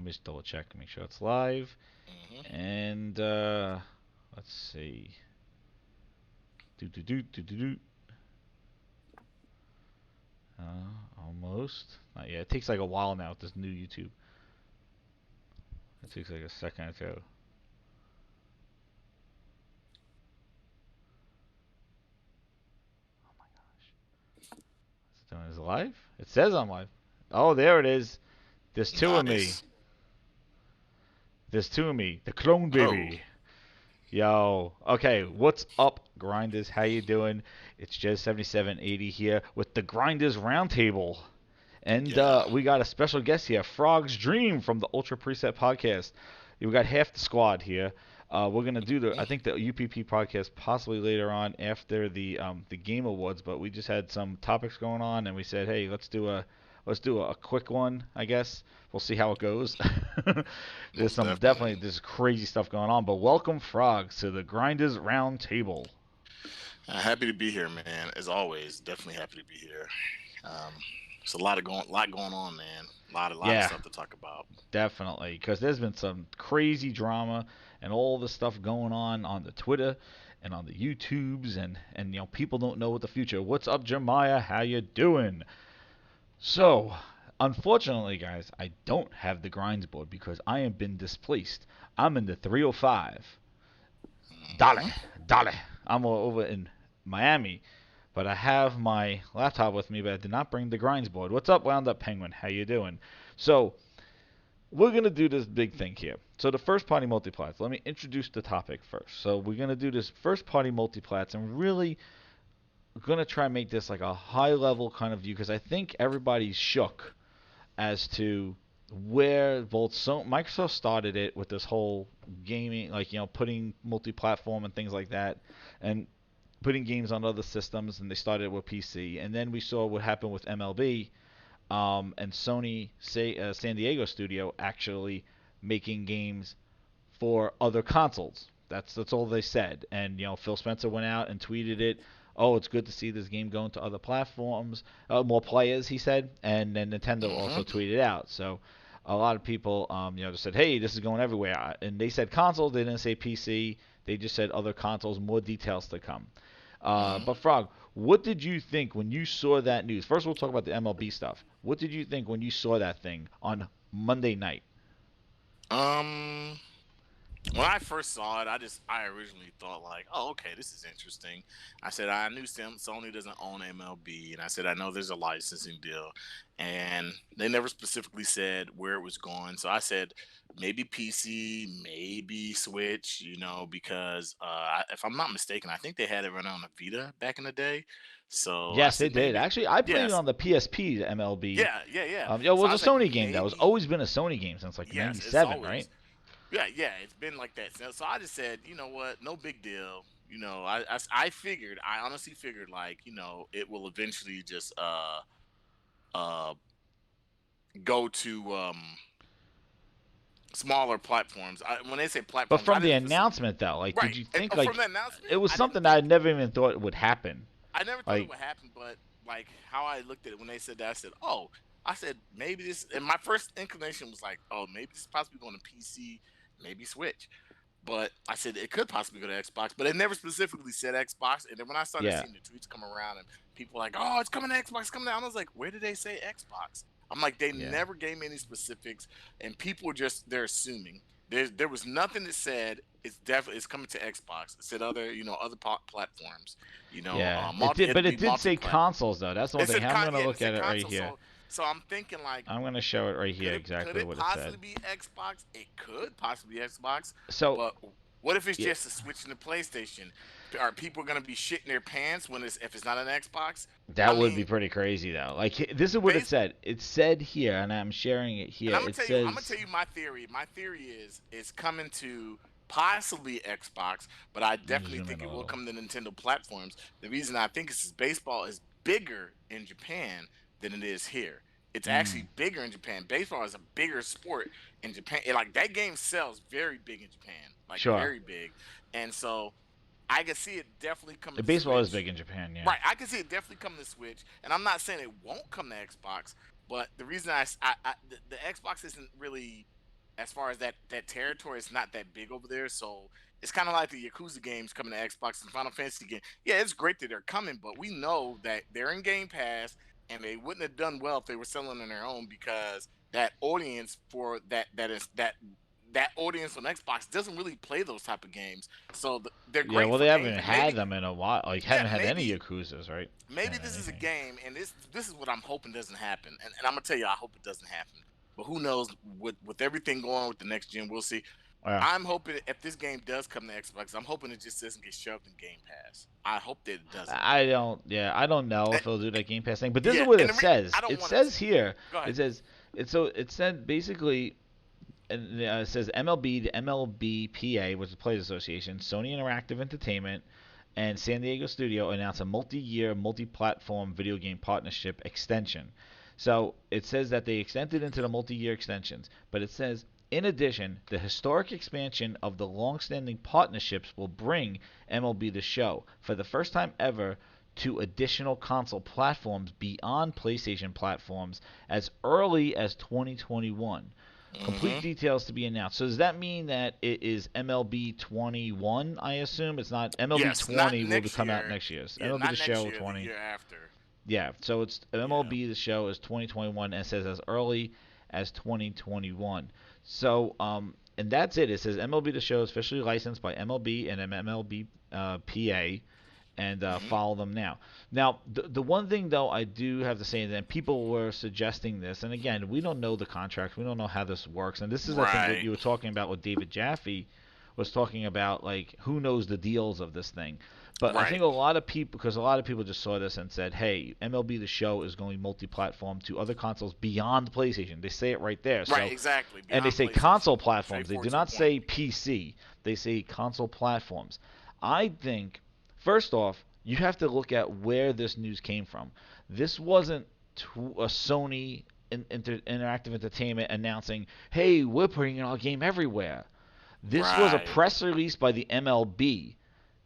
me just double check, make sure it's live. Hmm. And let's see. Do do do do do do. Almost. Not yet. It takes like a while now with this new YouTube. It takes like a second or two. Oh my gosh. Is it doing this live? It says I'm live. Oh, there it is. There's two of me. Nice. There's two of me. The clone Oh, baby. Yo. Okay, what's up, Grinders? How you doing? It's Jez7780 here with the Grinders Roundtable. And yeah. we got a special guest here, Frog's Dream from the Ultra Preset Podcast. We got half the squad here. We're gonna do the, Hmm. I think, the UPP podcast possibly later on after the Game Awards, but we just had some topics going on, and we said, hey, let's do a quick one. I guess we'll see how it goes. There's Most some definitely. definitely there's crazy stuff going on, but welcome, Frogs, to the Grinders Roundtable. Happy to be here, man. As always, definitely happy to be here. Um, there's lot going on, man. A lot of Yeah, stuff to talk about. definitely, because there's been some crazy drama and all the stuff going on the Twitter and on the YouTubes, and people don't know what the future. What's up, Jeremiah? How you doing? So, unfortunately, guys, I don't have the grinds board because I have been displaced. I'm in the 305. Dale, Hmm. dale. I'm over in Miami, but I have my laptop with me, but I did not bring the grinds board. What's up, Wound Up Penguin? How you doing? So, we're gonna do this big thing here. So the first party multiplats. Let me introduce the topic first. So we're gonna do this first party multiplats and really gonna try and make this like a high level kind of view because I think everybody's shook as to where both Microsoft started it with this whole gaming, like putting multi-platform and things like that, and putting games on other systems, and they started with PC, and then we saw what happened with MLB, and Sony San Diego studio actually making games for other consoles. That's all they said. And Phil Spencer went out and tweeted it. Oh, it's good to see this game going to other platforms, more players, he said. And then Nintendo Hmm. also tweeted out. So a lot of people, just said, hey, this is going everywhere. And they said consoles. They didn't say PC. They just said other consoles. More details to come. Hmm. But Frog, what did you think when you saw that news? First, we'll talk about the MLB stuff. What did you think when you saw that thing on Monday night? Um, when I first saw it, I originally thought like, oh, okay, this is interesting. I said I knew Sony doesn't own MLB, and I said I know there's a licensing deal, and they never specifically said where it was going. So I said maybe PC, maybe Switch, because if I'm not mistaken, I think they had it run on a Vita back in the day. So I Yes, they said did. maybe, Actually, I played it yes, on the PSP, the MLB. yeah, yeah, yeah. It So was I a was like Sony game. That was maybe, always been a Sony game since like yes, it's '97, right? always. Yeah, yeah, it's been like that. So I just said, you know what, no big deal. I figured, I honestly figured, like, it will eventually just uh go to smaller platforms. When they say But platforms, I from the didn't announcement, though, like, did right. you And think from like that announcement, it was I didn't something that I think never even thought would happen? I never thought it Like, would happen, but like how I looked at it when they said that, I said, "Oh, I said maybe this." And my first inclination was like, "Oh, maybe this is possibly going to PC, maybe Switch." But I said it could possibly go to Xbox, but it never specifically said Xbox. And then when I started yeah, seeing the tweets come around and people were like, "Oh, it's coming to Xbox, it's coming out," I was like, "Where did they say Xbox?" I'm like, they yeah, never gave me any specifics, and people just they're assuming. There was nothing that said it's coming to Xbox. It said other platforms. yeah. It Multi did, but it'll it be did say multi-plat. consoles though. That's the one It thing. said I'm gonna yeah, it look at said it right console. here. So I'm thinking like, I'm gonna show it right here could exactly it what it said. possibly be Xbox? It could possibly be Xbox, So, but what if it's yeah, just a switch in the PlayStation? Are people gonna be shitting their pants when if it's not an Xbox? I that would be mean, pretty crazy though. Like, this is what it base, said. It said here, and I'm sharing it and here. It I'm gonna says, tell you my theory. My theory is it's coming to possibly Xbox, but I let me definitely zoom in think a it will little. come to Nintendo platforms. The reason I think is baseball is bigger in Japan than it is here. It's Mm, actually bigger in Japan. Baseball is a bigger sport in Japan. Like that game sells very big in Japan, like sure. very big. And so I can see it definitely coming to Baseball is Switch. big in Japan, yeah. Right, I can see it definitely coming to Switch, and I'm not saying it won't come to Xbox, but the reason the Xbox isn't really. as far as that territory, it's not that big over there. So it's kind of like the Yakuza games coming to Xbox and Final Fantasy game. Yeah, it's great that they're coming, but we know that they're in Game Pass, and they wouldn't have done well if they were selling on their own because that audience for that audience on Xbox doesn't really play those type of games. So they're Yeah, great well, for they games, haven't and had maybe them in a while. Like, yeah, haven't had any Yakuzas, right? maybe Haven't had this is a anything. game, and this is what I'm hoping doesn't happen. And I'm gonna tell you, I hope it doesn't happen. But who knows? With everything going on with the next gen, we'll see. Yeah. I'm hoping if this game does come to Xbox, I'm hoping it just doesn't get shoved in Game Pass. I hope that it doesn't. I don't. Yeah, I don't know Eh, if they'll do that Game Pass thing. But this is yeah, what and it I says. don't It want it says to. here. Go ahead. It says it said basically. And it says MLB, the MLBPA, which is the Players Association, Sony Interactive Entertainment, and San Diego Studio announced a multi-year, multi-platform video game partnership extension. So it says that they extended into the multi-year extensions, but it says in addition, the historic expansion of the long-standing partnerships will bring MLB The Show for the first time ever to additional console platforms beyond PlayStation platforms as early as 2021. Complete Hmm. details to be announced. So does that mean that it is MLB 21? I assume it's not MLB Yes, not 20 will next come out year. next year. It's Yeah, MLB not The next Show year. The 20. year after. Yeah, so it's Yeah. MLB The Show is 2021 and it says as early as 2021. So and that's it. It says MLB The Show is officially licensed by MLB and MLB PA and Hmm. follow them now. Now, the one thing though I do have to say that people were suggesting this, and again, we don't know the contracts, we don't know how this works, and this is I think what Right. you were talking about with David Jaffe was talking about like who knows the deals of this thing. But I Right. think a lot of people, because a lot of people just saw this and said, "Hey, MLB The Show is going multi-platform to other consoles beyond PlayStation." They say it right there. Right. So, Exactly. and they Beyond say PlayStation. console platforms. They do Straightforward to the not point. say PC. They say console platforms. I think first off, you have to look at where this news came from. This wasn't a Sony Interactive Entertainment announcing, "Hey, we're putting our game everywhere." This was a Right. press release by the MLB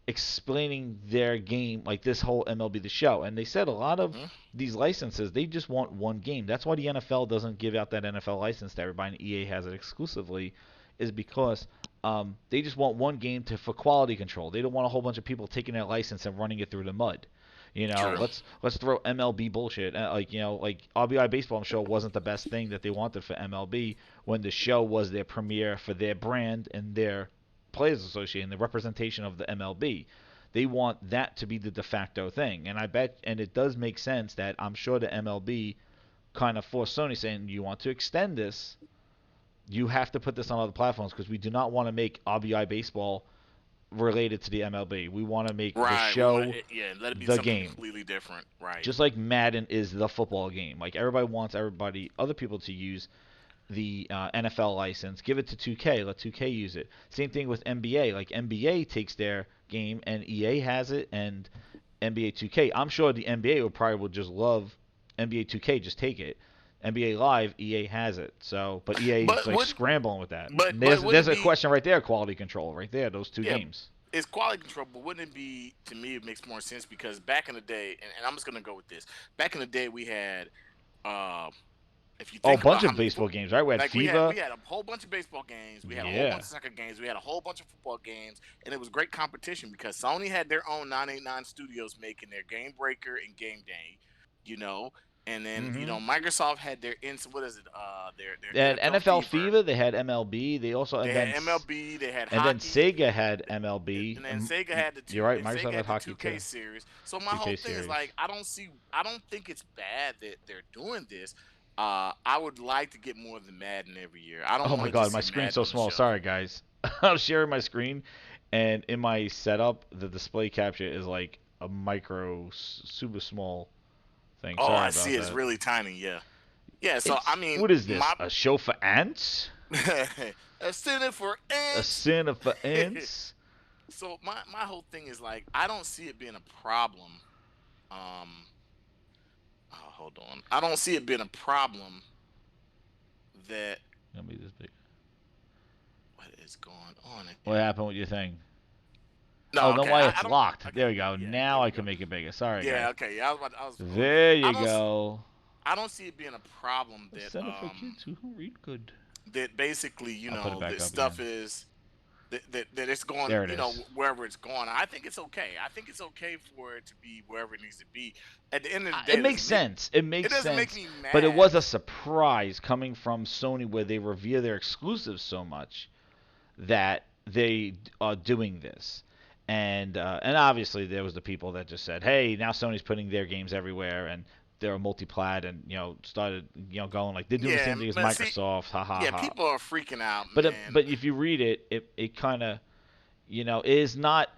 explaining their game, like this whole MLB The Show. And they said a lot of Hmm. these licenses, they just want one game. That's why the NFL doesn't give out that NFL license to everybody, and EA has it exclusively, is because they just want one game for quality control. They don't want a whole bunch of people taking their license and running it through the mud. You know, True. let's throw MLB bullshit. Like like RBI Baseball Show wasn't the best thing that they wanted for MLB when the show was their premiere for their brand and their Players Association, the representation of the MLB. They want that to be the de facto thing, and I bet, and it does make sense that I'm sure the MLB kind of forced Sony saying, "You want to extend this, you have to put this on other platforms because we do not want to make RBI Baseball related to the MLB. We want to make the Right. We want show to, yeah, let it be the something game." completely different. Right. Just like Madden is the football game. Like everybody wants other people to use the NFL license, give it to 2K, let 2K use it. Same thing with NBA. Like NBA takes their game and EA has it, and NBA 2K. I'm sure the NBA would just love NBA 2K, just take it. NBA Live, EA has it. So, but EA's But like wouldn't scrambling with that. And but there's wouldn't it a be question right there, quality control right there. Those two yeah, games. it's quality control, but wouldn't it be to me it makes more sense because back in the day, and I'm just gonna go with this. Back in the day we had uh if you Oh, a think about bunch how of many baseball games, right? We had like FIFA. we had a whole bunch of baseball games, we had a whole bunch Yeah. of soccer games, we had a whole bunch of football games, and it was great competition because Sony had their own 989 studios making their Game Breaker and Game Day, you know, and then Mm-hmm. Microsoft had their what is it their They had NFL NFL Fever. FIFA. They had MLB. They also They and had MLB, they had then hockey, Sega had and MLB. then Sega had the You're two, right. and Microsoft Sega had had the hockey 2K too. series. So my whole 2K thing is like, series. I don't think it's bad that they're doing this. I would like to get more of the Madden every year. I don't Oh my want to God, just my see screen's Madden so on the small. shelf. Sorry guys. I'm sharing my screen, and in my setup, the display capture is like a micro, super small thing. Oh, Sorry I about see. It's that. really tiny. Yeah, yeah. So I It's mean, what is this? my A show for ants? a center for A ants. center for ants? So my whole thing is like, I don't see it being a problem. Um, oh, hold on. I don't see it being a problem that Gonna be this big. what is going on in What here? happened with your thing? Oh, No, then okay. why I it's don't. locked? Okay, There we go. yeah, Now there I we can go. make it bigger. Sorry Yeah, guys. okay. Yeah, I was hold on. There I you don't. go. I don't see it being a problem A that center for kids who don't read good. that basically, I'll put it back this up stuff again. is that it's going, There it is. wherever it's going. I think it's okay. I think it's okay for it to be wherever it needs to be. At the end of the day, It makes sense. It it makes doesn't make sense. me But it mad. was a surprise coming from Sony where they revere their exclusives so much that they are doing this. And obviously there was the people that just said, "Hey, now Sony's putting their games everywhere and they're a multiplat," and started going like they're doing the Yeah, same thing as but see, Microsoft, ha ha yeah, ha. people are freaking out, But man. if you read it, it kind of it is not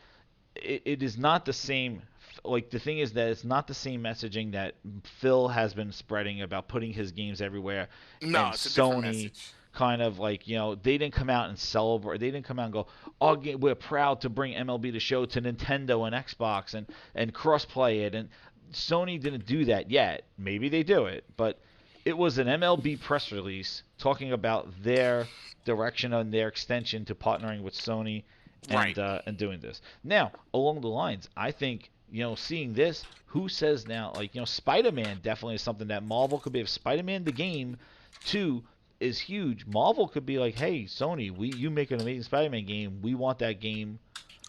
it is not the same. Like the thing is that it's not the same messaging that Phil has been spreading about putting his games everywhere, No, and it's a different Sony message. kind of like they didn't come out and celebrate. They didn't come out and go, "Oh, we're proud to bring MLB The Show to Nintendo and Xbox and crossplay it." And Sony didn't do that yet. Maybe they do it, but it was an MLB press release talking about their direction and their extension to partnering with Sony Right. and doing this. Now, along the lines, I think seeing this, who says now like Spider-Man definitely is something that Marvel could be. If Spider-Man the game two is huge, Marvel could be like, hey Sony, you make an amazing Spider-Man game, we want that game,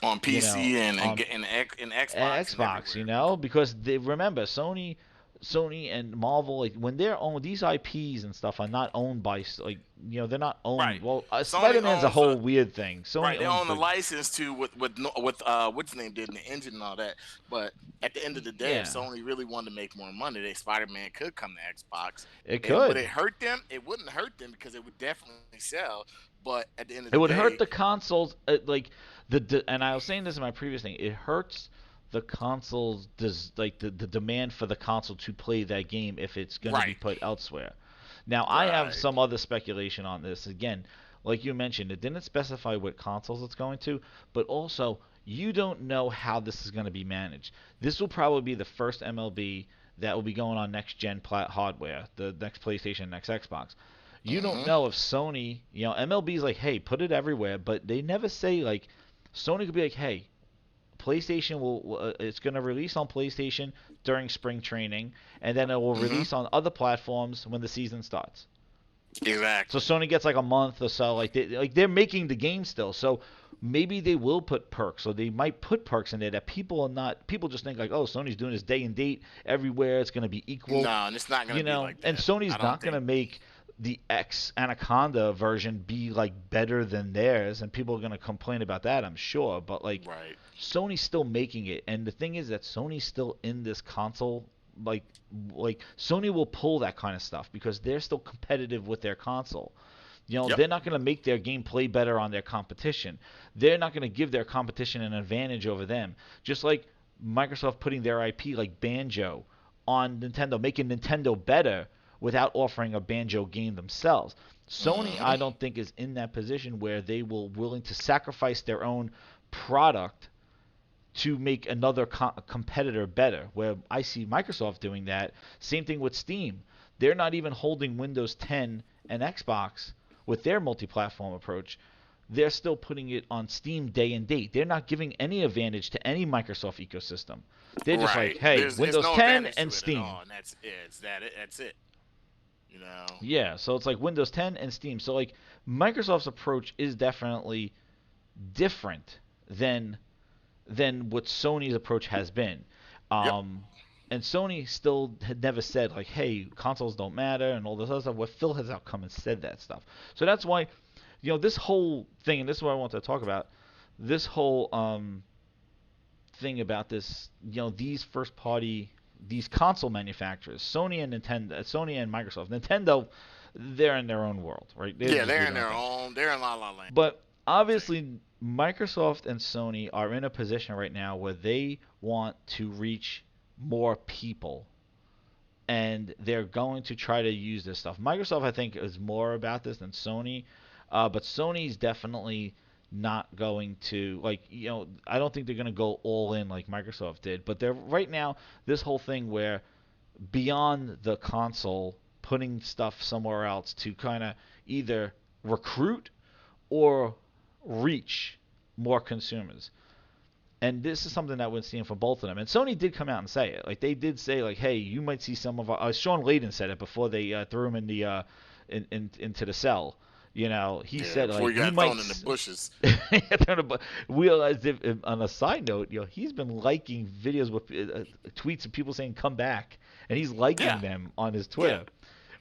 On PC on and Xbox and Xbox, everywhere. because they remember Sony and Marvel, like when they're owned, these IPs and stuff are not owned by like they're not owned. Right. Well, Sony Spider-Man's a owns whole weird thing. Sony right. They owns own the the license to with what's the name did in the engine and all that. But at the end of the day, if yeah, Sony really wanted to make more money, they Spider Man could come to Xbox. it And would could. it hurt them? It wouldn't hurt them because it would definitely sell. But at the end of It the would hurt day, the consoles, like and I was saying this in my previous thing. It hurts the consoles, like the demand for the console to play that game if it's going to be right, put elsewhere. Now I have right. some other speculation on this. Again, like you mentioned, it didn't specify what consoles it's going to, but also you don't know how this is going to be managed. This will probably be the first MLB that will be going on next gen hardware, the next PlayStation, next Xbox. You don't Hmm. know if Sony, MLB is like, hey, put it everywhere, but they never say like Sony could be like, hey, PlayStation it's going to release on PlayStation during spring training, and then it will Hmm. release on other platforms when the season starts. So Exactly. Sony gets like a month or so, they're making the game still. So maybe they will put perks, or they might put perks in there that people just think like, oh, Sony's doing this day and date everywhere. It's going to be equal, No, and it's not gonna be like and that. I Sony's don't not going to think. make the X Anaconda version be like better than theirs, and people are going to complain about that, I'm sure. But like, Right. Sony's still making it, and the thing is that Sony's still in this console. Like, Sony will pull that kind of stuff because they're still competitive with their console. Yep. They're not going to make their game play better on their competition. They're not going to give their competition an advantage over them. Just like Microsoft putting their IP like Banjo on Nintendo, making Nintendo better without offering a Banjo game themselves. Sony, Hmm. I don't think, is in that position where they will willing to sacrifice their own product to make another competitor better. Where I see Microsoft doing that. Same thing with Steam. They're not even holding Windows 10 and Xbox with their multi-platform approach. They're still putting it on Steam day and date. They're not giving any advantage to any Microsoft ecosystem. They're just like, Right. hey, There's Windows no 10 advantage to and it at Steam. all, and that's it. It's that. That's it. You know. Yeah, so it's like Windows 10 and Steam. So like Microsoft's approach is definitely different than what Sony's approach has been. Yep. Um, and Sony still had never said like, "Hey, consoles don't matter" and all this other stuff. Where Phil has out come and said that stuff. So that's why, this whole thing, and this is what I want to talk about. This whole thing about this, these first party, these console manufacturers, Sony and Microsoft. Nintendo, they're in their own world, right? They Yeah, just do they're in their own their thing. own. They're in La La Land. But Thing. obviously, Microsoft and Sony are in a position right now where they want to reach more people, and they're going to try to use this stuff. Microsoft, I think, is more about this than Sony, but Sony's definitely not going to I don't think they're going to go all in like Microsoft did. But they're right now this whole thing where beyond the console, putting stuff somewhere else to kind of either recruit or reach more consumers. And this is something that we're seeing for both of them. And Sony did come out and say it. Like they did say, like, hey, you might see some of our. Sean Layden said it before they threw him in the into the cell. He Yeah, said before like you we got might thrown in the bushes. realized if on a side note, he's been liking videos with tweets of people saying come back, and he's Yeah, liking them on his yeah. Twitter,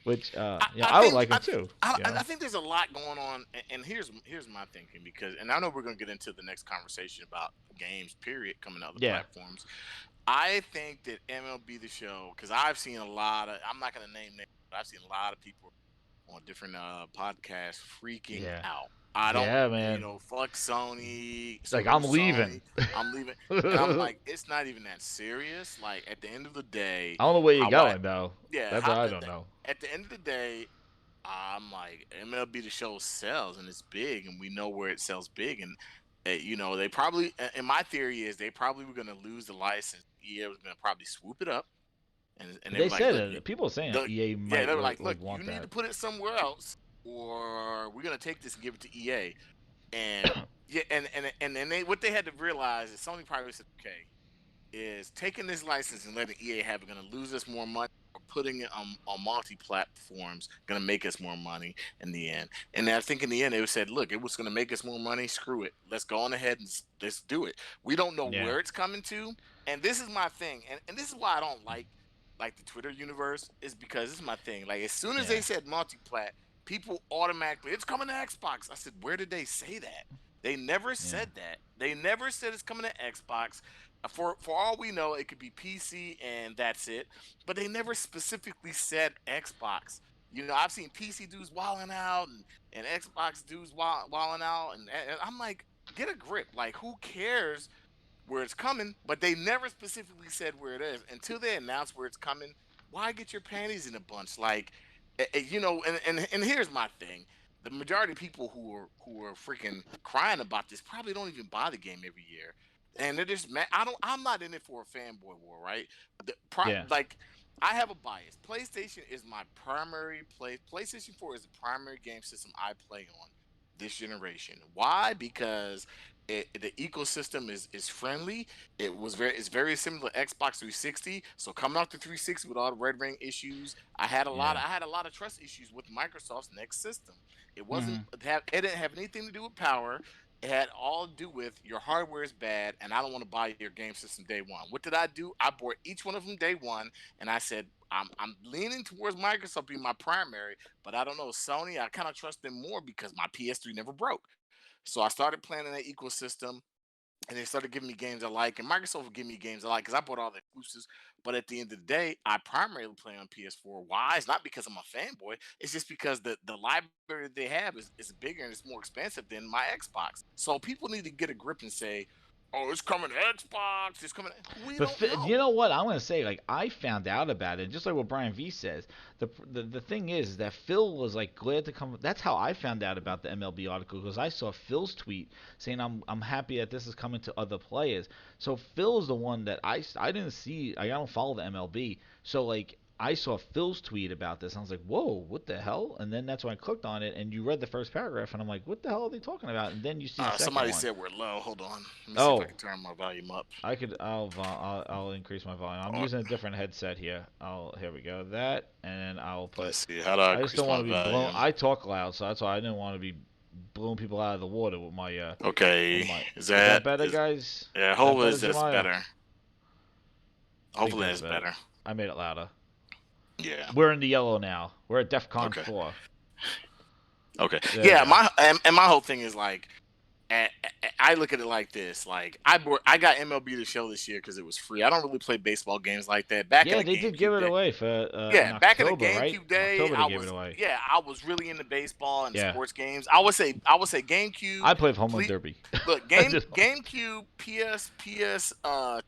which I I would think like him too. I think there's a lot going on, and here's my thinking because, and I know we're gonna get into the next conversation about games, period, coming to other Yeah, platforms. I think that MLB the Show, because I've seen a lot of, I'm not gonna name names, but I've seen a lot of people on different podcasts freaking yeah, out. I don't, yeah, man. fuck Sony, Like salute I'm leaving. Sony, I'm leaving, and I'm like, it's not even that serious. Like at the end of the day, I don't know where you're how I, going though. yeah, That's what I don't know. at the end of the day, I'm like MLB the Show sells and it's big, and we know where it sells big, and they probably, and my theory is they probably were gonna lose the license. EA was gonna probably swoop it up, and they They were like, said look, it. People are saying the, EA yeah, might they were like, look, want you need that. to put it somewhere else, or we're gonna take this and give it to EA. And yeah, and then what they had to realize is Sony probably said, okay, is taking this license and letting EA have it going to lose us more money, or putting it on multi-platforms going to make us more money in the end. And I think in the end they said, look, it was going to make us more money. Screw it. Let's go on ahead and let's do it. We don't know Yeah, where it's coming to, and this is my thing, and this is why I don't like the Twitter universe, is because this is my thing. Like as soon as yeah, they said multi-plat, people automatically, it's coming to Xbox. I said, where did they say that? They never yeah. said that. They never said it's coming to Xbox. For all we know, it could be PC and that's it. But they never specifically said Xbox. I've seen PC dudes wilding out and Xbox dudes wilding out, and I'm like, get a grip. Like, who cares where it's coming? But they never specifically said where it is until they announce where it's coming. Why get your panties in a bunch? Like, and here's my thing: the majority of people who are freaking crying about this probably don't even buy the game every year, and they're just mad. I'm not in it for a fanboy war, right? Yeah. Like, I have a bias. PlayStation is my primary play. PlayStation 4 is the primary game system I play on this generation. Why? Because the ecosystem is friendly. It's very similar to Xbox 360. So coming off the 360 with all the red ring issues, Yeah. I had a lot of trust issues with Microsoft's next system. Hmm. It didn't have anything to do with power. It had all to do with your hardware is bad, and I don't want to buy your game system day one. What did I do? I bought each one of them day one, and I said I'm leaning towards Microsoft being my primary, but I don't know Sony. I kind of trust them more because my PS3 never broke. So I started playing in that ecosystem, and they started giving me games I like, and Microsoft would give me games I like because I bought all the exclusives. But at the end of the day, I primarily play on PS4. Why? It's not because I'm a fanboy. It's just because the library they have is bigger and it's more expensive than my Xbox. So people need to get a grip and say, "Oh, it's coming to Xbox. It's coming." We But don't you know. know what? I'm gonna say, like, I found out about it, just like what Brian V says. The thing is that Phil was like glad to come. That's how I found out about the MLB article, because I saw Phil's tweet saying I'm happy that this is coming to other players. So Phil is the one that I didn't see. I don't follow the MLB, so like I saw Phil's tweet about this. And I was like, whoa, what the hell? And then that's when I clicked on it, and you read the first paragraph, and I'm like, what the hell are they talking about? And then you see the second Somebody one. said we're low. Hold on. Let me see if I Oh, can turn my volume up. I could. I'll increase my volume. I'm Or, using a different headset here. Here we go. That, and I'll put. let's see. How do I I just increase don't my want to be blown. volume? I talk loud, so that's why I didn't want to be blowing people out of the water with my Okay. Is Is that that better, is guys? yeah? Is that Hopefully better, that's Jemiah? better. I think Hopefully that's that's better. better. I made it louder. Yeah. We're in the yellow now. We're at DEFCON Okay. 4. Okay. There we Yeah. go. And my whole thing is like, I look at it like this: like I got MLB The Show this year because it was free. I don't really play baseball games like that. Back in Yeah, the they did give GameCube it day, away for in yeah, back in the October, right? GameCube day, October they gave it away. I was really into baseball and Yeah, sports games. I would say GameCube. I played Home Run Ple- Derby. Look, I did. GameCube, PS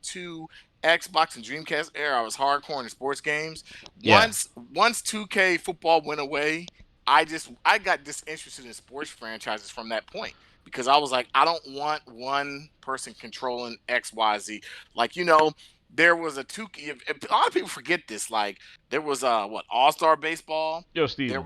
two, Xbox and Dreamcast era. I was hardcore in sports games. Yeah, Once 2K football went away, I got disinterested in sports franchises from that point because I was like, I don't want one person controlling XYZ. Like, there was a two. A lot of people forget this. Like, there was what, All Star Baseball. yo, Steven.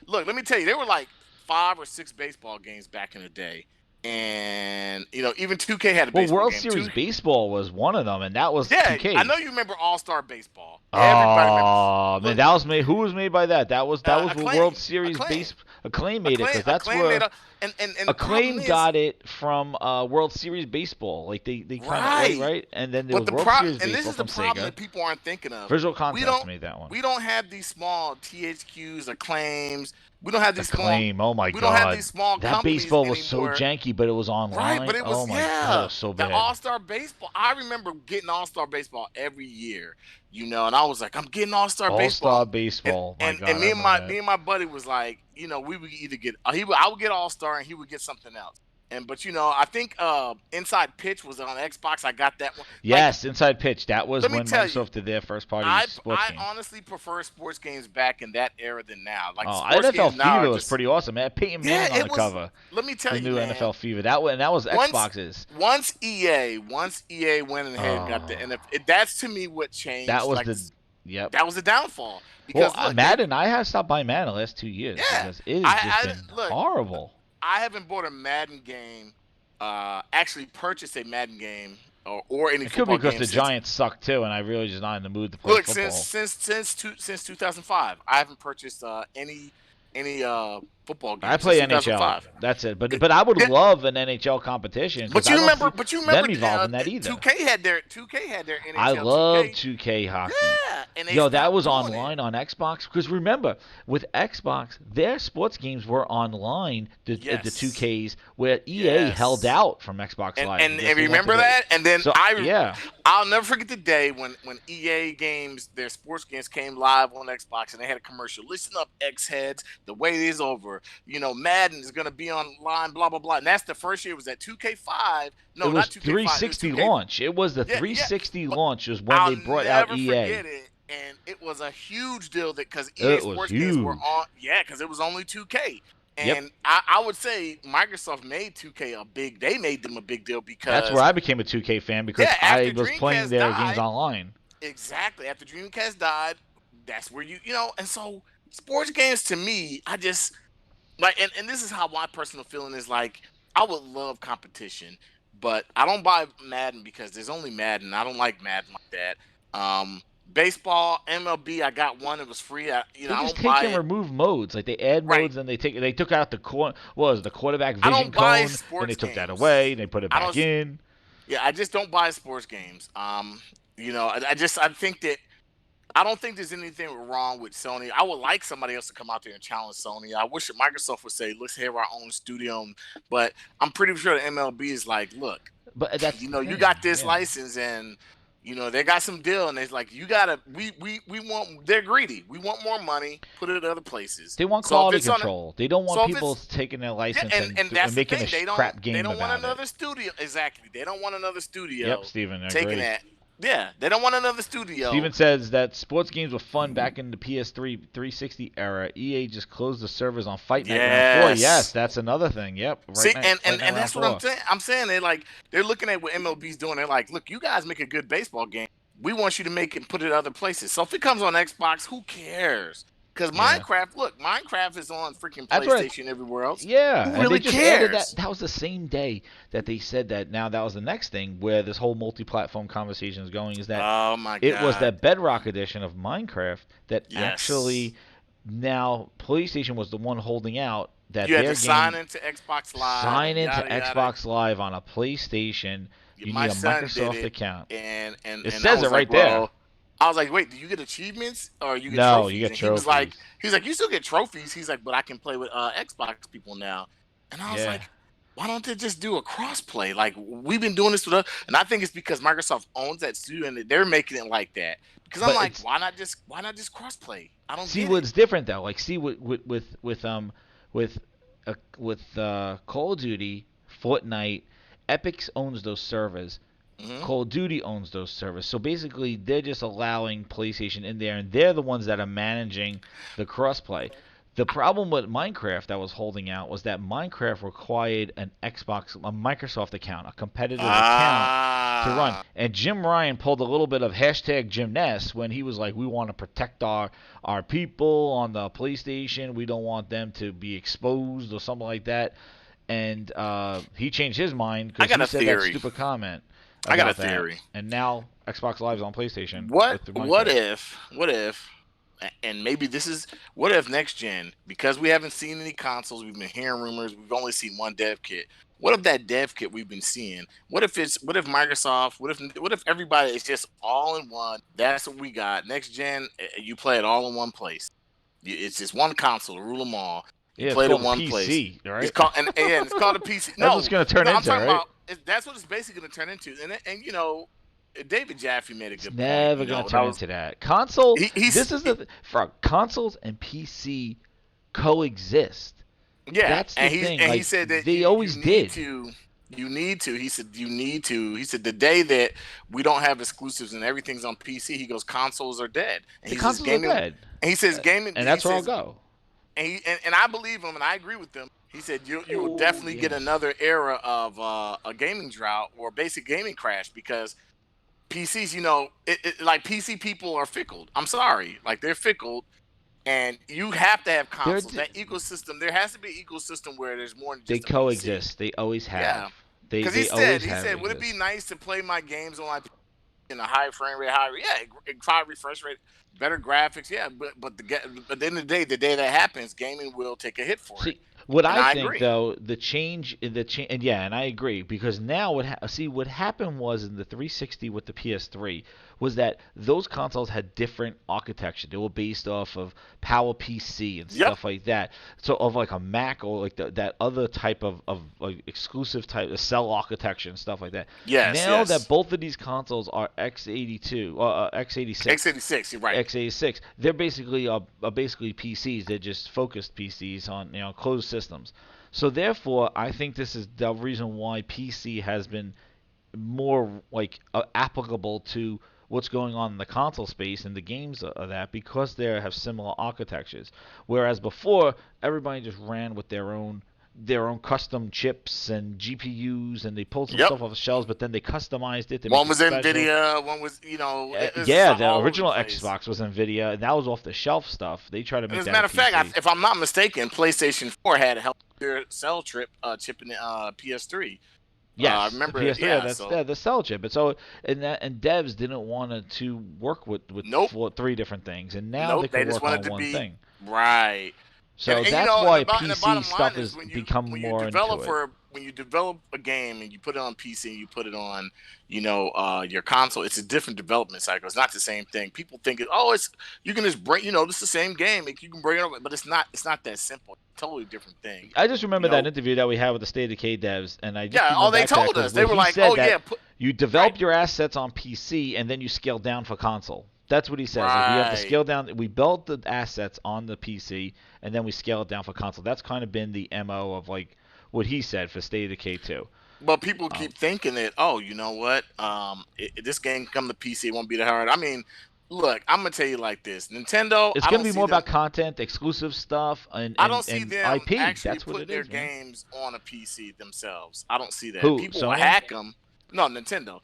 Look. Let me tell you, there were like 5 or 6 baseball games back in the day, and even 2K had a Well, baseball World game Series too. Baseball was one of them, and that was Yeah, I 2K. know you remember All Star Baseball. Everybody remembers. Oh man, Look, that was made. Who was made by that? That was the World acclaim, Series acclaim. base. Acclaim made it because that's Acclaim made where a, and the problem Acclaim is got it from World Series baseball. Like they kind of right. right, and then there But was the World pro Series and this baseball is the from problem Sega. that people aren't thinking of. Visual We Concepts don't made that one. we don't have these small THQs or claims. We don't have these small Acclaim. Oh my we don't have these God, small that companies baseball was so anymore. janky, but it was Right, but online. it Oh was my God, it yeah, was so the bad. All Star Baseball. I remember getting All Star Baseball every year, and I was like, I'm getting All Star All Baseball, Star Baseball. My and God, I remember that. me and my buddy was like, we would either get I would get All Star and he would get something else. And but I think Inside Pitch was on Xbox. I got that one. Like, Yes, Inside Pitch. That was let me when tell you, Microsoft did their first party I sports I game. honestly prefer sports games back in that era than now. Like Oh, sports NFL games now are Fever was just pretty awesome. It had Peyton yeah, Manning on it the was. cover. Let me tell The you, new man. NFL Fever. That was once Xboxes. once EA went ahead and got the Oh, NFL, that's to me what that changed. was Like the. Yep. that was the downfall Well, because look, they Madden. I have stopped buying Madden the last 2 years yeah, because it has just been look, horrible. I haven't bought a Madden game, actually purchased a Madden game or any It could be football because game the since Giants suck too, and I really just not in the mood to play look football. since 2005. I haven't purchased any football I games since play NHL. 2005. That's it. But I would love an NHL competition because I don't see But you remember them evolving that either. 2K had their I NHL love 2K. 2K hockey. Yeah, and they Yo, that stopped was doing it. online on Xbox because remember, with Xbox, their sports games were online. The Yes. 2Ks where EA held Yes. out from Xbox And Live and, because and they wanted remember to. that? And then So yeah, I'll never forget the day when EA games, their sports games came live on Xbox and they had a commercial. Listen up, X heads, the wait is over. Madden is gonna be online, blah blah blah. And that's the first year. It was at 2K5. it No, was not 2K5. It was 360 2K. launch. It was the Yeah, yeah. 360 But launch was when I'll they brought out never EA. forget it. And it was a huge deal that because EA It was Sports games were huge. on, yeah, because it was only 2K. Yep. And I would say Microsoft made 2K they made them a big deal That's where because, I became a 2K fan because yeah, I after was playing Dreamcast their games died, online. exactly, after Dreamcast died, that's where and so sports games to me, I just, like, and this is how my personal feeling is like, I would love competition, but I don't buy Madden because there's only Madden. I don't like Madden like that. Baseball, MLB, I got one. It was free. They I just don't take buy and it. remove modes. Like they add Right. modes and they took out the quarterback I vision don't buy cone. Then they sports took that games. away. They put it I back don't. in. Yeah, I just don't buy sports games. I think that I don't think there's anything wrong with Sony. I would like somebody else to come out there and challenge Sony. I wish that Microsoft would say, let's have our own studio. But I'm pretty sure the MLB is like, look, But that's the you thing. got this Yeah. license and they got some deal and it's like you gotta we want they're greedy. We want more money, put it at other places. They want So if quality it's on a, control. They don't want so if people it's taking their yeah, license and and that's the making a thing. crap They game don't want about it. another studio. Exactly. They don't want another Yep, studio Steven, I taking agree. that. Yeah, they don't want another studio. Steven says that sports games were fun back in the PS3 360 era. EA just closed the servers on Fight Night Round 4. Yes, Yes. that's another thing. Yep, See, Fight Night and Round that's what 4. I'm saying. I'm saying they're looking at what MLB's doing. They're like, look, you guys make a good baseball game. We want you to make it and put it other places. So if it comes on Xbox, who cares? Because Yeah. Minecraft is on freaking That's what PlayStation everywhere else. Yeah, Who and they really just added that. cares? That was the same day that they said that. Now that was the next thing where this whole multi-platform conversation is going. Is that Oh my it was god. that Bedrock edition of Minecraft that Yes. actually now PlayStation was the one holding out that You had their to sign game into Xbox Live sign and into yada yada. Xbox Live on a PlayStation. You My need a son did Microsoft it, account. and It I says it was like, right there. well, I was like, wait, do you get achievements or you get No, you trophies? get And trophies. you still get trophies. He's like, but I can play with Xbox people now. And I was Yeah, like, why don't they just do a crossplay? Like we've been doing this with us, and I think it's because Microsoft owns that studio and they're making it like that. Because I'm but like, it's why not just crossplay? I don't see get it. what's different though. Like see with Call of Duty, Fortnite, Epic owns those servers. Hmm. Call of Duty owns those servers. So basically, they're just allowing PlayStation in there, and they're the ones that are managing the crossplay. The problem with Minecraft that was holding out was that Minecraft required a Microsoft account, a competitive account to run. Ah, And Jim Ryan pulled a little bit of hashtag Jimness when he was like, we want to protect our people on the PlayStation. We don't want them to be exposed or something like that. And he changed his mind I because got he a said that theory. stupid comment I got a about that. theory. And now Xbox Live's on PlayStation What with the what Minecraft. if what if and maybe this is what if next gen, because we haven't seen any consoles, we've been hearing rumors, we've only seen one dev kit. What if that dev kit we've been seeing? What if Microsoft? What if everybody is just all in one? That's what we got next gen. You play it all in one place. It's just one console to rule them all. You Yeah, it's play it in called a one place. PC, It's right? called and it's called a PC. That's what's No, going to turn no, I'm into, talking right? about that's what it's basically going to turn into. And David Jaffe made a It's good point. never going to That turn was into that. Console, he's this is the for consoles and PC coexist. yeah, That's the thing. and he Like said that they you always need did. to he said you need to he said the day that we don't have exclusives and everything's on PC, he goes consoles are dead. And The he says consoles are gaming dead, and he says gaming and he that's where I'll says go. and I believe him and I agree with him. He said you will Oh definitely get yes. another era of a gaming drought or basic gaming crash because PCs, like PC people are fickle. I'm sorry, like they're fickle, and you have to have They're consoles. That ecosystem, there has to be an ecosystem where there's more than they just a PC. coexist. They always have. Yeah, They because they always he have said, would it be exist. nice to play my games on my in a high frame rate, high yeah, high refresh rate, better graphics, yeah, but at the end of the day, that happens, gaming will take a hit for it, See, what and I I think agree. though, the change, and yeah, and I agree because now what happened was in the 360 with the PS3 was that those consoles had different architecture. They were based off of Power PC and Yep, stuff like that. So of like a Mac or like that other type of like exclusive type of cell architecture and stuff like that. yes, Now that yes. both of these consoles are x82 or x86, X86, you're right. x86, they're basically basically PCs. They're just focused PCs on closed systems. So therefore, I think this is the reason why PC has been more like applicable to what's going on in the console space and the games of that because they have similar architectures. Whereas before, everybody just ran with their own custom chips and GPUs, and they pulled some Yep. stuff off the shelves, but then they customized it to make One it was special. Nvidia, one was it's just Yeah, the all over the original place. Xbox was Nvidia, and that was off the shelf stuff. They tried to And make as a that a matter of fact, PC. if I'm not mistaken, PlayStation 4 had a healthier cell chip in the PS3. I Yes, the remember, PS3, yeah, yeah. that's So the cell chip. And so and devs didn't want to work with nope, three different things, and now they nope. could They just work wanted on to one be thing. right. So And that's why and the PC bottom line stuff is has become more into it. when you develop a game and you put it on PC and you put it on your console, it's a different development cycle. It's not the same thing. People think it's you can just bring this is the same game. You can bring it over, but it's not that simple. It's a totally different thing. I just You remember that know, interview that we had with the State of K devs, and I just yeah. keep Oh, going they back to that told because us they where were he like, said oh that yeah, put you right, develop your assets on PC and then you scale down for console. That's what he says. Like we have to right. scale down. We built the assets on the PC and then we scale it down for console. That's kind of been the mo of like what he said for State of Decay 2. But people Um, keep thinking that, oh, you know what? This game can come to PC, it won't be that hard. I mean, look, I'm gonna tell you like this: Nintendo, it's going to be more about content, exclusive stuff, and I and don't see and them IP. actually That's what it putting their is, man. games on a PC themselves. I don't see that. Who? People will Sony? hack them. No, Nintendo.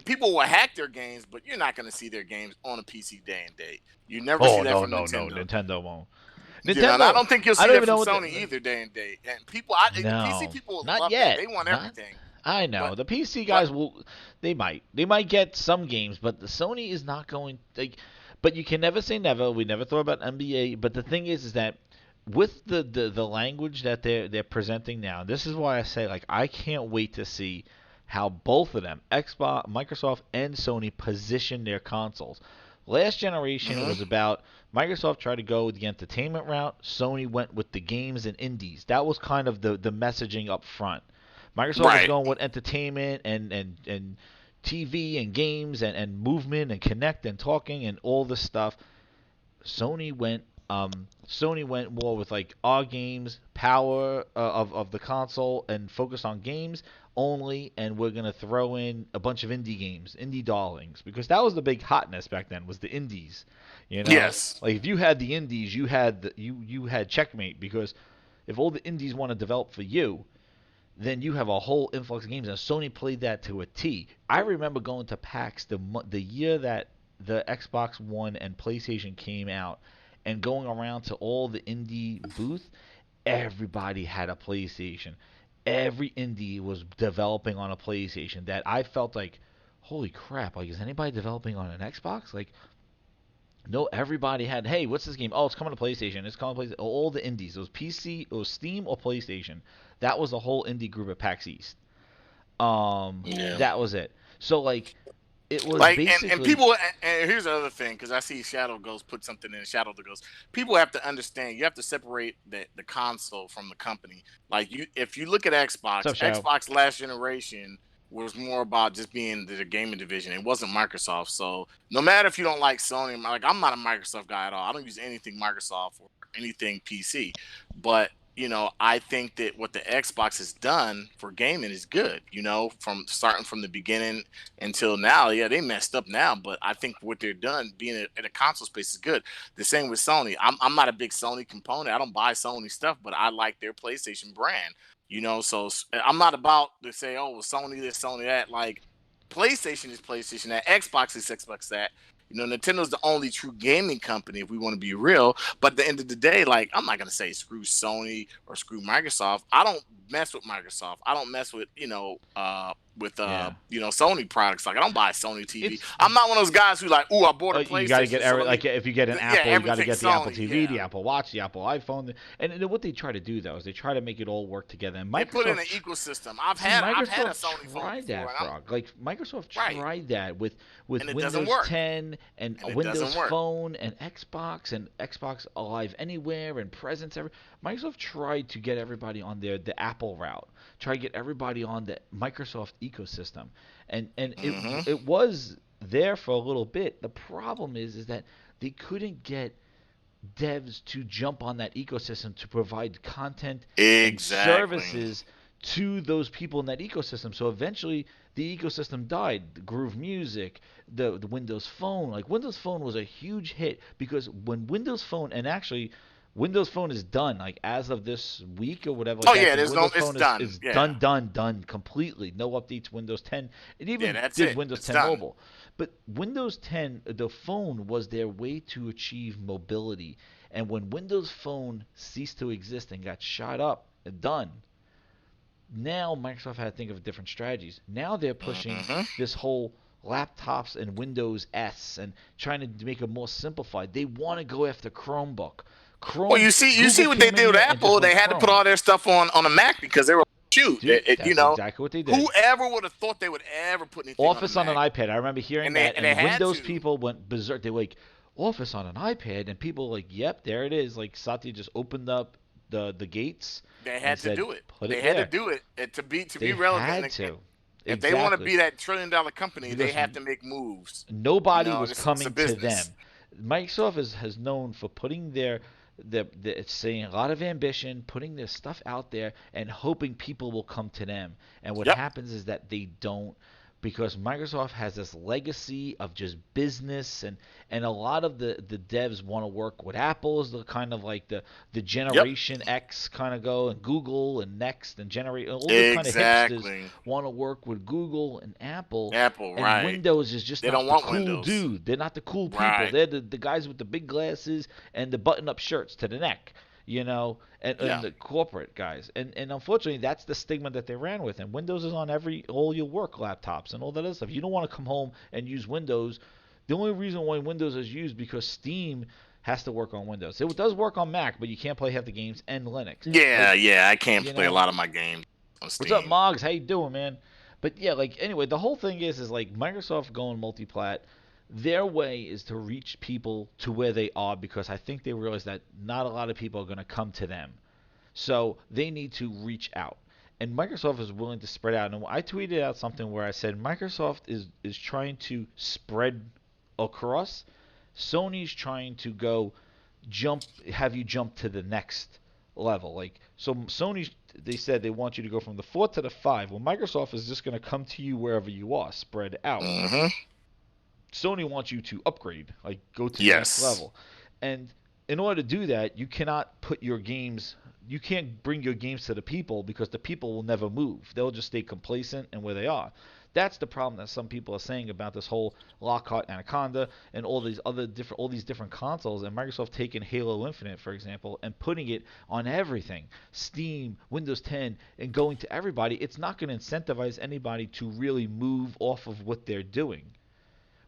People will hack their games, but you're not gonna see their games on a PC day and date. You never see Oh that no from no no! Nintendo. Nintendo won't. And I Nintendo. don't think you'll I see don't that even from know what Sony either day and date. And the PC No, people not love that. yet. They want Not. everything. I But know the PC but guys will. They might get some games, but the Sony is not going. Like, but you can never say never. We never thought about NBA. But the thing is that with the language that they're presenting now, this is why I say like I can't wait to see how both of them, Xbox, Microsoft, and Sony position their consoles. Last generation mhm. was about Microsoft tried to go with the entertainment route. Sony went with the games and indies. That was kind of the messaging up front. Microsoft was Right. going with entertainment and TV and games and movement and connect and talking and all this stuff. Sony went Sony went more with like our games, power of the console, and focus on games only. And we're gonna throw in a bunch of indie games, indie darlings, because that was the big hotness back then was the indies. You know, Yes. like if you had the indies, you had checkmate because if all the indies want to develop for you, then you have a whole influx of games. And Sony played that to a T. I remember going to PAX the year that the Xbox One and PlayStation came out, and going around to all the indie booth. Everybody had a PlayStation. Every indie was developing on a PlayStation. That I felt like, holy crap! Like, is anybody developing on an Xbox? Like, No, everybody had. Hey, what's this game? Oh, it's coming to PlayStation. It's coming to PlayStation. All the indies, those PC, it was Steam or PlayStation. That was the whole indie group at PAX East. Yeah. That was it. So like, it was Like and basically people and here's the other thing because I see Shadow Ghost put something in Shadow the Ghost. People have to understand you have to separate the console from the company. Like you, if you look at what's up, Xbox, Shadow? Xbox last generation was more about just being the gaming division. It wasn't Microsoft. So no matter if you don't like Sony, like I'm not a Microsoft guy at all. I don't use anything Microsoft or anything PC. But I think that what the Xbox has done for gaming is good. From starting from the beginning until now. Yeah, they messed up now, but I think what they're done being in a console space is good. The same with Sony. I'm not a big Sony component. I don't buy Sony stuff, but I like their PlayStation brand. So I'm not about to say, oh, well, Sony this, Sony that. Like PlayStation is PlayStation that, Xbox is Xbox that. Nintendo's the only true gaming company if we want to be real. But at the end of the day, like I'm not gonna say screw Sony or screw Microsoft. I don't mess with Microsoft. I don't mess with Yeah, Sony products. Like I don't buy a Sony TV. it's I'm not one of those guys who like, ooh, I bought a you got to get PlayStation, so let me, like if you get an yeah, Apple, you got to everything get the Apple Sony. TV, Yeah, the Apple Watch, the Apple iPhone, and what they try to do though is they try to make it all work together. And they put in Microsoft an ecosystem. I've See, had a Microsoft Sony phone tried before, that, and I'm Frog. Like Microsoft right, tried that with and it doesn't Windows work, 10 and and it Windows doesn't work. Phone and Xbox Live Anywhere and Presence. Microsoft tried to get everybody on the Apple route. Try to get everybody on the Microsoft ecosystem, and Hmm. it was there for a little bit. The problem is that they couldn't get devs to jump on that ecosystem to provide content and Exactly. services to those people in that ecosystem. So eventually the ecosystem died. The Groove Music, the Windows Phone, like Windows Phone was a huge hit because when Windows Phone and actually Windows Phone is done like as of this week or whatever like Oh that. yeah, The there's no. Windows It's Phone done. is Yeah, done completely. No updates to Windows 10. It yeah, even that's did it. Windows It's 10 done. Mobile. But Windows 10, the phone was their way to achieve mobility. And when Windows Phone ceased to exist and got shot up and done, now Microsoft had to think of different strategies. Now they're pushing Hmm. this whole laptops and Windows S and trying to make it more simplified. They want to go after Chromebook. Well, Chrome, you see Google what they came in did with here and just Apple. went They had to put Chrome. all their stuff on a Mac because they were shoot. Dude, that's exactly what they did. Whoever would have thought they would ever put anything on a Office on an Mac, iPad. I remember hearing and they that, and they and had Windows to. people went berserk. They were like, Office on an iPad, and people were like, yep, there it is. Like Satya just opened up the gates They and had to said, do it. put They it had to there. do it and to They be relevant. had to. If they want to Exactly. be that $1 trillion company, they Because have to make moves. nobody was It's a coming to business. them. Microsoft has known for putting it's saying a lot of ambition, putting their stuff out there, and hoping people will come to them. And what Yep. happens is that they don't, because Microsoft has this legacy of just business, and a lot of the devs want to work with Apple is the kind of like the Yep. Generation X kind of go, and Google and Next and generate all the kind of hipsters Exactly. want to work with Google and Apple, Apple, and right? Windows is just They not don't the want cool Windows. dude. They're not the cool people. Right. They're the guys with the big glasses and the button-up shirts to the neck, and Yeah. the corporate guys. And unfortunately, that's the stigma that they ran with. And Windows is on all your work laptops and all that other stuff. You don't want to come home and use Windows. The only reason why Windows is used because Steam has to work on Windows. It does work on Mac, but you can't play half the games and Linux. Yeah, Like, yeah. I can't you play a know, lot of my games on what's up, Steam. Moggs? How you doing, man? But yeah, like anyway, the whole thing is like Microsoft going multiplat. Their way is to reach people to where they are because I think they realize that not a lot of people are going to come to them. So they need to reach out. And Microsoft is willing to spread out. And I tweeted out something where I said Microsoft is trying to spread across. Sony's trying to go have you jump to the next level. Like so, Sony they said they want you to go from the 4 to the 5. Well, Microsoft is just going to come to you wherever you are, spread out. Hmm. Sony wants you to upgrade, like go to the next Yes. level. And in order to do that, you can't bring your games to the people because the people will never move. They'll just stay complacent and where they are. That's the problem that some people are saying about this whole Lockhart Anaconda and all these different consoles, and Microsoft taking Halo Infinite for example and putting it on everything, Steam, Windows 10, and going to everybody. It's not going to incentivize anybody to really move off of what they're doing.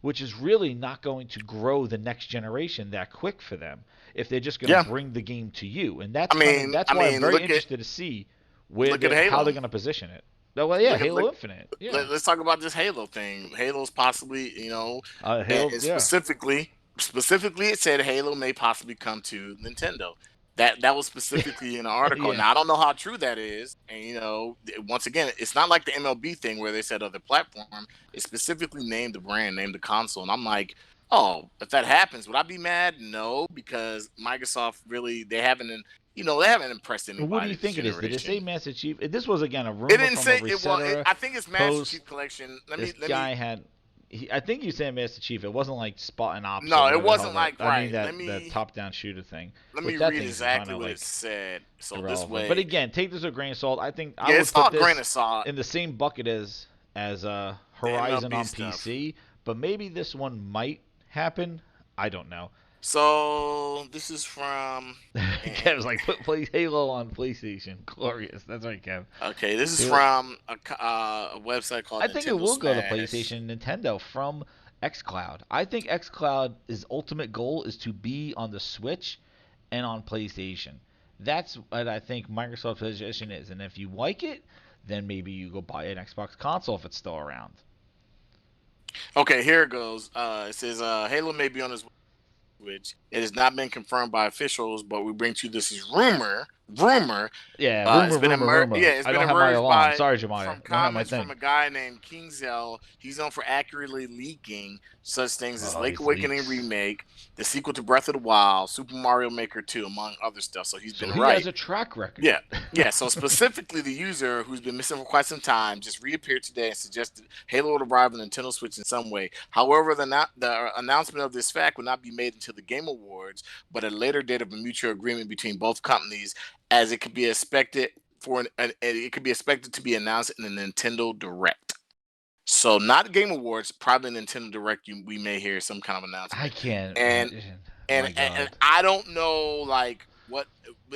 which is really not going to grow the next generation that quick for them if they're just going to Yeah. bring the game to you. And I that's why I'm mean, very interested to see where look at they how they're Halo. going to position it. Oh, well, yeah, Look at look. Halo Infinite, yeah, Let's talk about this Halo thing. Halo's possibly, Halo, and yeah, specifically, it said Halo may possibly come to Nintendo. That was specifically in an article. yeah. Now I don't know how true that is, and once again, it's not like the MLB thing where they said other platform. It specifically named the brand, named the console, and I'm like, oh, if that happens, would I be mad? No, because Microsoft really they haven't impressed What do you anybody this think it is? Did it say generation. Master Chief? This was again a It rumor didn't from a say it. Well, resetter I think it's Master post. Chief Collection. This Let me. guy had. I think you said Master Chief. It wasn't like Spartan Ops or No, it whatever the hell wasn't that. like I mean right. that top-down shooter thing, Let me which that read thing's kind exactly of what it like said. So this irrelevant. But way, again, take this with a grain of salt. I think I yeah, would it's all put grain this of salt. in the same bucket as The Horizon MLB on stuff. PC. But maybe this one might happen. I don't know. So this is from. Kev's like put play Halo on PlayStation. Glorious. That's right, Kev. Okay, this is Halo. from a website called I think it Nintendo will go to Smash. PlayStation and Nintendo from xCloud. I think xCloud's ultimate goal is to be on the Switch and on PlayStation. That's what I think Microsoft's position is. And if you like it, then maybe you go buy an Xbox console if it's still around. Okay, here it goes. It says Halo may be on its which it has not been confirmed by officials, but we bring to you this is rumor. Yeah, rumor, rumor, rumor. It's I been don't have my emerged alarm. by Sorry, Jemiah. from I don't have my comments thing. from a guy named Kingzel. He's known for accurately leaking such things as Oh, Lake these Awakening leaks. remake, the sequel to Breath of the Wild, Super Mario Maker 2, among other stuff. So he's So been he has right. a track record. Yeah. Yeah, so specifically the user who's been missing for quite some time just reappeared today and suggested Halo would arrive on Nintendo Switch in some way. However, the announcement of this fact would not be made until the Game Awards, but at a later date of a mutual agreement between both companies, as it could be expected it could be expected to be announced in the Nintendo Direct. So not Game Awards, probably Nintendo Direct. We may hear some kind of I announcement, can't and imagine. and My and God. I don't know like what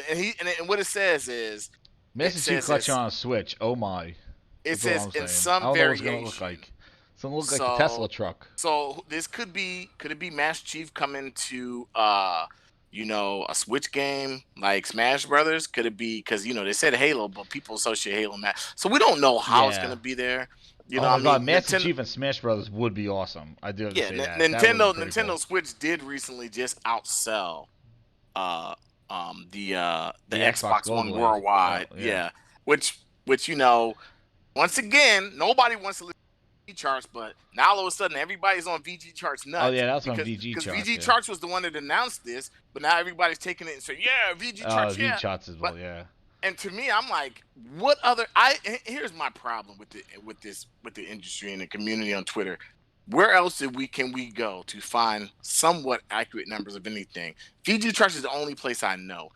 and what it says is it Master Chief says Collection as on a Switch. Oh my. it That's all says I'm in saying. I some don't know what it's gonna look variation. like. It's gonna look like the Tesla So truck. this could it be Master Chief coming to a Switch game like Smash Brothers? Could it be because they said Halo, but people associate Halo and that, so we don't know how it's Yeah. gonna be there. Oh I my God, mean, Master Nintendo. Chief and Smash Brothers would be awesome. I do have to Yeah, say that. That would be Nintendo pretty cool. Nintendo Switch did recently just outsell uh the The Xbox Xbox One globally. Oh worldwide. yeah. Yeah, which once again nobody wants to listen to VG charts, but now all of a sudden everybody's on VG charts Oh nuts yeah, that's on because VG charts. VG Yeah. charts was the one that announced this, but now everybody's taking it and saying yeah VG Oh, charts VG yeah, charts as but well. Yeah. and to me, I'm like, what other? Here's my problem with the industry and the community on Twitter. Where else can we go to find somewhat accurate numbers of anything? VG charts is the only place I know.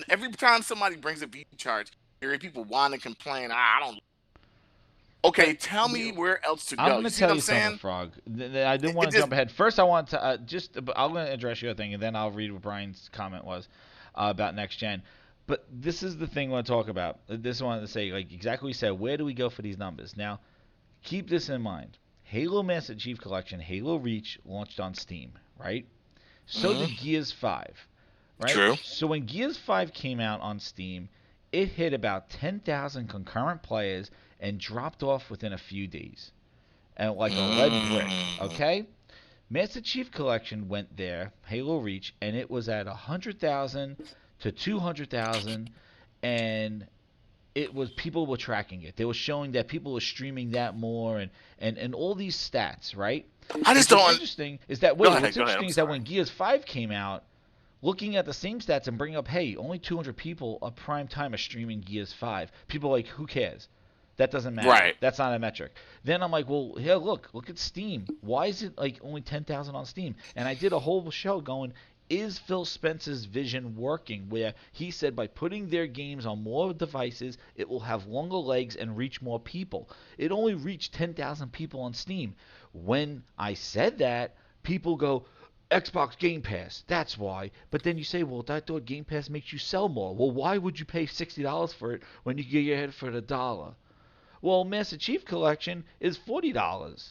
Every time somebody brings a VG chart, you hear people whine and complain. I don't. Okay, But tell me where else to I'm go. You gonna see what tell I'm you something, saying? Frog. I didn't It want to just jump ahead. First, I want to but I'm gonna address your thing, and then I'll read what Brian's comment was about next gen. But this is the thing I want to talk about. This I wanted to say, like exactly what you said. Where do we go for these numbers? Now, keep this in mind. Halo Master Chief Collection, Halo Reach launched on Steam, right? So mhm, did Gears 5, right? true. So when Gears 5 came out on Steam, it hit about 10,000 concurrent players and dropped off within a few days. And like a lead brick, Mm, okay? Master Chief Collection went there, Halo Reach, and it was at 100,000 to 200,000, and it was people were tracking it. They were showing that people were streaming that more, and all these stats, right? I just Which is don't. interesting is that Go wait, ahead. what's Go ahead. interesting I'm is that sorry. when Gears 5 came out, looking at the same stats and bringing up, hey, only 200 people a prime time are streaming Gears 5. People are like, who cares? That doesn't matter. Right. That's not a metric. Then I'm like, well, here, look at Steam. Why is it like only 10,000 on Steam? And I did a whole show going, is Phil Spencer's vision working? Where he said by putting their games on more devices, it will have longer legs and reach more people. It only reached 10,000 people on Steam. When I said that, people go, Xbox Game Pass. That's why. But then you say, well, I thought Game Pass makes you sell more. Well, why would you pay $60 for it when you can get it for $1? Well, Master Chief Collection is $40.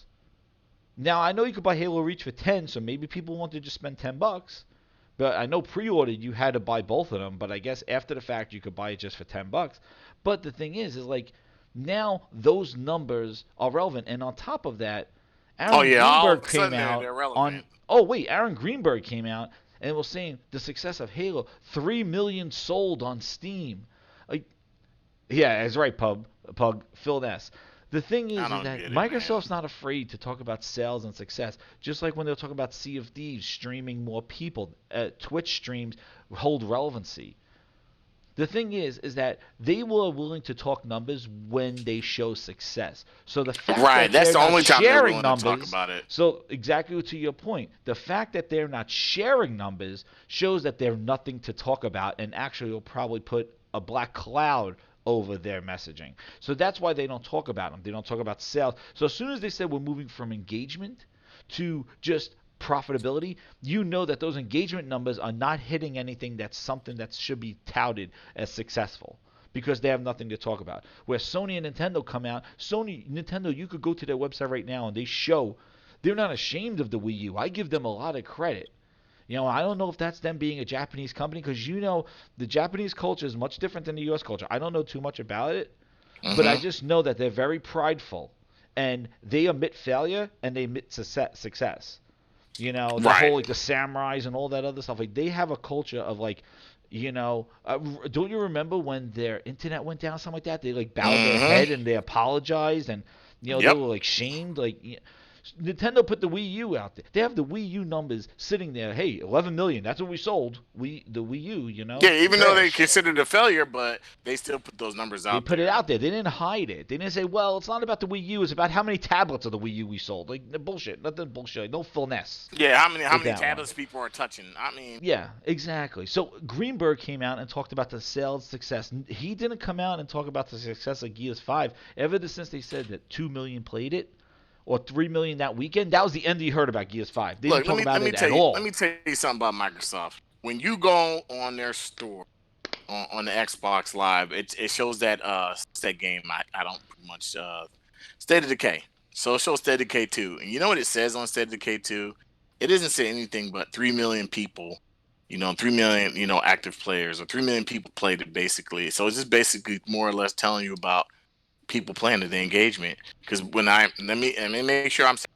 Now I know you could buy Halo Reach for 10, so maybe people want to just spend $10. But I know pre-order you had to buy both of them, but I guess after the fact you could buy it just for $10. But the thing is like now those numbers are relevant, and on top of that, Oh Aaron yeah, all of Greenberg a came sudden out they're relevant. on. Oh wait, Aaron Greenberg came out and was saying the success of Halo, 3 million sold on Steam. Like, yeah, that's right, Pug, Phil Ness. The thing I is don't that get it, man. Microsoft's not afraid to talk about sales and success. Just like when they'll talk about Sea of Thieves streaming more people, Twitch streams hold relevancy. The thing is that they were willing to talk numbers when they show success. So the fact Right, that that's they're the not only time they're sharing willing to talk numbers, about it. so exactly to your point, the fact that they're not sharing numbers shows that they're nothing to talk about, and actually will probably put a black cloud over their messaging. So that's why they don't talk about them. They don't talk about sales. So as soon as they said we're moving from engagement to just profitability, you know that those engagement numbers are not hitting anything that's something that should be touted as successful because they have nothing to talk about. Where Sony and Nintendo come out, Nintendo, you could go to their website right now and they show they're not ashamed of the Wii U. I give them a lot of credit. I don't know if that's them being a Japanese company because the Japanese culture is much different than the U.S. culture. I don't know too much about it, but I Hmm. just know that they're very prideful and they admit failure and they admit success. The Right. whole like the samurais and all that other stuff. Like they have a culture of like, don't you remember when their internet went down, something like that? They like bowed their Hmm. head and they apologized, and they Yep. were like shamed. Like Nintendo put the Wii U out there. They have the Wii U numbers sitting there. Hey, 11 million. That's what we sold. The Wii U. Yeah, even though they Trash. considered it a failure, but they still put those numbers They out put it there. out there. They didn't hide it. They didn't say, well, it's not about the Wii U. It's about how many tablets of the Wii U we sold. Like, bullshit. Nothing bullshit. No finesse Yeah, how with many that one. tablets people are touching? I mean, Yeah, exactly. So Greenberg came out and talked about the sales success. He didn't come out and talk about the success of Gears 5 ever since they said that 2 million played it or 3 million that weekend. That was the end you heard about Gears 5. They didn't look, talk about it at let all. me tell you something about Microsoft. When you go on their store on the Xbox Live, it shows that that game. I don't pretty much State of Decay. So it shows State of Decay 2, and you know what it says on State of Decay 2? It doesn't say anything but 3 million people. 3 million active players, or 3 million people played it basically. So it's just basically more or less telling you about people playing it, the engagement. Because when I let me make sure I'm saying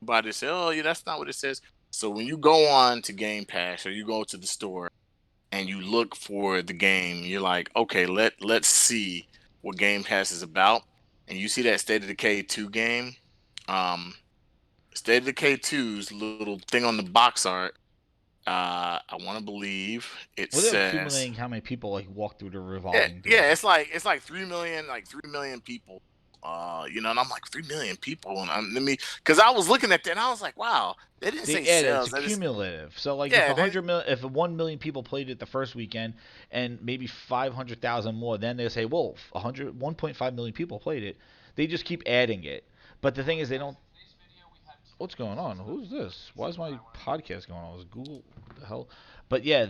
about it, say, oh yeah, that's not what it says. So when you go on to Game Pass or you go to the store and you look for the game, you're like, okay, let's see what Game Pass is about. And you see that State of Decay 2 game. Um, State of Decay 2's little thing on the box art. I want to believe it Well, they're says, accumulating how many people like walk through the yeah, revolving yeah, door. it's like 3 million, like 3 million people. And I'm like 3 million people, and let me, because I was looking at that, and I was like, wow, they didn't They say add it's sales. They just, cumulative. So like if yeah, they, 100 million, if 1 million people played it the first weekend, and maybe 500,000 more, then they say, well, 1.5 million people played it. They just keep adding it. But the thing is, they don't. What's going on? Who's this? Why is my podcast going on? Is Google what the hell? But yeah,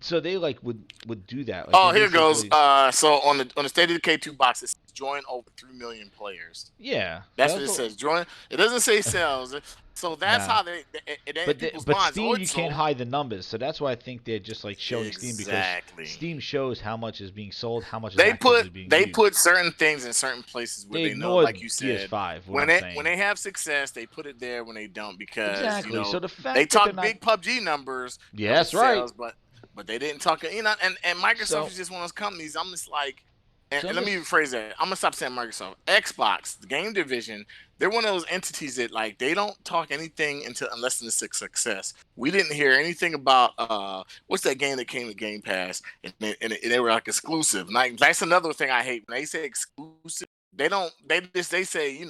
so they like would do that. Like they Oh, here goes. basically, So on the State of Decay 2 box, it says join over 3 million players. yeah. So That's what that's it what. says. Join. It doesn't say sales. So that's Nah. how it ain't But people's but minds. Oh, Steam, you it's can't sold. hide the numbers, so that's why I think they're just like showing Steam because Exactly. Steam shows how much is being sold, how much is actively being They used. put certain things in certain places where They they know, like ignored you Gears said, 5. What I'm when saying. they have success, they put it there. When they don't, because Exactly. So the they fact that they're talk not. big PUBG numbers Yeah, with that's right. sales, but they didn't talk. And Microsoft So is just one of those companies. I'm just like, so and I'm let me just. rephrase that. I'm gonna stop saying Microsoft. Xbox, the game division, they're one of those entities that, like, they don't talk anything until unless it's a success. We didn't hear anything about what's that game that came to Game Pass, and they were like exclusive. Like, that's another thing I hate when they say exclusive. They don't. They say,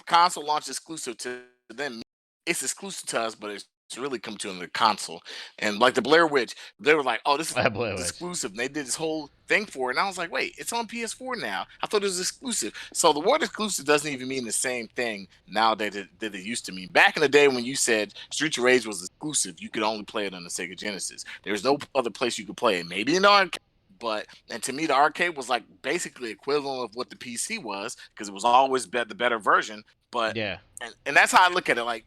console launch exclusive to them. It's exclusive to us, but it's really come to the console. And like the Blair Witch, they were like, "Oh, this is Blue Witch. exclusive." And they did this whole thing for it, and I was like, "Wait, it's on PS4 now. I thought it was exclusive." So the word exclusive doesn't even mean the same thing now that it used to mean. Back in the day when you said Streets of Rage was exclusive, you could only play it on the Sega Genesis. There's no other place you could play it. Maybe in arcade, But and to me, the arcade was like basically equivalent of what the PC was because it was always the better version. But Yeah. and that's how I look at it. Like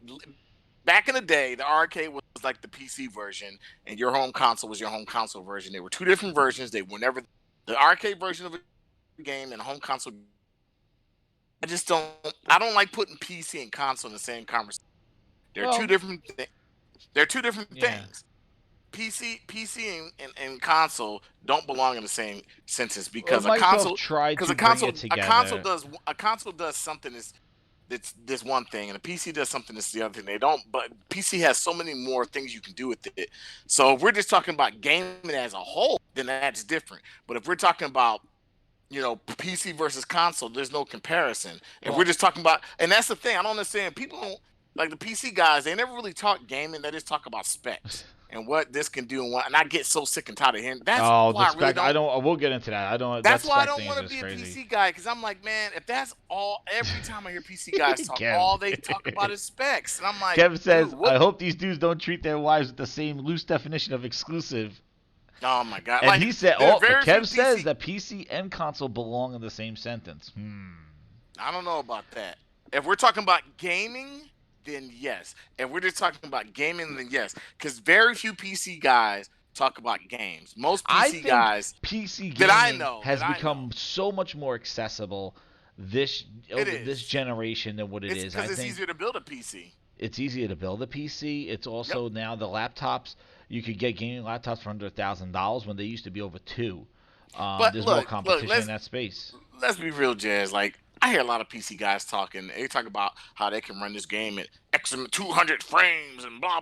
back in the day, the arcade was like the PC version, and your home console was your home console version. They were two different versions. They were never the arcade version of a game and home console. I just don't. I don't like putting PC and console in the same conversation. They're two Well, different. They're two different yeah. things. PC and console don't belong in the same sentence Well, because Microsoft tried to bring it together. a console does something that's this one thing and a PC does something that's the other thing. They don't, but PC has so many more things you can do with it. So if we're just talking about gaming as a whole, then that's different. But if we're talking about PC versus console, there's no comparison. If we're Well, just talking about, and that's the thing, I don't understand. People don't like the PC guys. They never really talk gaming. They just talk about specs and what this can do and what. And I get so sick and tired of hearing. That's oh, the why I really spec. I don't. don't. We'll get into that. I don't. That That's why I spec don't thing is want to just be a crazy. PC guy because I'm like, man, if that's all, every time I hear PC guys talk, Kev. all they talk about is specs, and I'm like, Kev dude, says, what? "I hope these dudes don't treat their wives with the same loose definition of exclusive." Oh my god! And Like he said, there's "Oh, but very few Kev says PC. that PC and console belong in the same sentence." I don't know about that. If we're talking about gaming, then yes. If we're just talking about gaming, then yes. Because very few PC guys talk about games. Most I PC think guys PC that I gaming know, has become so much more accessible this it over this is. generation than what it It's is. because I it's think easier to build a PC. it's easier to build a PC. It's Yep. also now the laptops. You could get gaming laptops for under $1,000 when they used to be over two. But There's more look, competition in that space. let's be real, Jazz. Like I hear a lot of PC guys talking. They talk about how they can run this game at X 200 frames and blah.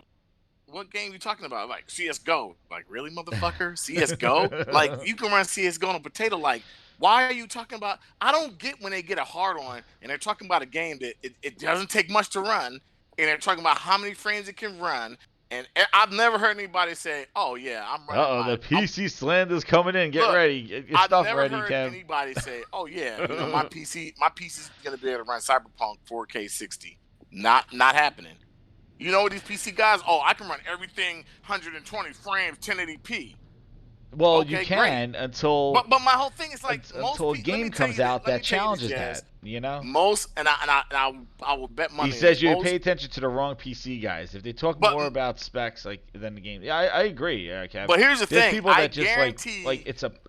What game you talking about? Like CS:GO? Like really, motherfucker? CS:GO? Like you can run CS:GO on a potato? Like why are you talking about? I don't get when they get a hard on and they're talking about a game that it doesn't take much to run, and they're talking about how many frames it can run. And I've never heard anybody say, "Oh yeah, I'm running Uh oh, my." the PC slander's coming in. Get Look, ready. Get your I've stuff never ready, heard Kev. anybody say, "Oh yeah, my PC's gonna be able to run Cyberpunk 4K 60." Not happening. You know these PC guys? Oh, I can run everything 120 frames, 1080p. Well, you Okay, great. can until But my whole thing is like until a Let me game tell comes you this. out Let me that tell you this, challenges Jazz. that. You know. Most I will bet He money says that you pay most. attention to the wrong PC guys. If they talk But more about specs like than the game, yeah, I agree, Kev. but here's the There's thing. people I that just like guarantee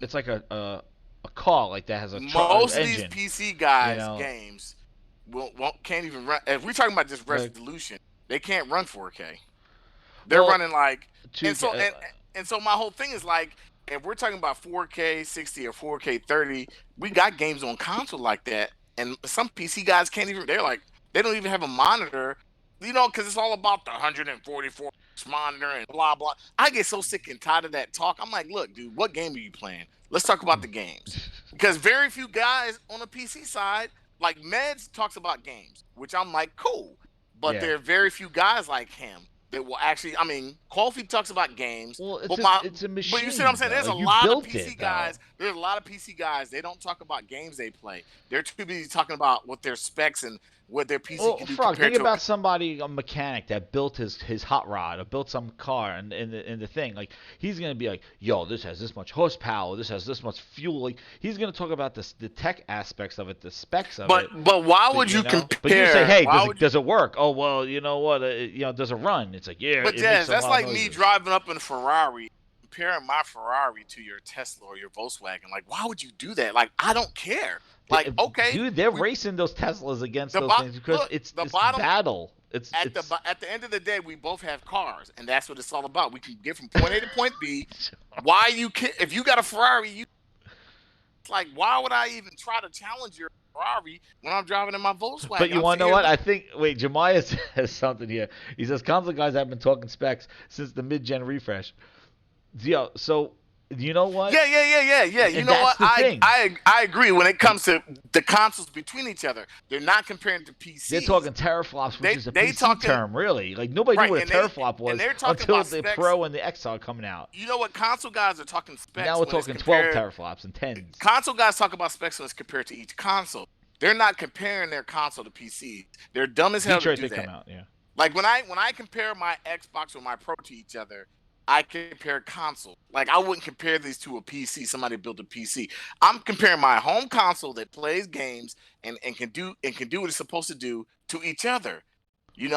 it's like a car like that has a most of these engine. PC You guys know, games can't even run. If we're talking about just like resolution, they can't run 4K. They're well, running like two. and so and so my whole thing is like if we're talking about 4K 60 or 4K 30, we got games on console like that, and some PC guys can't even. They're like they don't even have a monitor, because it's all about the 144 monitor and blah blah. I get so sick and tired of that talk. I'm like, look, dude, what game are you playing? Let's talk about the games because very few guys on the PC side, like Meds, talks about games, which I'm like, cool, but Yeah. there are very few guys like him that will actually. I mean, Coffee talks about games, Well, but my it's a but you see what I'm machine saying? though. There's a Like you lot of built PC it though. guys. There's a lot of PC guys. They don't talk about games they play. They're too busy talking about what their specs and what their PC Well, can do Frog, think compared to. about somebody, a mechanic that built his hot rod or built some car and in the thing. Like he's gonna be like, yo, this has this much horsepower, this has this much fuel. Like he's gonna talk about the tech aspects of it, the specs of it. But why But would you you know, but you say, compare? hey, Why would you? does it work? Oh well, you know what? Does it run? It's like yeah, But it makes Jazz, a that's lot of like me noises. driving up in a Ferrari, comparing my Ferrari to your Tesla or your Volkswagen. Like, why would you do that? Like, I don't care. Like, okay, Dude, they're we racing those Teslas against the those things because look it's the it's bottom battle. It's at the end of the day, we both have cars, and that's what it's all about. We can get from point A to point B. Why you can If you got a Ferrari, it's like why would I even try to challenge your Ferrari when I'm driving in my But Volkswagen? you I'm want to sitting know what? here. I think. Wait, Jemiah says something here. He says console guys have been talking specs since the mid-gen refresh. Yo, so you know what? Yeah. You And know that's what? the thing. I agree when it comes to the consoles between each other. They're not comparing to They're PCs. talking teraflops, which is a They PC talking term, really. Like nobody knew right, what a teraflop and was they're talking until about the specs. Pro and the X are coming out. You know what? Console guys are talking Now specs we're when it's talking 12 compared. teraflops and tens. Console guys talk about specs when it's compared to each console. They're not comparing their console to PC. They're dumb as hell to Detroit do did come that. out, yeah. Like when I compare my Xbox or my Pro to each other, I compare console. Like I wouldn't compare these to a PC. Somebody built a PC. I'm comparing my home console that plays games and can do what it's supposed to do to each other.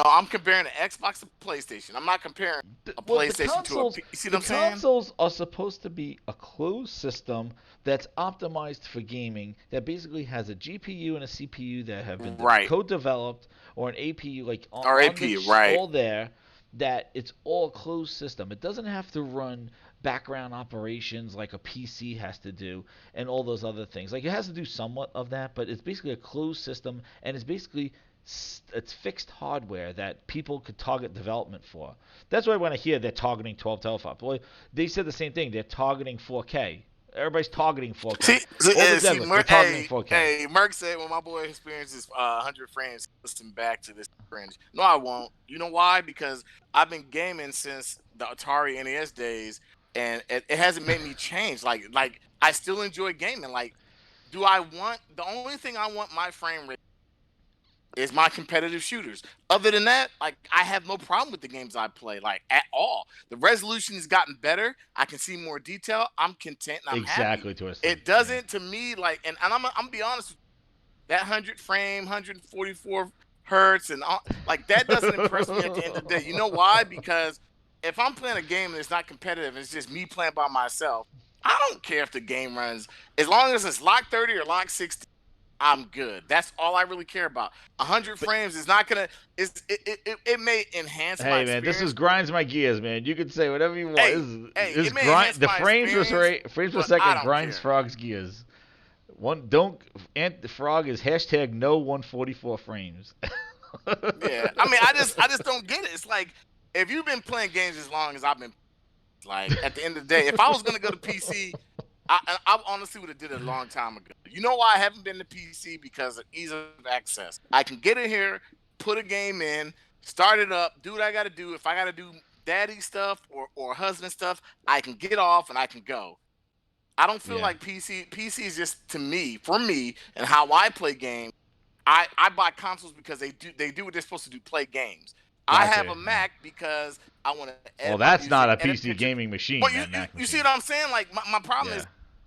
I'm comparing an Xbox to PlayStation. I'm not comparing a Well, the PlayStation to a consoles P. You see what the I'm saying? consoles are supposed to be a closed system that's optimized for gaming that basically has a GPU and a CPU that have been Right. co-developed, or an APU like Or on the AP. Right. all there, that it's all a closed system. It doesn't have to run background operations like a PC has to do, and all those other things. Like it has to do somewhat of that, but it's basically a closed system, and it's basically it's fixed hardware that people could target development for. That's why when I hear they're targeting 12 teraflops, well, they said the same thing. They're targeting 4K. Everybody's targeting 4K. See, see, All the see devs, they're targeting hey, 4K. hey, Merck said when my boy experiences 100 frames, listen back to this cringe. No, I won't. You know why? Because I've been gaming since the Atari NES days, and it hasn't made me change. Like I still enjoy gaming. Like, do I want the only thing I want my frame rate is my competitive shooters. Other than that, like I have no problem with the games I play, like at all. The resolution has gotten better. I can see more detail. I'm content and I'm happy. Exactly, Twisted. It Yeah. doesn't to me like, and I'm gonna be honest with you, that 100 frame, 144 hertz, and all, like that doesn't impress me at the end of the day. You know why? Because if I'm playing a game and it's not competitive, it's just me playing by myself. I don't care if the game runs as long as it's lock 30 or lock 60. I'm good. That's all I really care about. 100 But frames is not gonna. It may enhance my hey, man, this is experience. grinds my gears, man. You can say whatever you want. Hey, hey, This it may grind enhance the my experience, frames per but I second don't grinds care. Frog's gears. One don't Ant Frog is hashtag no 144 frames. Yeah, I mean, I just don't get it. It's like if you've been playing games as long as I've been, like at the end of the day, if I was gonna go to PC, I honestly would have did it a long time ago. You know why I haven't been to PC? Because of ease of access. I can get in here, put a game in, start it up, do what I got to do. If I got to do daddy stuff or husband stuff, I can get off and I can go. I don't feel Yeah, like PC is just to me, for me, and how I play games. I buy consoles because they do what they're supposed to do, play games. I have gotcha. a Yeah. Mac because I want to Well, edit my that's not music, a edit PC pictures. gaming machine, But you, that you Mac you see machine. what I'm saying? Like my problem is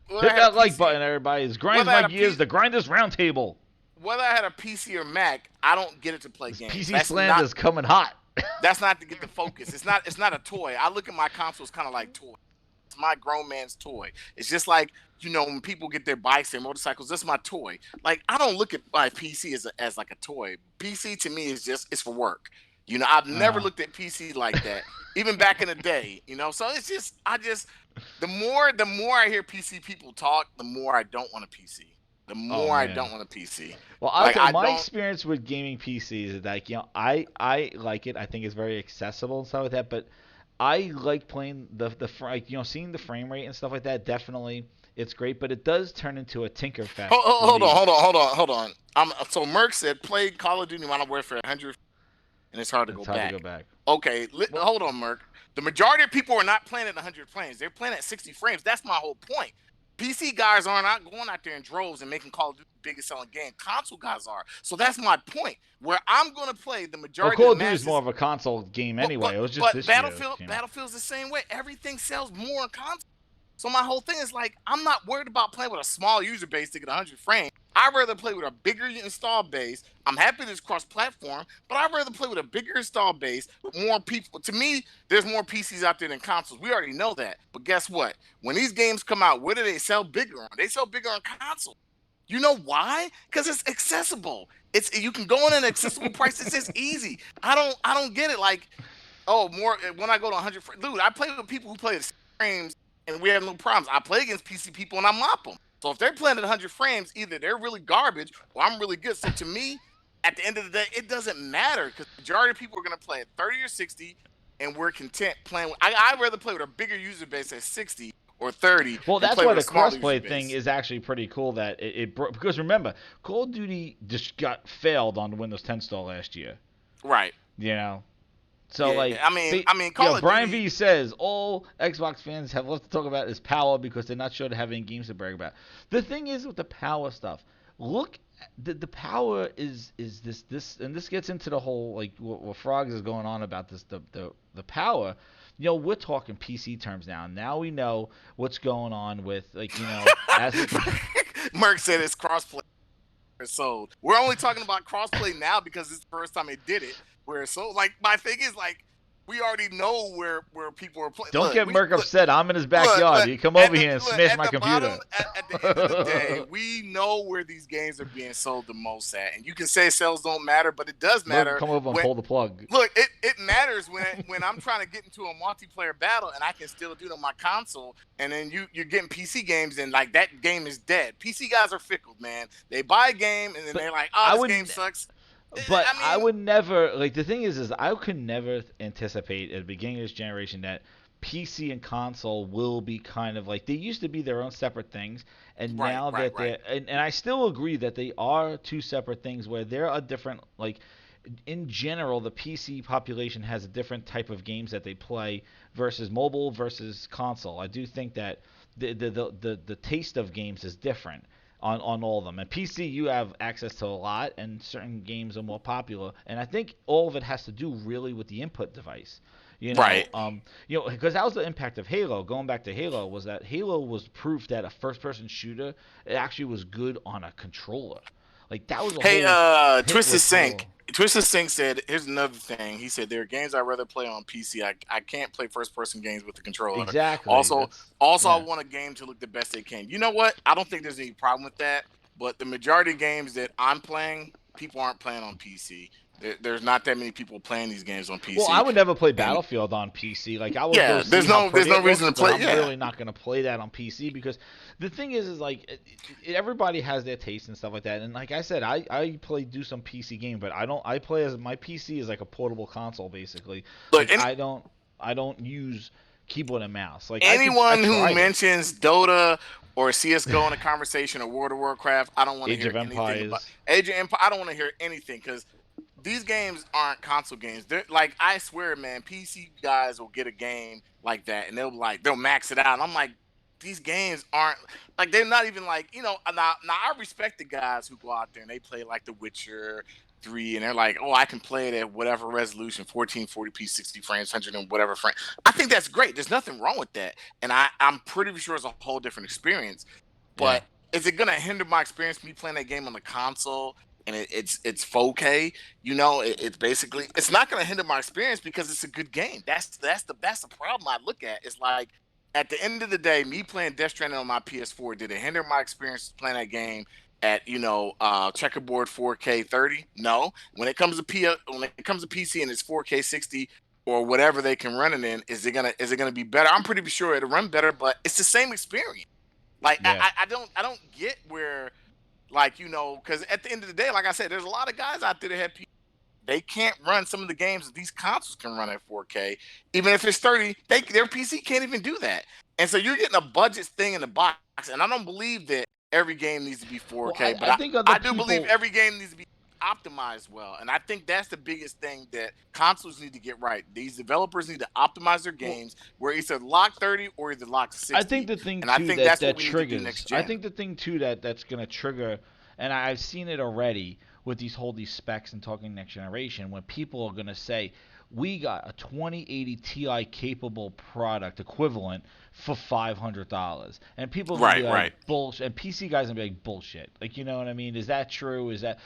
Yeah. whether I Hit had a that like PC, button, everybody. It's grinds whether I my had a gears. P, The Grinders Roundtable. whether I had a PC or Mac, I don't get it to play This games. PC slander's coming hot. That's not to get the focus. It's not a toy. I look at my consoles kind of like toys. It's my grown man's toy. It's just like when people get their bikes, their motorcycles. That's my toy. Like I don't look at my PC as like a toy. PC to me is just it's for work. I've never uh, looked at PC like that, even back in the day. So it's just the more I hear PC people talk, the more I don't want a PC. The oh more I man. don't want a PC. Well, I'll Like tell you, I my don't. experience with gaming PCs is that I like it. I think it's very accessible and stuff like that. But I like playing like, seeing the frame rate and stuff like that. Definitely, it's great. But it does turn into a tinker fest for Hold on, me. hold on, hold on, hold on. So Merck said play Call of Duty Modern Warfare 100, and it's hard to go It's hard to go back. back. Okay, Well, hold on, Merck. The majority of people are not playing at 100 frames. They're playing at 60 frames. That's my whole point. PC guys aren't out going out there in droves and making Call of Duty the biggest selling game. Console guys are. So that's my point. Where I'm going to play the well, majority of Call the of Duty is more masses. of a console game But anyway. but It was just but this year it Battlefield came out. Battlefield's the same way. Everything sells more on console. So my whole thing is like I'm not worried about playing with a small user base to get 100 frames. I'd rather play with a bigger install base. I'm happy that it's cross-platform, but I'd rather play with a bigger install base with more people. To me, there's more PCs out there than consoles. We already know that. But guess what? When these games come out, what do they sell bigger on? They sell bigger on console. You know why? Because it's accessible. You can go in at an accessible price. It's just easy. I don't get it. Like more when I go to 100 dude, I play with people who play at frames and we have no problems. I play against PC people and I mop them. So if they're playing at 100 frames, either they're really garbage or I'm really good. So to me, at the end of the day, it doesn't matter because the majority of people are going to play at 30 or 60 and we're content playing. I'd rather play with a bigger user base at 60 or 30 Well, than that's play why with a the smaller user crossplay thing base. is actually pretty cool. That because remember, Call of Duty just got failed on the Windows 10 store last year. Right. You know, so Yeah. like, I mean, Call of Brian Duty. V says all Xbox fans have left to talk about is power because they're not sure to have any games to brag about. The thing is with the power stuff, look, the power is this, and this gets into the whole like what Frogs is going on about this the power. we're talking PC terms now. Now we know what's going on with, like, as we Merc said it's crossplay sold. We're only talking about crossplay now because it's the first time they did it. Where it's so like my thing is like we already know where people are playing. don't Look, get we Merc upset. I'm in his look, backyard. look You come over here and look smash at my the bottom computer. at the end of the day, we know where these games are being sold the most at, and you can say sales don't matter, but it does Merc will matter come over and when. pull the plug. Look, it matters when I'm trying to get into a multiplayer battle and I can still do it on my console, and then you're getting PC games and like that game is dead. PC guys are fickle, man. They buy a game and then But they're like, oh, I this would game sucks. But I I mean, would never, like, the thing is I could never anticipate at the beginning of this generation that PC and console will be kind of like they used to be their own separate things, and right, now right, that right, and I still agree that they are two separate things where there are different, like, in general the PC population has a different type of games that they play versus mobile versus console. I do think that the taste of games is different on all of them. And PC, you have access to a lot, and certain games are more popular. And I think all of it has to do really with the input device. right. Because that was the impact of Halo. Going back to Halo, was that Halo was proof that a first-person shooter it actually was good on a controller. Like that was a Hey, whole hit Twisted with Sync. Halo. Twisted Sync said, "Here's another thing." He said, "There are games I'd rather play on PC. I can't play first person games with the controller. Exactly. Also, That's I yeah, want a game to look the best they can. You know what? I don't think there's any problem with that. But the majority of games that I'm playing, people aren't playing on PC. There's not that many people playing these games on Well, I PC. would never play And Battlefield on PC. Like I would go yeah, see how there's pretty no it reason looks, to but play. I'm Yeah, really not gonna play that on PC because the thing is like everybody has their taste and stuff like that. And like I said, I play do some PC game, but I play as my PC is like a portable console basically. look, Like I don't use keyboard and mouse. Like I anyone who tried it. mentions Dota or CS:GO in a conversation or World of Warcraft, I don't want to Age hear of anything about Empires. Age of Empire. I don't want to hear anything because these games aren't console games. They're like I swear, man, PC guys will get a game like that and they'll max it out. And I'm like, these games aren't like they're not even like now I respect the guys who go out there and they play like The Witcher 3 and they're like, oh, I can play it at whatever resolution, 1440p, 60 frames, 100 and whatever frame. I think that's great. There's nothing wrong with that, and I'm pretty sure it's a whole different experience. Yeah. But is it gonna hinder my experience me playing that game on the console? And it's 4K, it's basically it's not going to hinder my experience because it's a good game. That's the problem I look at. It's like at the end of the day, me playing Death Stranding on my PS4 did it hinder my experience playing that game at checkerboard 4K 30? No. When it comes to PC and it's 4K 60 or whatever they can run it in, is it gonna be better? I'm pretty sure it'll run better, but it's the same experience. Like Yeah. I don't get where like because at the end of the day, like I said, there's a lot of guys out there that have they can't run some of the games that these consoles can run at 4K. Even if it's 30, their PC can't even do that. And so you're getting a budget thing in the box. And I don't believe that every game needs to be Well, 4K, I, but I I, think other I do believe people. every game needs to be optimized well. And I think that's the biggest thing that consoles need to get right. These developers need to optimize their Well, games where either lock 30 or either lock I think 60. the thing And I too think that that's what that we need to do next triggers. I gen. think the thing too that's gonna trigger, and I've seen it already with these specs and talking next generation when people are gonna say we got a 2080 Ti capable product equivalent for $500, and people are gonna be Right, like right. bullshit, and PC guys are gonna be like bullshit. Like you know what I mean? Is that true? Is that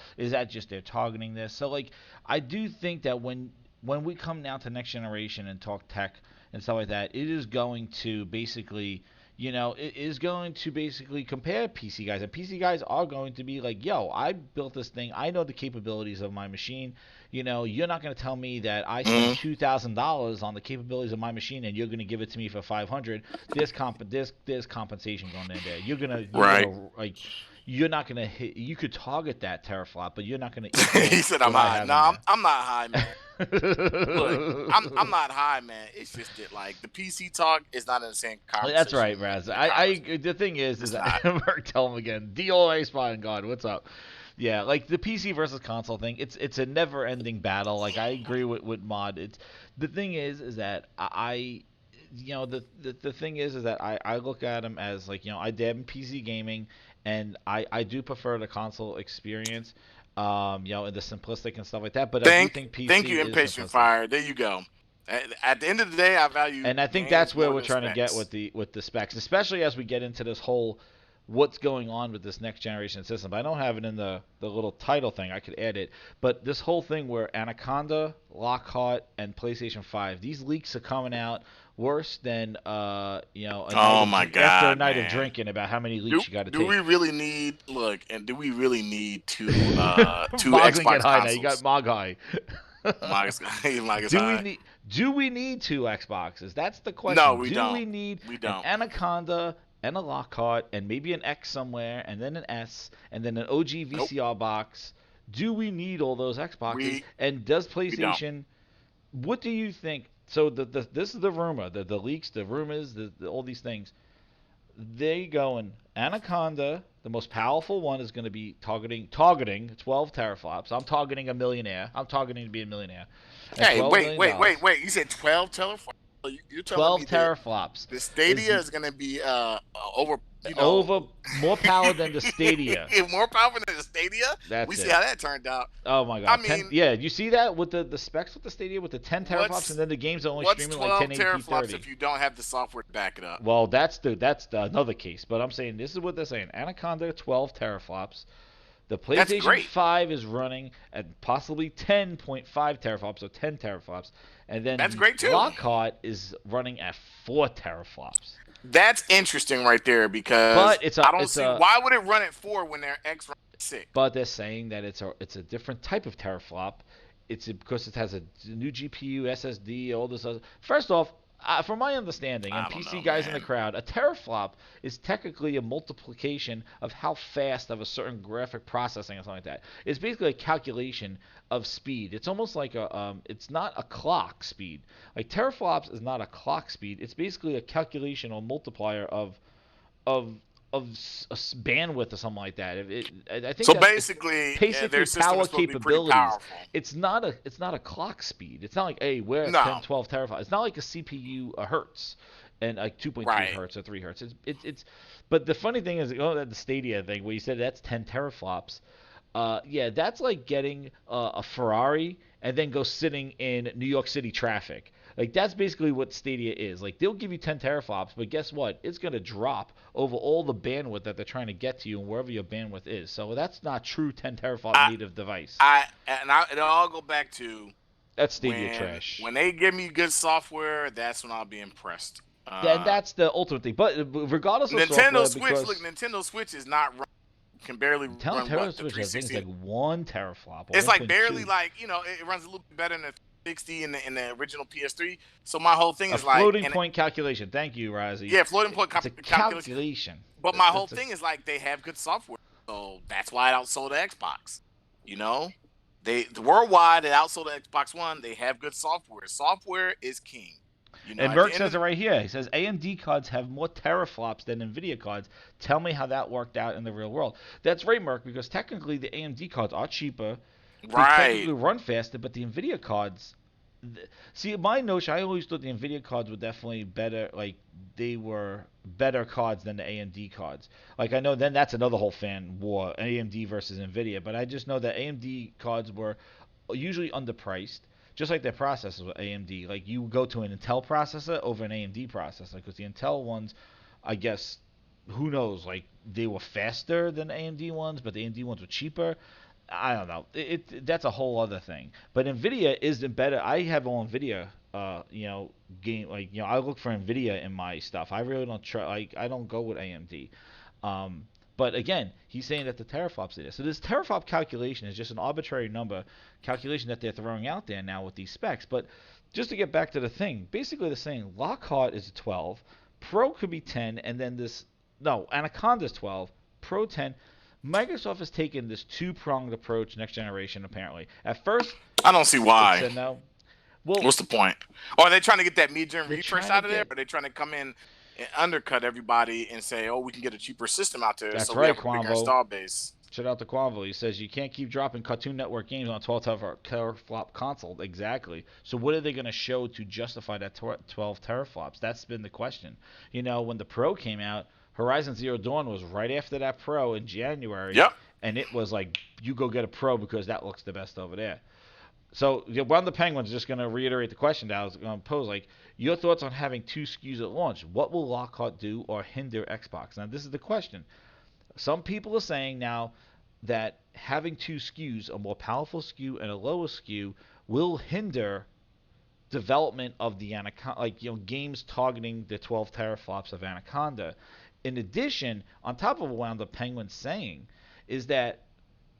just they're targeting this? So like I do think that when we come now to next generation and talk tech and stuff like that, it is going to basically, it is going to basically compare PC guys. And PC guys are going to be like, yo, I built this thing. I know the capabilities of my machine. You're not going to tell me that I spent Mhm. $2,000 on the capabilities of my machine and you're going to give it to me for 500. There's compensation going in there. Right. Like, you're not going to hit, you could target that teraflop, but you're not going to He equal said I'm what I high. have No, in I'm, there. I'm not high, man. Look, I'm not high, man. It's just that like the PC talk is not in the same That's right, conversation Raz. in the I conversation. the thing is It's that not. Mark, tell him again. DOA Spawn God, what's up? Yeah, like the PC versus console thing. It's a never ending battle. Like I agree with Mod. It's the thing is that the thing is that I look at them as like I dab in PC gaming, and I do prefer the console experience. And the simplistic and stuff like that. But I do think Thank PC you, is impatient simplistic. fire. There you go. At the end of the day, I value And I think that's games where more we're than trying to get specs. with the specs, especially as we get into this whole what's going on with this next generation system. I don't have it in the little title thing. I could add it, but this whole thing where Anaconda, Lockhart, and PlayStation 5, these leaks are coming out worse than a night Oh of my after a god, night of man. drinking about how many Do leaks you got to do we take. really need look and do we really need two Mog's gonna get Xbox high now. You got consoles? Mog high. Micah's Micah's Do we high. need do we need two Xboxes? That's the No, question. we Do don't. we need We an don't. Anaconda and a Lockhart and maybe an X somewhere and then an S and then an OG Nope. VCR box? Do we need all those Xboxes? We And does we don't. PlayStation? What do you think? So the this is the rumor, the leaks, the rumors, all these things. They going Anaconda, the most powerful one, is going to be targeting 12 teraflops. I'm targeting a millionaire. I'm targeting to be a millionaire at Hey, 12 wait, million wait, wait, dollars. wait. You said 12 telephone? You're telling 12 me that teraflops the is Stadia is going to be over, you know, over more power than the Stadia. more powerful than the Stadia? We That's see it. how that turned out. Oh my I god. 10 mean, Yeah, you see that with the specs with the Stadia with the 10 teraflops and what's then the games are only what's streaming like 12 1080p teraflops 30. if you don't have the software to back it up? Well, that's the another case, but I'm saying this is what they're saying. Anaconda 12 teraflops. The That's PlayStation great. 5 is running at possibly 10.5 teraflops or 10 teraflops, and then That's the great too. Lockhart is running at 4 teraflops. That's interesting right there because But I don't see why would it run at 4 when their X runs at 6. but they're saying that it's a different type of teraflop. Because it has a new GPU, SSD, all this other. First off, from my understanding, and I don't PC know, guys in the man. crowd, a teraflop is technically a multiplication of how fast of a certain graphic processing or something like that. It's basically a calculation of speed. It's almost like it's not a clock speed. Like teraflops is not a clock speed. It's basically a calculation or multiplier of bandwidth or something like that. I think So that's it's basically, basically their system power is supposed to be pretty capabilities. powerful. It's not a clock speed. It's not like hey we're at 10 No, 12 teraflops. It's not like a CPU a hertz and like 2.2 right. hertz or 3 hertz. It's but the funny thing is oh that the Stadia thing where you said that's 10 teraflops. Yeah, that's like getting a Ferrari and then go sitting in New York City traffic. Like that's basically what Stadia is. Like they'll give you 10 teraflops, but guess what? It's gonna drop over all the bandwidth that they're trying to get to you and wherever your bandwidth is. So that's not true 10 teraflop I, native device. it'll all go back to That's Stadia when trash. when they give me good software. That's when I'll be impressed. Yeah, and that's the ultimate thing. But regardless of Nintendo software, Switch. Look, because Nintendo Switch is not can barely telling run what Nintendo the Switch, I think it's 360. like 1 teraflop or It's like barely 1.2. like it runs a little bit better than the 60 in the original PS3. So my whole thing A is like, floating and point calculation. Thank you, Razi. yeah, floating point It's a calculation. calculation. But my whole That's a thing is like they have good software, so that's why it outsold the Xbox. You know, worldwide it outsold the Xbox One. They have good software. Software is king. You know, And at the Merck end of says it the right here. He says AMD cards have more teraflops than NVIDIA cards. Tell me how that worked out in the real world. That's right, Merck, because technically the AMD cards are cheaper. They right. technically run faster, but the NVIDIA cards. See, my notion, I always thought the NVIDIA cards were definitely better. Like they were better cards than the AMD cards. Like I know then that's another whole fan war, AMD versus NVIDIA. But I just know that AMD cards were usually underpriced, just like their processors with AMD. Like you go to an Intel processor over an AMD processor because the Intel ones, I guess, who knows? Like they were faster than AMD ones, but the AMD ones were cheaper. I don't know. That's a whole other thing. But Nvidia is better. I have all Nvidia. Game like I look for Nvidia in my stuff. I really don't try. Like I don't go with AMD. Um, but again, he's saying that the teraflops are there. So this teraflop calculation is just an arbitrary number calculation that they're throwing out there now with these specs. But just to get back to the thing, basically they're saying Lockhart is a 12, Pro could be 10, and then this no Anaconda is 12, Pro 10. Microsoft has taken this two-pronged approach next generation apparently. At first, I don't see it why. said no. Well, What's the point? Or are they trying to get that mid-gen they're refresh trying to out of there? Or get. are they trying to come in and undercut everybody and say, oh, we can get a cheaper system out there That's so we right, have a bigger Quanvo. install base? Shout out to Quanvo. He says you can't keep dropping Cartoon Network games on a 12 teraflop console. Exactly. So what are they going to show to justify that 12 teraflops? That's been the question. When the Pro came out, Horizon Zero Dawn was right after that Pro in January, Yep. and it was like you go get a Pro because that looks the best over there. So Round the Penguins, just going to reiterate the question that I was going to pose. Like, your thoughts on having two SKUs at launch. What will Lockhart do or hinder Xbox? Now, this is the question. Some people are saying now that having two SKUs, a more powerful SKU and a lower SKU, will hinder development of the Anaconda, like games targeting the 12 teraflops of Anaconda. In addition, on top of what the Penguins saying, is that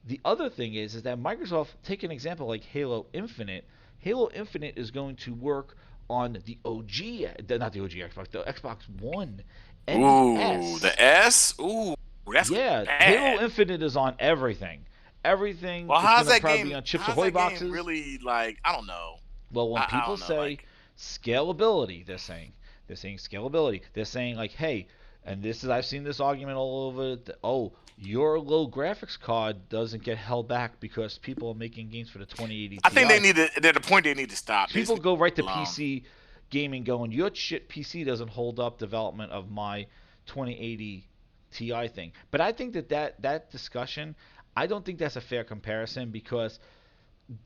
the other thing is that Microsoft, take an example like Halo Infinite. Halo Infinite is going to work on the OG, not the OG Xbox, the Xbox One and the Ooh, the S. S. Ooh, that's gonna be Yeah, Halo bad. Infinite is on everything. Everything. Well, It's gonna probably be on Chips How's Ahoy that game boxes. really like? I don't know. Well, when I people don't know. say Like, scalability, they're saying scalability. They're saying like, hey, and this is I've seen this argument all over. Oh, your low graphics card doesn't get held back because people are making games for the 2080 I think they Ti. need to. They're the point they need to stop. They just People need go right to to leave it alone. PC gaming, going, your shit PC doesn't hold up development of my 2080 Ti thing. But I think that discussion, I don't think that's a fair comparison because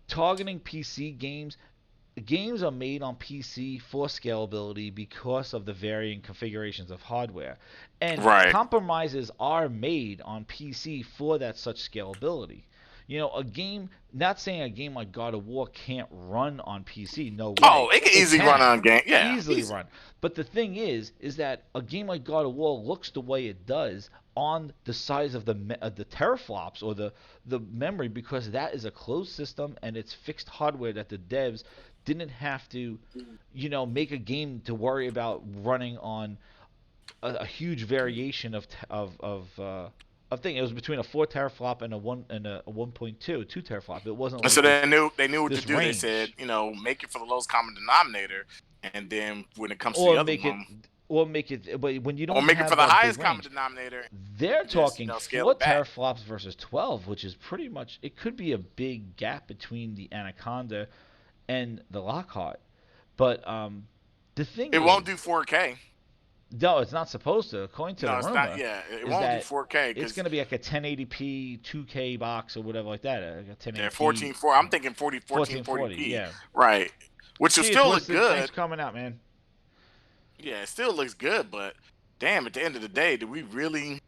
targeting PC games are made on PC for scalability because of the varying configurations of hardware. And Right. compromises are made on PC for that such scalability. A game, not saying a game like God of War can't run on PC, no Oh, way. it can It easily run can on game. Yeah, easily easy. run. But the thing is that a game like God of War looks the way it does on the size of the teraflops or the memory because that is a closed system and it's fixed hardware that the devs didn't have to, make a game to worry about running on a huge variation of thing. It was between a 4 teraflop and a 1.2, 2 teraflop. It wasn't And so like they knew what to this do. They said, range. make it for the lowest common denominator, and then when it comes to the or other make it one, or make it but when you or don't make it for have the that big highest common range, denominator, they're and just talking scale 4 it back. teraflops versus 12, which is pretty much, it could be a big gap between the Anaconda and the Lockhart. But the thing It won't do is, 4K. no, it's not supposed to. According to the No, it's not. rumor, Yeah, it is won't do that 4K it's because going to be like a 1080p 2K box or whatever like that, like a they're 1080p 14.4. I'm thinking 40, 1440. 1440p. Yeah. Right, which will See you, still look Twisted. Thanks good. for coming out, man. Yeah, it still looks good, but damn, at the end of the day, do we really?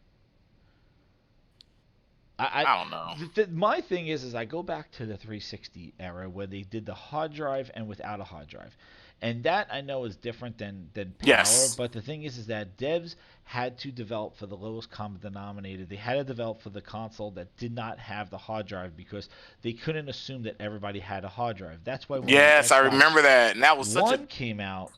I I don't know. my thing is I go back to the 360 era where they did the hard drive and without a hard drive, and that I know is different than power. Yes. But the thing is that devs had to develop for the lowest common denominator. They had to develop for the console that did not have the hard drive because they couldn't assume that everybody had a hard drive. That's why when the Yes, I Xbox remember that, and that was such a. One came out,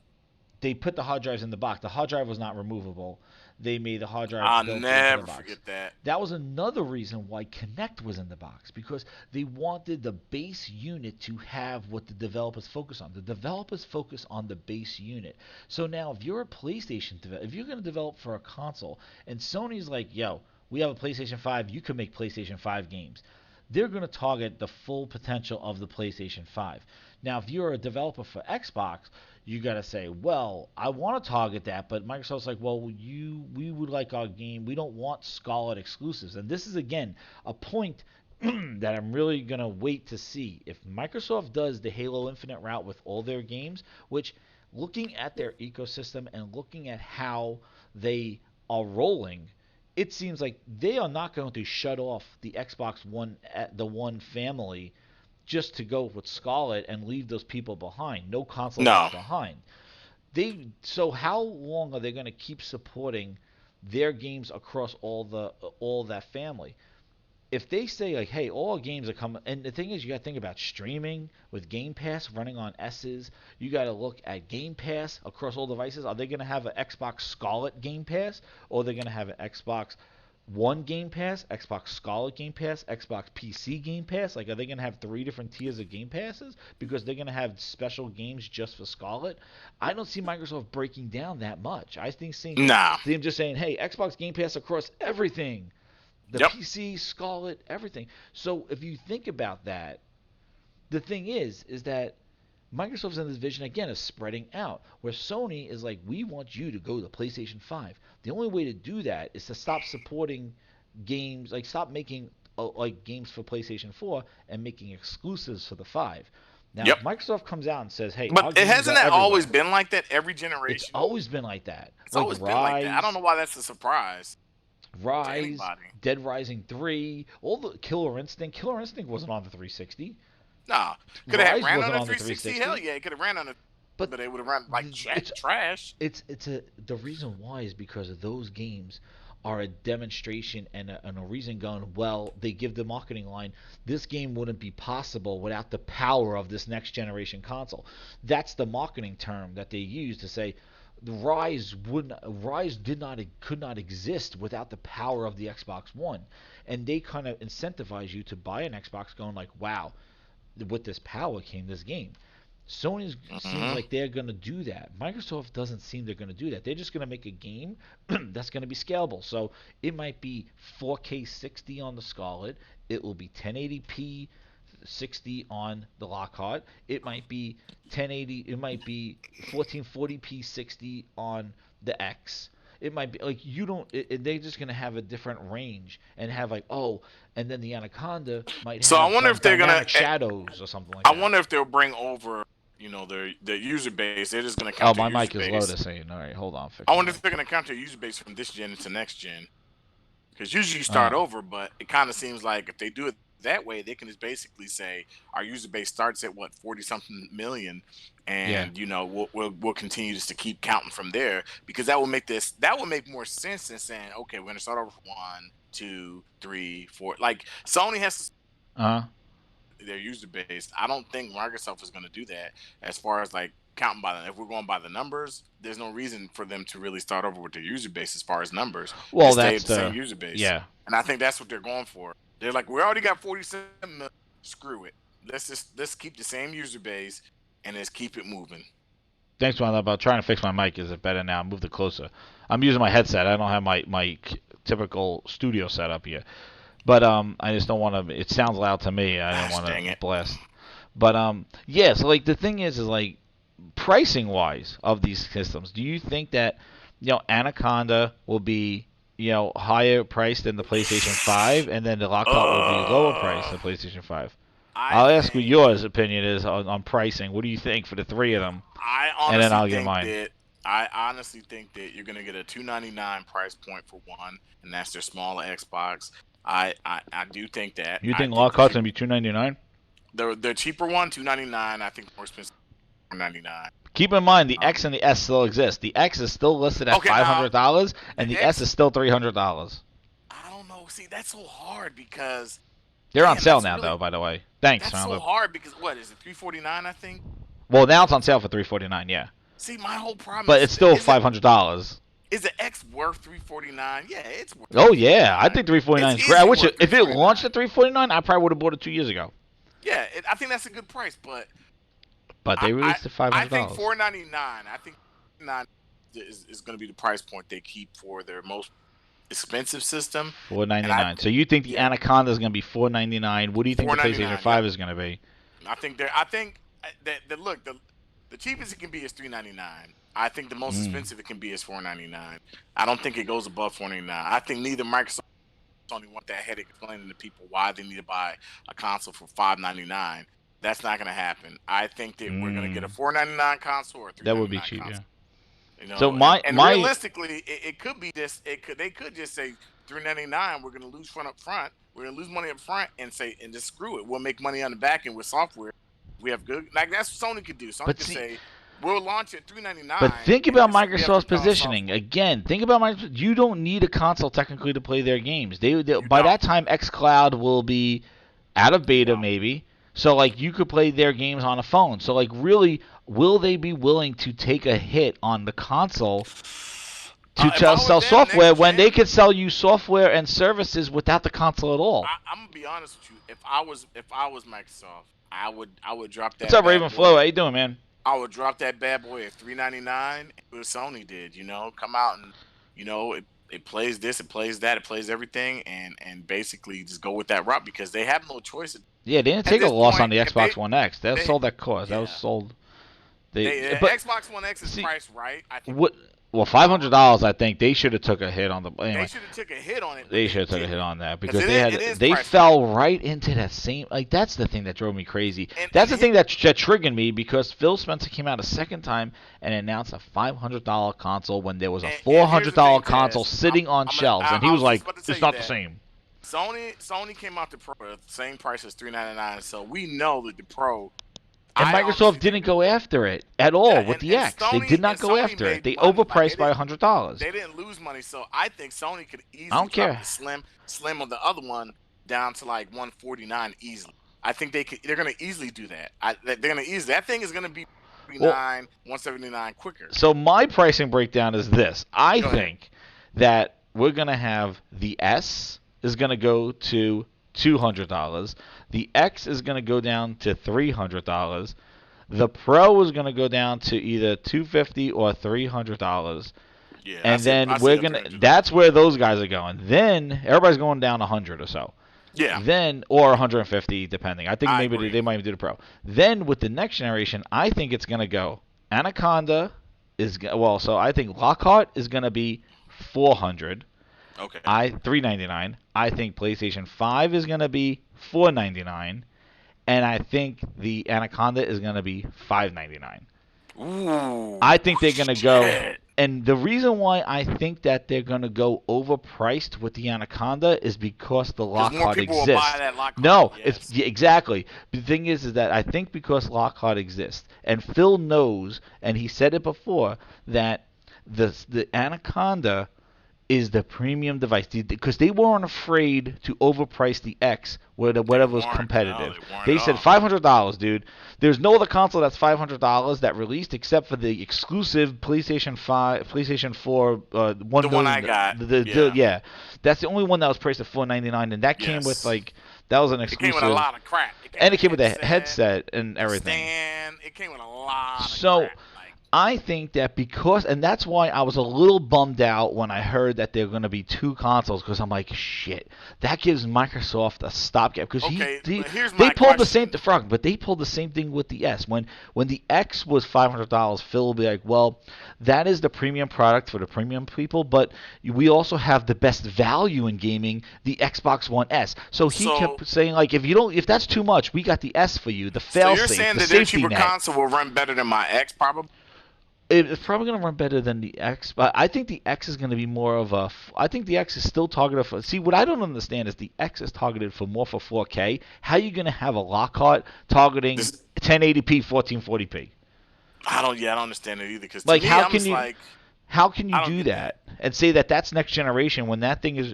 they put the hard drives in the box. The hard drive was not removable. They made the hard drive I'll built into the never box. forget that. That was another reason why Kinect was in the box because they wanted the base unit to have what the developers focus on. The developers focus on the base unit. So now, if you're a PlayStation developer, if you're going to develop for a console, and Sony's like, "Yo, we have a PlayStation 5. You can make PlayStation 5 games." They're going to target the full potential of the PlayStation 5. Now, if you're a developer for Xbox, you got to say, well, I want to target that, but Microsoft's like, well, we would like our game. We don't want Scarlet exclusives. And this is again a point that I'm really gonna wait to see if Microsoft does the Halo Infinite route with all their games. Which, looking at their ecosystem and looking at how they are rolling, it seems like they are not going to shut off the Xbox One, the One family, just to go with Scarlet and leave those people behind. No console left No, behind. So how long are they going to keep supporting their games across all that family? If they say like, hey, all games are coming, and the thing is, you got to think about streaming with Game Pass running on S's. You got to look at Game Pass across all devices. Are they going to have an Xbox Scarlet Game Pass, or are they going to have an Xbox One Game Pass, Xbox Scarlet Game Pass, Xbox PC Game Pass? Like, are they going to have three different tiers of Game Passes because they're going to have special games just for Scarlet? I don't see Microsoft breaking down that much. I think seeing nah. them just saying, hey, Xbox Game Pass across everything, the Yep. PC, Scarlet, everything. So if you think about that, the thing is that Microsoft's in this vision again of spreading out, where Sony is like, we want you to go to PlayStation 5. The only way to do that is to stop supporting games, like stop making like games for PlayStation 4 and making exclusives for the 5. Now, Yep. if Microsoft comes out and says, "Hey, our But it games hasn't are that always everywhere," been like that every it's generation? always been like that. It's Like always been like that. I don't Rise, know why that's a surprise to Rise, anybody. Dead Rising 3, all the Killer Instinct. Killer Instinct wasn't on the 360. Nah, could have Rise ran on wasn't a on the 360. Hell 360. yeah, it could have ran on a, But but it would have run like it's trash. the reason why is because of those games are a demonstration and a reason going, well, they give the marketing line, this game wouldn't be possible without the power of this next generation console. That's the marketing term that they use to say the Rise did not could not exist without the power of the Xbox One. And they kind of incentivize you to buy an Xbox going like, wow, with this power came this game. Sony seems Hmm. like they're going to do that. Microsoft doesn't seem they're going to do that. They're just going to make a game that's going to be scalable. So it might be 4K 60 on the Scarlet. It will be 1080p 60 on the Lockhart. It might be 1080. It might be 1440p 60 on the X. It might be like you don't. They're just gonna have a different range and have like, oh, and then the Anaconda might So I have wonder if they're gonna. dynamic shadows or something like I that. wonder if they'll bring over, their user base. They're just gonna Oh, count their my user mic is low base. to saying. All right, hold on, fix I my wonder if mic. they're gonna count their user base from this gen into next gen. Because usually you start Uh, over, but it kind of seems like if they do it that way, they can just basically say our user base starts at what 40 something million, yeah. and we'll continue just to keep counting from there because that would make more sense than saying okay we're gonna start over from 1, 2, 3, 4. Like Sony has Uh, their user base. I don't think Microsoft is going to do that as far as like counting by if we're going by the numbers, there's no reason for them to really start over with their user base as far as numbers. well, Just stay that's at the same the user base. yeah. And I think that's what they're going for. They're like, we already got 47 million. Screw it. Let's keep the same user base and let's keep it moving. Thanks, man. About trying to fix my mic. Is it better now? Move it closer. I'm using my headset. I don't have my typical studio setup here. But I just don't want to. It sounds loud to me. I didn't Gosh want dang to it. blast. But yeah. So like the thing is like pricing wise of these systems. Do you think that Anaconda will be higher priced than the PlayStation 5, and then the Lockhart will be lower priced Uh, than the PlayStation 5? I I'll ask what think yours opinion is on pricing. What do you think for the three of them, I and then honestly I'll give think mine. that you're gonna get a 299 price point for one, and that's their smaller Xbox. I do think that. You I think think the Lockhart's cheap gonna be 299? the cheaper one 299. I think more expensive 499. Keep in mind the X Um, and the S still exist. The X is still listed at okay, now $500, and the the S X. is still $300. I don't know. See, that's so hard because They're on damn, sale that's now, really though. By the way, thanks, that's so Roundup. hard because what is it 349? I think. Well, now it's on sale for 349. Yeah, See, my whole problem but it's is still is it $500. is the X worth 349? Yeah, it's worth Oh yeah, I 349. think 349 It's is great. I easily wish worth if it launched 349. at 349, I probably would have bought it 2 years ago. Yeah, I think that's a good price, but But I they I, released it I think $500. 499. I think 9 is going to be the price point they keep for their most expensive system, and 499. So you think the yeah, Anaconda is gonna be 499? What do you think the PlayStation 499. Yep. 5 is gonna be? I think that the cheapest it can be is 399. I think the most Mm. expensive it can be is 499. I don't think it goes above 499. I think neither Microsoft or Sony want that headache explaining to people why they need to buy a console for 599. That's not going to happen. I think that we're going to get a Mm. 499 console or a That would be 399 cheap, yeah. console. You So know, and, my and my realistically, it could be this. They could just say 399. We're going to lose front up front. We're going to lose money up front and say and just screw it. We'll make money on the back end with software. We have good like that's what Sony could do. Sony but could see, say we'll launch at 399 but think and about just we have Microsoft's compelling positioning software. again. Think about Microsoft. You don't need a console technically to play their games. They You by don't. that time XCloud will be out of You beta don't. maybe. So like you could play their games on a phone. So like really, will they be willing to take a hit on the console to If I was sell them software next when they gen, could sell you software and services without the console at all? I'm gonna be honest with you. If I was Microsoft, I would drop What's that up, bad Raven Flow? boy. How you doing, man? I would drop that bad boy at 399. What Sony did, come out and it plays this, it plays that, it plays everything, and basically just go with that route because they have no choice Yeah, they didn't at take a this loss on point. the If they Xbox One X. That was they sold at cost. That was yeah sold. they But Xbox One X is see priced right. I think what? Well, $500, I think they should have took a hit on the. They Anyway, should have took a hit on it, but they they should have took a hit didn't on that because because it is they priced right. fell right into that same. Like that's the thing that drove me crazy. And That's the thing that triggered me because Phil Spencer came out a second time and announced a $500 console when there was a four and here's hundred the thing, dollar console Taz. sitting on shelves, and he I was was just like, about to tell "It's you not the that same." Sony came out the Pro at the same price as $399, so we know that the Pro. And I Microsoft honestly think, didn't go after it at yeah, all with the X. They did not go Sony after it. made They money. Like overpriced by $100. they didn't lose money, so I think Sony could I easily don't drop care. the slim of the other one down to like 149 easily. I think they're gonna easily do that. They're gonna easily that thing is gonna be Well, 179 quicker. so my pricing breakdown is this. I Go ahead. think that we're gonna have the S is gonna go to $200. The X is gonna go down to $300. The Pro is gonna go down to either $250 or $300. Yeah, And then I see we're them gonna. trying to do that. That's where those guys are going. Then everybody's going down 100 or so. Yeah, Then or 150 depending. I think I maybe agree. they might even do the Pro. Then with the next generation, I think it's gonna go. Anaconda well, so I think Lockhart is gonna be 400. Okay. 399. I think PlayStation 5 is gonna be 499, and I think the Anaconda is gonna be 599. Ooh, I think they're gonna go, shit. and the reason why I think that they're gonna go overpriced with the Anaconda is because the Because more Lockhart people will buy exists. that Lockhart. No, it's Yes. yeah, exactly. The thing is that I think because Lockhart exists, and Phil knows, and he said it before that the Anaconda is the premium device because they weren't afraid to overprice the X They whatever was weren't. No, competitive. they weren't at They said all. $500, dude. There's no other console that's $500 that released except for the exclusive PlayStation 5, PlayStation 4, 1 The one million. I got. Yeah. Yeah, that's the only one that was priced at $499, and that came with Yes. like that was an It came with a exclusive, lot of crap. It came and with it a came with a headset, headset and a everything. stand. It came with a lot of So crap. Like, I think that because, and that's why I was a little bummed out when I heard that there were going to be two consoles, because I'm like, shit, that gives Microsoft a stopgap. Because okay, but here's they my pulled the same, question. but they pulled the same thing with the S. When the X was $500, Phil will be like, well, that is the premium product for the premium people, but we also have the best value in gaming, the Xbox One S. So he So, kept saying like, if that's too much, we got the S for you, the so you're fail-safe, saying the that their safety cheaper net. console will run better than my X, probably? It's probably going to run better than the X, but I think the X is going to be more of a. I think the X is still targeted for. See, what I don't understand is the X is targeted for more for 4K. How are you going to have a Lockhart targeting This, 1080p, 1440p? I don't understand it either. Because to Like, me, how I'm can just you? like, How can you I don't do get that. that and say that that's next generation when that thing is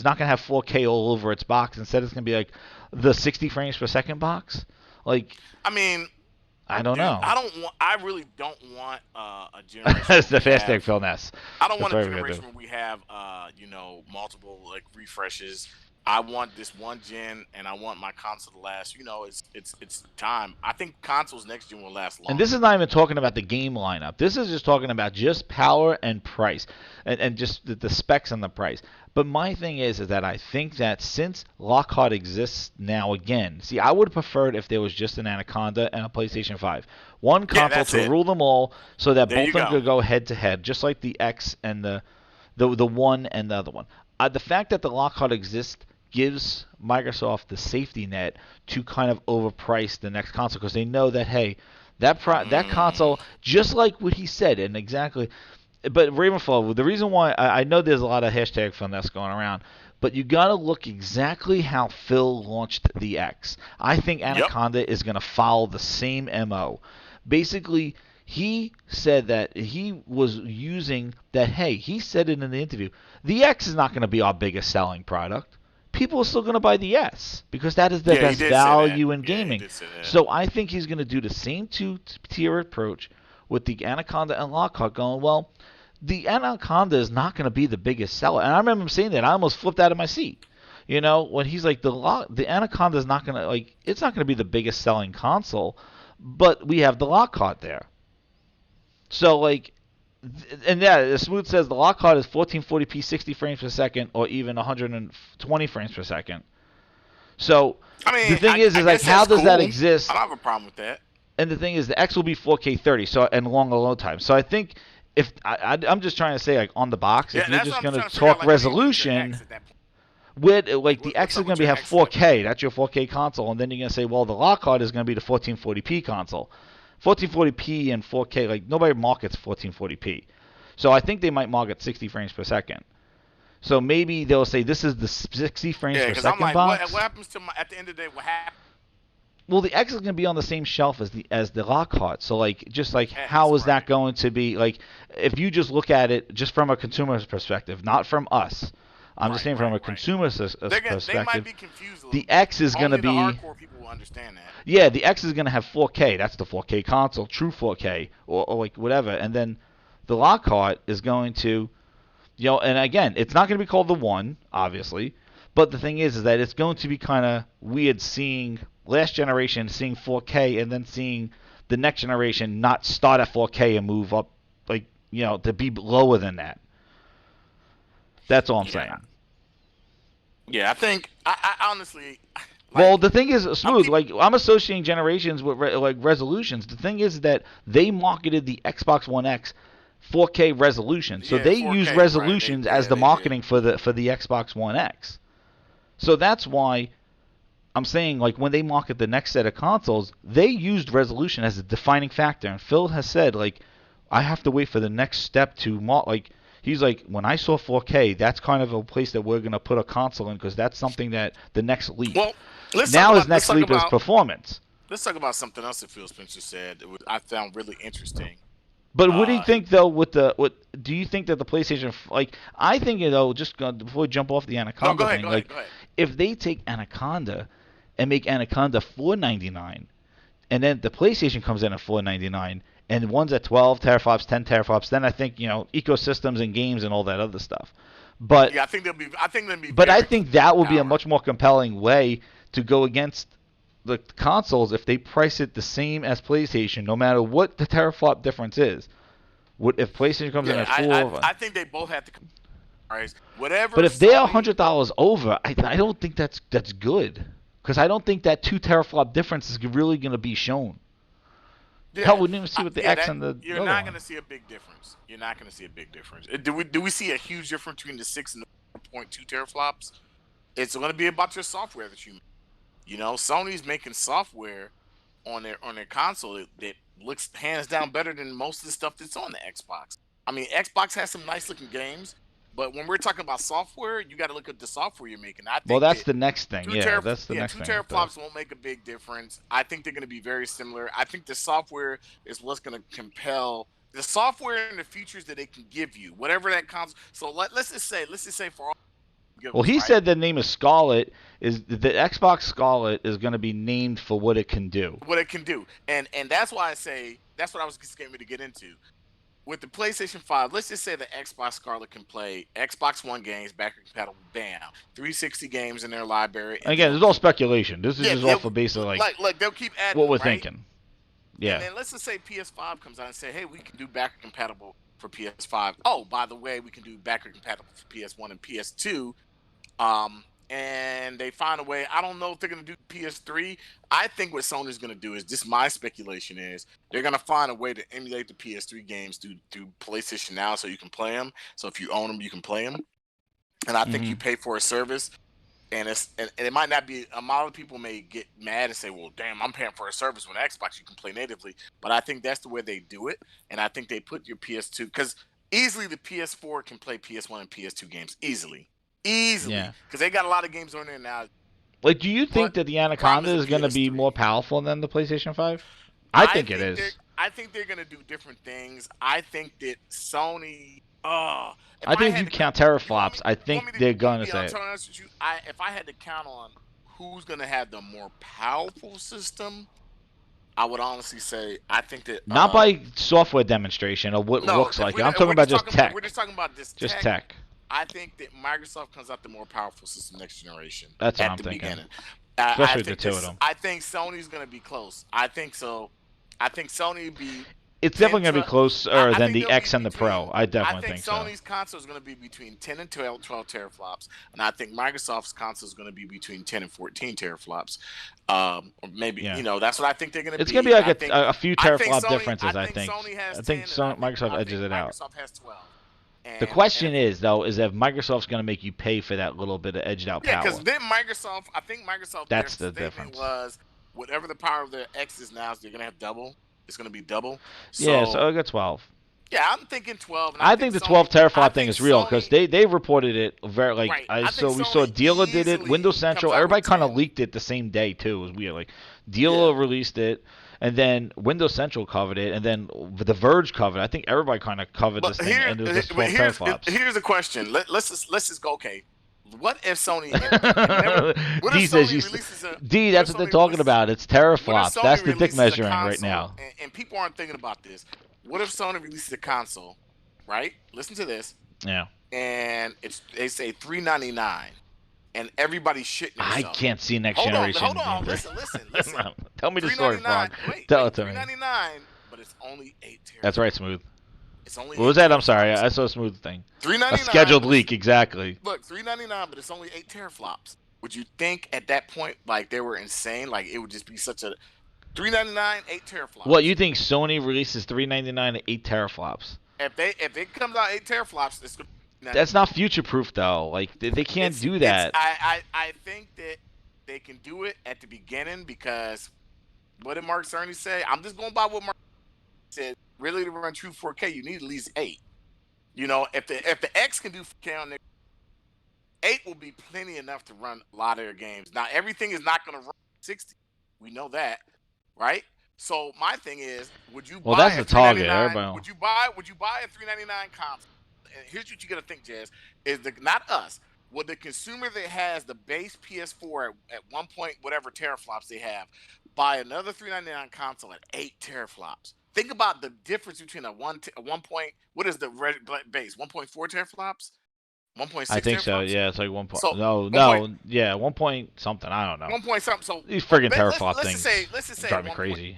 not going to have 4K all over its box? Instead, it's going to be like the 60 frames per second box. Like, I mean, I don't dude, know. I really don't want a generation That's where the we fast tag have. Phil Ness. I don't That's want a what we're going to generation do. where we have, multiple like refreshes. I want this one gen, and I want my console to last. It's time. I think consoles next gen will last And longer. this is not even talking about the game lineup. This is just talking about just power and price, and just the specs and the price. But my thing is that I think that since Lockhart exists now again, see, I would have preferred if there was just an Anaconda and a PlayStation 5. One Yeah, console that's to it. rule them all so that There both you of them go. could go head to head, just like the X and the one and the other one. The fact that the Lockhart exists gives Microsoft the safety net to kind of overprice the next console because they know that hey, that Mm, console, just like what he said, and exactly. But Ravenfall, the reason why I know there's a lot of hashtag finesse going around, but you got to look exactly how Phil launched the X. I think yep. Anaconda is going to follow the same MO. Basically, he said that he was using that. Hey, he said it in the interview. The X is not going to be our biggest selling product. People are still going to buy the S because that is the Yeah, he best did say that. value in Yeah, he gaming. did say that. So I think he's going to do the same two-tier approach with the Anaconda and Lockhart going, well, the Anaconda is not going to be the biggest seller. And I remember him saying that. I almost flipped out of my seat. You know, when he's like, the Anaconda is not going to, like, it's not going to be the biggest selling console, but we have the Lockhart there. So, like, and yeah, Smooth says the Lockhart is 1440p, 60 frames per second, or even 120 frames per second. So I the mean, thing is I like, guess how that's does that cool. I exist? don't have a problem with that. And the thing is, the X will be 4K 30, so and longer load time. So I think I'm just trying to say, like, on the box, if Yeah, you're that's just what I'm gonna trying to figure out. talk Like, what do you get your resolution, X at that point? with Like, like the X what's is up gonna with be your have X at that 4K. point? That's your 4K console, and then you're gonna say, well, the Lockhart is gonna be the 1440p console. 1440p and 4K, like nobody markets 1440p. So I think they might market 60 frames per second. So maybe they'll say this is the 60 frames Yeah, per because I'm second like, box. what happens to my at the end of the day? What happens? Well, the X is going to be on the same shelf as the Lockhart. So like, just like, X, how is that right? going to be like? If you just look at it just from a consumer's perspective, not from us. I'm just Right, saying from right, a right. consumer's They might perspective. be confused a little The bit. X is going to Only the be, hardcore people will understand that. yeah, the X is going to have 4K. That's the 4K console, true 4K, or like whatever. And then the Lockhart is going to, and again, it's not going to be called the One, obviously. But the thing is that it's going to be kind of weird seeing last generation seeing 4K and then seeing the next generation not start at 4K and move up, like, to be lower than that. That's all I'm Yeah, saying. yeah. I think I honestly Well, like. the thing is, I'm Smooth, keep. like, I'm associating generations with like resolutions. The thing is that they marketed the Xbox One X 4K resolution, so Yeah, they use 4K. Right. resolutions as Yeah, the they did. marketing for the Xbox One X. So that's why I'm saying, like, when they market the next set of consoles, they used resolution as a defining factor. And Phil has said, like, I have to wait for the next step to like. He's like, when I saw 4K, that's kind of a place that we're gonna put a console in because that's something that the next leap. Well, let's talk Now his about let's next talk leap is about performance. let's talk about something else that Phil Spencer said that I found really interesting. But what do you And think though? With the what do you think that the PlayStation like? I think just before we jump off the no, go Anaconda ahead, thing, go ahead, like go ahead. if they take Anaconda and make Anaconda 499, and then the PlayStation comes in at 499, and one's at 12 teraflops, 10 teraflops, then I think ecosystems and games and all that other stuff. But Yeah, I think they'll be but I very think that would be a power. much more compelling way to go against the consoles if they price it the same as PlayStation, no matter what the teraflop difference is. What if PlayStation comes in Yeah, at four? I think they both have to price whatever But if they are Sony. $100 over, I don't think that's good because I don't think that 2 teraflop difference is really going to be shown. Hell, Yeah, we didn't even see with the yeah. X That and the you're other not one. going to see a big difference. You're not going to see a big difference. Do we see a huge difference between the 6 and the 4.2 teraflops? It's going to be about your software that you make. Sony's making software on their console that looks hands down better than most of the stuff that's on the Xbox. I mean, Xbox has some nice looking games, but when we're talking about software, you got to look at the software you're making. I Well, think that's that the next thing. Yeah, that's the next two thing with the. teraflops won't make a big difference. I think they're going to be very similar. I think the software is what's going to compel the software and the features that it can give you, whatever that console. So let's just say for all give Well, us, he right? said the name of Scarlet is the Xbox Scarlet is going to be named for what it can do. What it can do, and that's why I say that's what I was just getting ready to get into. With the PlayStation 5, let's just say the Xbox Scarlet can play Xbox One games backward compatible, bam, 360 games in their library, and Again, they'll it's all keep, speculation. This is yeah, just off the base of like they'll keep adding what them, we're right? thinking. And Yeah. then let's just say PS5 comes out and say, hey, we can do backward compatible for PS5. Oh, by the way, we can do backward compatible for PS1 and PS2. And they find a way. I don't know if they're going to do PS3. I think what Sony's going to do is just my speculation is they're going to find a way to emulate the PS3 games through PlayStation Now, so you can play them. So if you own them, you can play them. And I think you Hmm. pay for a service, and it might not be. A lot of people may get mad and say, "Well, damn, I'm paying for a service when Xbox you can play natively." But I think that's the way they do it, and I think they put your PS2 because easily the PS4 can play PS1 and PS2 games easily Yeah. because they got a lot of games on there now. Like, do you But think that the the problem Anaconda is the is going to be more PS3. powerful than the PlayStation 5? I I think it think they're is. I think they're gonna do different things. I think that Sony. If I I think if had you to, count you want me? teraflops, I You want think me to? they're You want going me to to be say it. totally honest with you? If I had to count on who's gonna have the more powerful system, I would honestly say I think that. Not by software demonstration or what No, looks like it. I'm talking about just if we're tech. just talking about this Just tech, tech. I think that Microsoft comes out the more powerful system next generation That's what at I'm the thinking. beginning. I Especially with the think two of this. them. I think Sony's gonna be close. I think so. I think Sony be. it's 10, definitely going to be 12. closer I than think the they'll be X and the between. Pro. I I definitely think think so. Sony's console is going to be between 10 and 12 teraflops, and I think Microsoft's console is going to be between 10 and 14 teraflops. Or maybe Yeah. that's what I think they're going to It's going to be. be And like a few I think teraflop Sony. differences, I think. Sony has I think 10, and Microsoft I edges think it out. Microsoft has 12. The And question is, though, is if Microsoft's going to make you pay for that little bit of edged out yeah, because power. then Microsoft, I think Microsoft, their That's the statement difference. was whatever the power of their X is now, they're going to have double. It's going to be double. Yeah, so So I got 12. yeah, I'm thinking 12, and I think the 12 I teraflop thing think is real because Sony, they reported it very like right? I I think saw we saw Sony Dealer did it, Windows easily Central, comes out with everybody kind of 10. leaked it the same day too. It was weird. Like Yeah, Dealer released it, and then Windows Central covered it, and then The Verge covered it. I think everybody kind of covered but this thing, and it was just but 12 teraflops. here's a question. Let's just go. Okay, what if Sony and remember, what if D says Sony you. releases a D, what if that's what they're Sony talking releases about. It's what if teraflops. That's Sony the dick releases a measuring right console, now. and people aren't thinking about this? What if Sony releases a console, right? Listen to this, Yeah. and they say $399, and everybody's shitting I themselves. can't see next Hold on, generation hold on. games. Listen. Tell me the Three story, ninety nine. Frog. Tell Wait. it to Three me. 99, but it's only 8 That's teraflops. right, Smooth. It's only What was 8 that? I'm sorry. teraflops. I saw a Smooth thing. Three A ninety nine. scheduled leak, exactly. Look, $399, but it's only 8 teraflops. Would you think at that point, like they were insane? Like it would just be such a $399, 8 teraflops. What, you think Sony releases $399 at 8 teraflops? If it comes out 8 teraflops, it's gonna be That's not future proof though. Like they can't do that. I think that they can do it at the beginning because what did Mark Cerny say? I'm just going by what Mark said. Really, to run true 4K, you need at least 8. You know, if the X can do 4K on there, 8 will be plenty enough to run a lot of their games. Now, everything is not going to run 60. We know that, right? So my thing is, would you Well, buy that's a the target. 399? Everybody. Would you buy a 399 console? And here's what you got to think, Jazz, is not us. Would the consumer that has the base PS4 at 1 point whatever teraflops they have buy another 399 console at 8 teraflops? Think about the difference between a 1 point. What is the base? 1.4 teraflops? 1.6 I think so. teraflops? Yeah, it's like 1 point. So no, yeah, 1 point something. I don't know. 1 point something. So These friggin' let's teraflop just things let's just say drive me 1 crazy.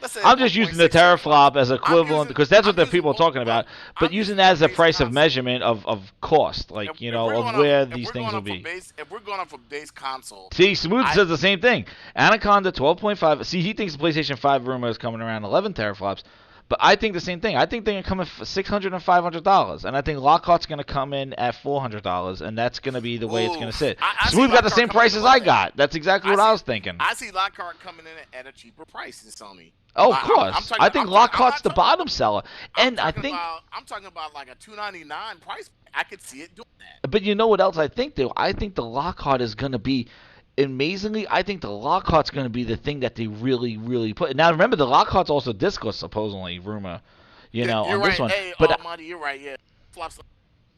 Let's say I'm just using the 1.6 teraflops. teraflop as equivalent because that's what the people are talking about. But I'm using using that the as a base price of console. measurement of cost, like of where these things will be. If we're going off a base console, See, Smooth says the same thing. Anaconda 12.5. See, he thinks the PlayStation 5 rumor is coming around 11 teraflops. But I think the same thing. I think they're going to come in for $600 and $500. And I think Lockhart's going to come in at $400. And that's going to be the way it's going to sit. I Smooth got the same price as I got. That's exactly what I was thinking. I see Lockhart coming in at a cheaper price than Sony. Oh, of course. I think Lockhart's the bottom seller. And I think I'm talking about like a $299 price. I could see it doing that. But you know what else I think, though? I think the Lockhart is going to be, amazingly, I think the Lockhart's going to be the thing that they really, really put. Now, remember, the Lockhart's also discless, supposedly, rumor, you're on right. this one. Hey, but Almighty, you're right. Yeah, flops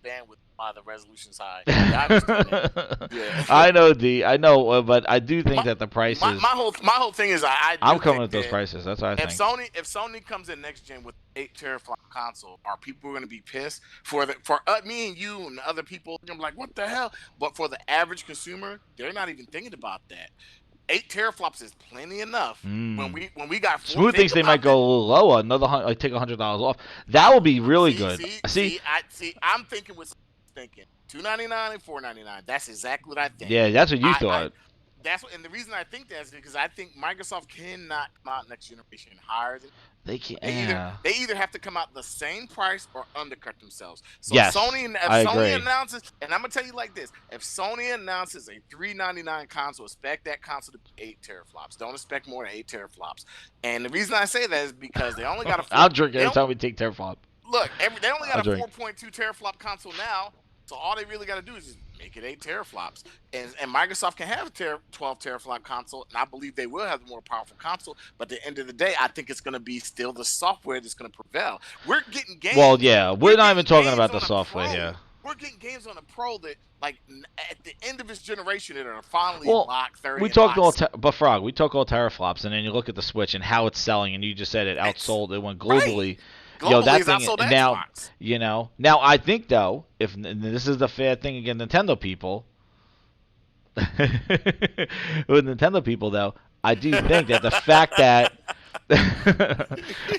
bandwidth by the resolution's high. Yeah, I understand. Yeah. I know, D. I know, but I do think that the prices. My whole thing is I'm coming with those prices. That's what I think. If Sony comes in next gen with 8 teraflop console, are people going to be pissed for me and you and other people? I'm like, what the hell? But for the average consumer, they're not even thinking about that. 8 teraflops is plenty enough. When we got Smooth thinks they might go a little lower, like take $100 off. That would be really good. I'm thinking with $299 and $499. That's exactly what I think. Yeah, that's what you thought. And the reason I think that is because I think Microsoft cannot come out next generation higher than they can't. They either have to come out the same price or undercut themselves. So yes, Sony agree. announces, and I'm gonna tell you like this: if Sony announces a $399 console, expect that console to be 8 teraflops. Don't expect more than 8 teraflops. And the reason I say that is because they only got a. I'll drink every time we take teraflop. Look, they only got a 4.2 teraflop console now. So all they really got to do is just make it 8 teraflops, and Microsoft can have a 12 teraflop console, and I believe they will have a more powerful console. But at the end of the day, I think it's going to be still the software that's going to prevail. We're getting games. Well, yeah, we're not even talking about the software here. We're getting games on a Pro that, like, at the end of this generation, that are finally locked 30. But Frog, we talk all teraflops, and then you look at the Switch and how it's selling, and you just said it outsold. It went globally. Right. That thing now. Now I think though, if and this is the fair thing again, Nintendo people. With Nintendo people though, I do think that the fact that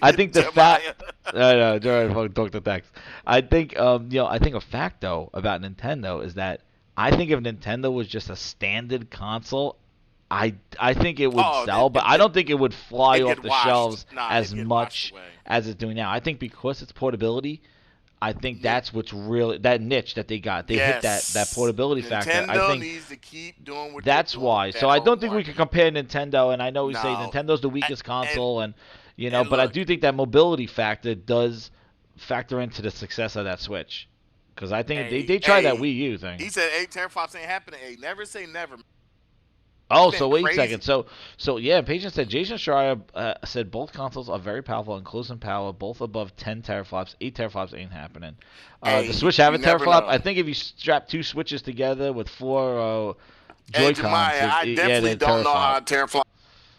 I think the fact. Jeremiah. No, Jordan fucking talk the text. I think I think a fact though about Nintendo is that I think if Nintendo was just a standard console, I think it would Oh, sell, but I don't think it would fly it off get the washed. shelves Nah, as it get washed much away. as it's doing now. I think because it's portability, I think Ni- that's what's really that niche that they got. They hit that yes, portability factor. I Nintendo think needs to keep doing what they're that's doing with why. So that I whole don't think we can marketing. compare Nintendo. And I know we say No, Nintendo's the A- weakest and console, and and but I look, do think that mobility factor does factor into the success of that Switch. Because I think they tried that hey, Wii U thing. he said 8 teraflops ain't happening. Hey, never say never. It's Oh, been so wait a second. crazy. So yeah, Patient said Jason Schreier said both consoles are very powerful and close in power, both above 10 teraflops. 8 teraflops ain't happening. The Hey, Switch have you a never teraflop. know. I think if you strap two Switches together with four Hey, Joy Cons, Jemiah, I yeah, definitely they're don't know teraflop. how teraflop.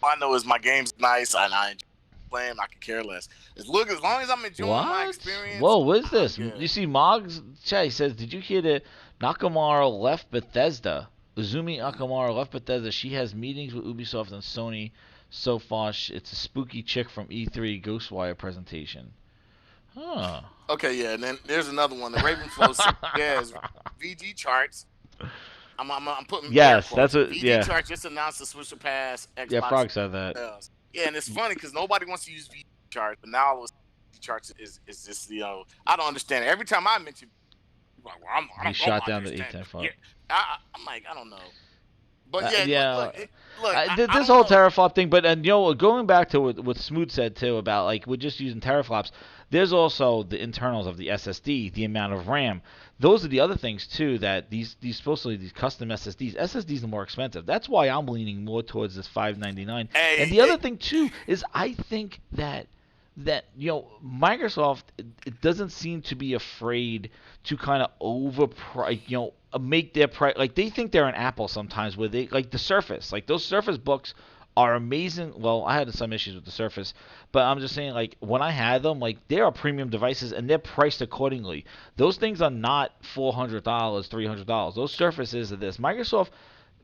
All I know is my game's nice and I enjoy playing. I can care less. As long as I'm enjoying my What? experience, Whoa, what is I'm this? You good. see, Moggs Chay says, did you hear that Nakamura left Bethesda? Uzumi Nakamura left Bethesda. She has meetings with Ubisoft and Sony. So far, it's a spooky chick from E3 Ghostwire presentation. Huh. Okay, yeah, and then there's another one. The Ravenflow says VG charts. I'm putting air Yes, that's quotes. what. VG Yeah, charts just announced the Switch surpass yeah. Xbox Frog said that. sales. Yeah, and it's funny because nobody wants to use VG charts, but now VG charts is just I don't understand it. Every time I mention, people are like, well, I He don't go shot by down this the standard. A10 Yeah, I'm like I don't know, but yeah, Yeah, I this don't whole know. teraflop thing, but and going back to what Smoot said too about like we're just using teraflops. There's also the internals of the SSD, the amount of RAM. Those are the other things too that these supposedly these custom SSDs are more expensive. That's why I'm leaning more towards this 599. And Hey, the other thing too is I think that Microsoft it doesn't seem to be afraid to kind of overprice make their price like they think they're an Apple sometimes where they like the Surface like those Surface books are amazing. Well, I had some issues with the Surface, but I'm just saying like when I had them like they are premium devices and they're priced accordingly. Those things are not $400, $300. Those Surfaces are this. Microsoft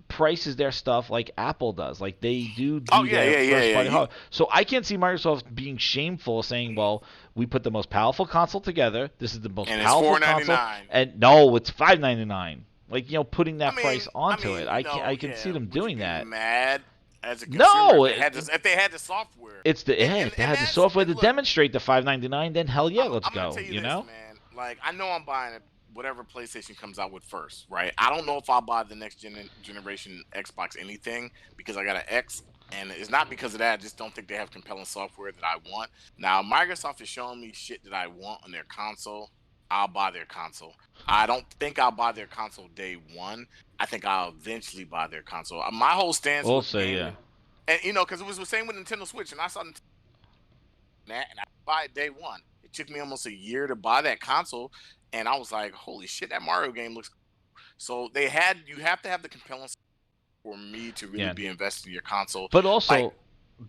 prices their stuff like Apple does. Like they oh do yeah, their yeah, yeah, first yeah. party You hardware. So I can't see Microsoft being shameful saying, "Well, we put the most powerful console together. This is the most and it's powerful four ninety console." nine. And no, it's $599. Like putting that price I onto mean, it. I can see yeah. them Would you doing be that. mad as a consumer No, if they had the software? it's the And hey, and if they and had the that's software and to look, demonstrate the 599, then hell yeah, let's I'm gonna go. tell you this, man. Like I know I'm buying it, whatever PlayStation comes out with first, right? I don't know if I'll buy the next generation Xbox anything because I got an X, and it's not because of that. I just don't think they have compelling software that I want. Now Microsoft is showing me shit that I want on their console. I'll buy their console. I don't think I'll buy their console day one. I think I'll eventually buy their console. My whole stance with Also, yeah. gaming, and because it was the same with Nintendo Switch, and I saw that, and I buy it day one. It took me almost a year to buy that console, and I was like, "Holy shit, that Mario game looks." So you have to have the compelling for me to really Yeah. be invested in your console. But Like, also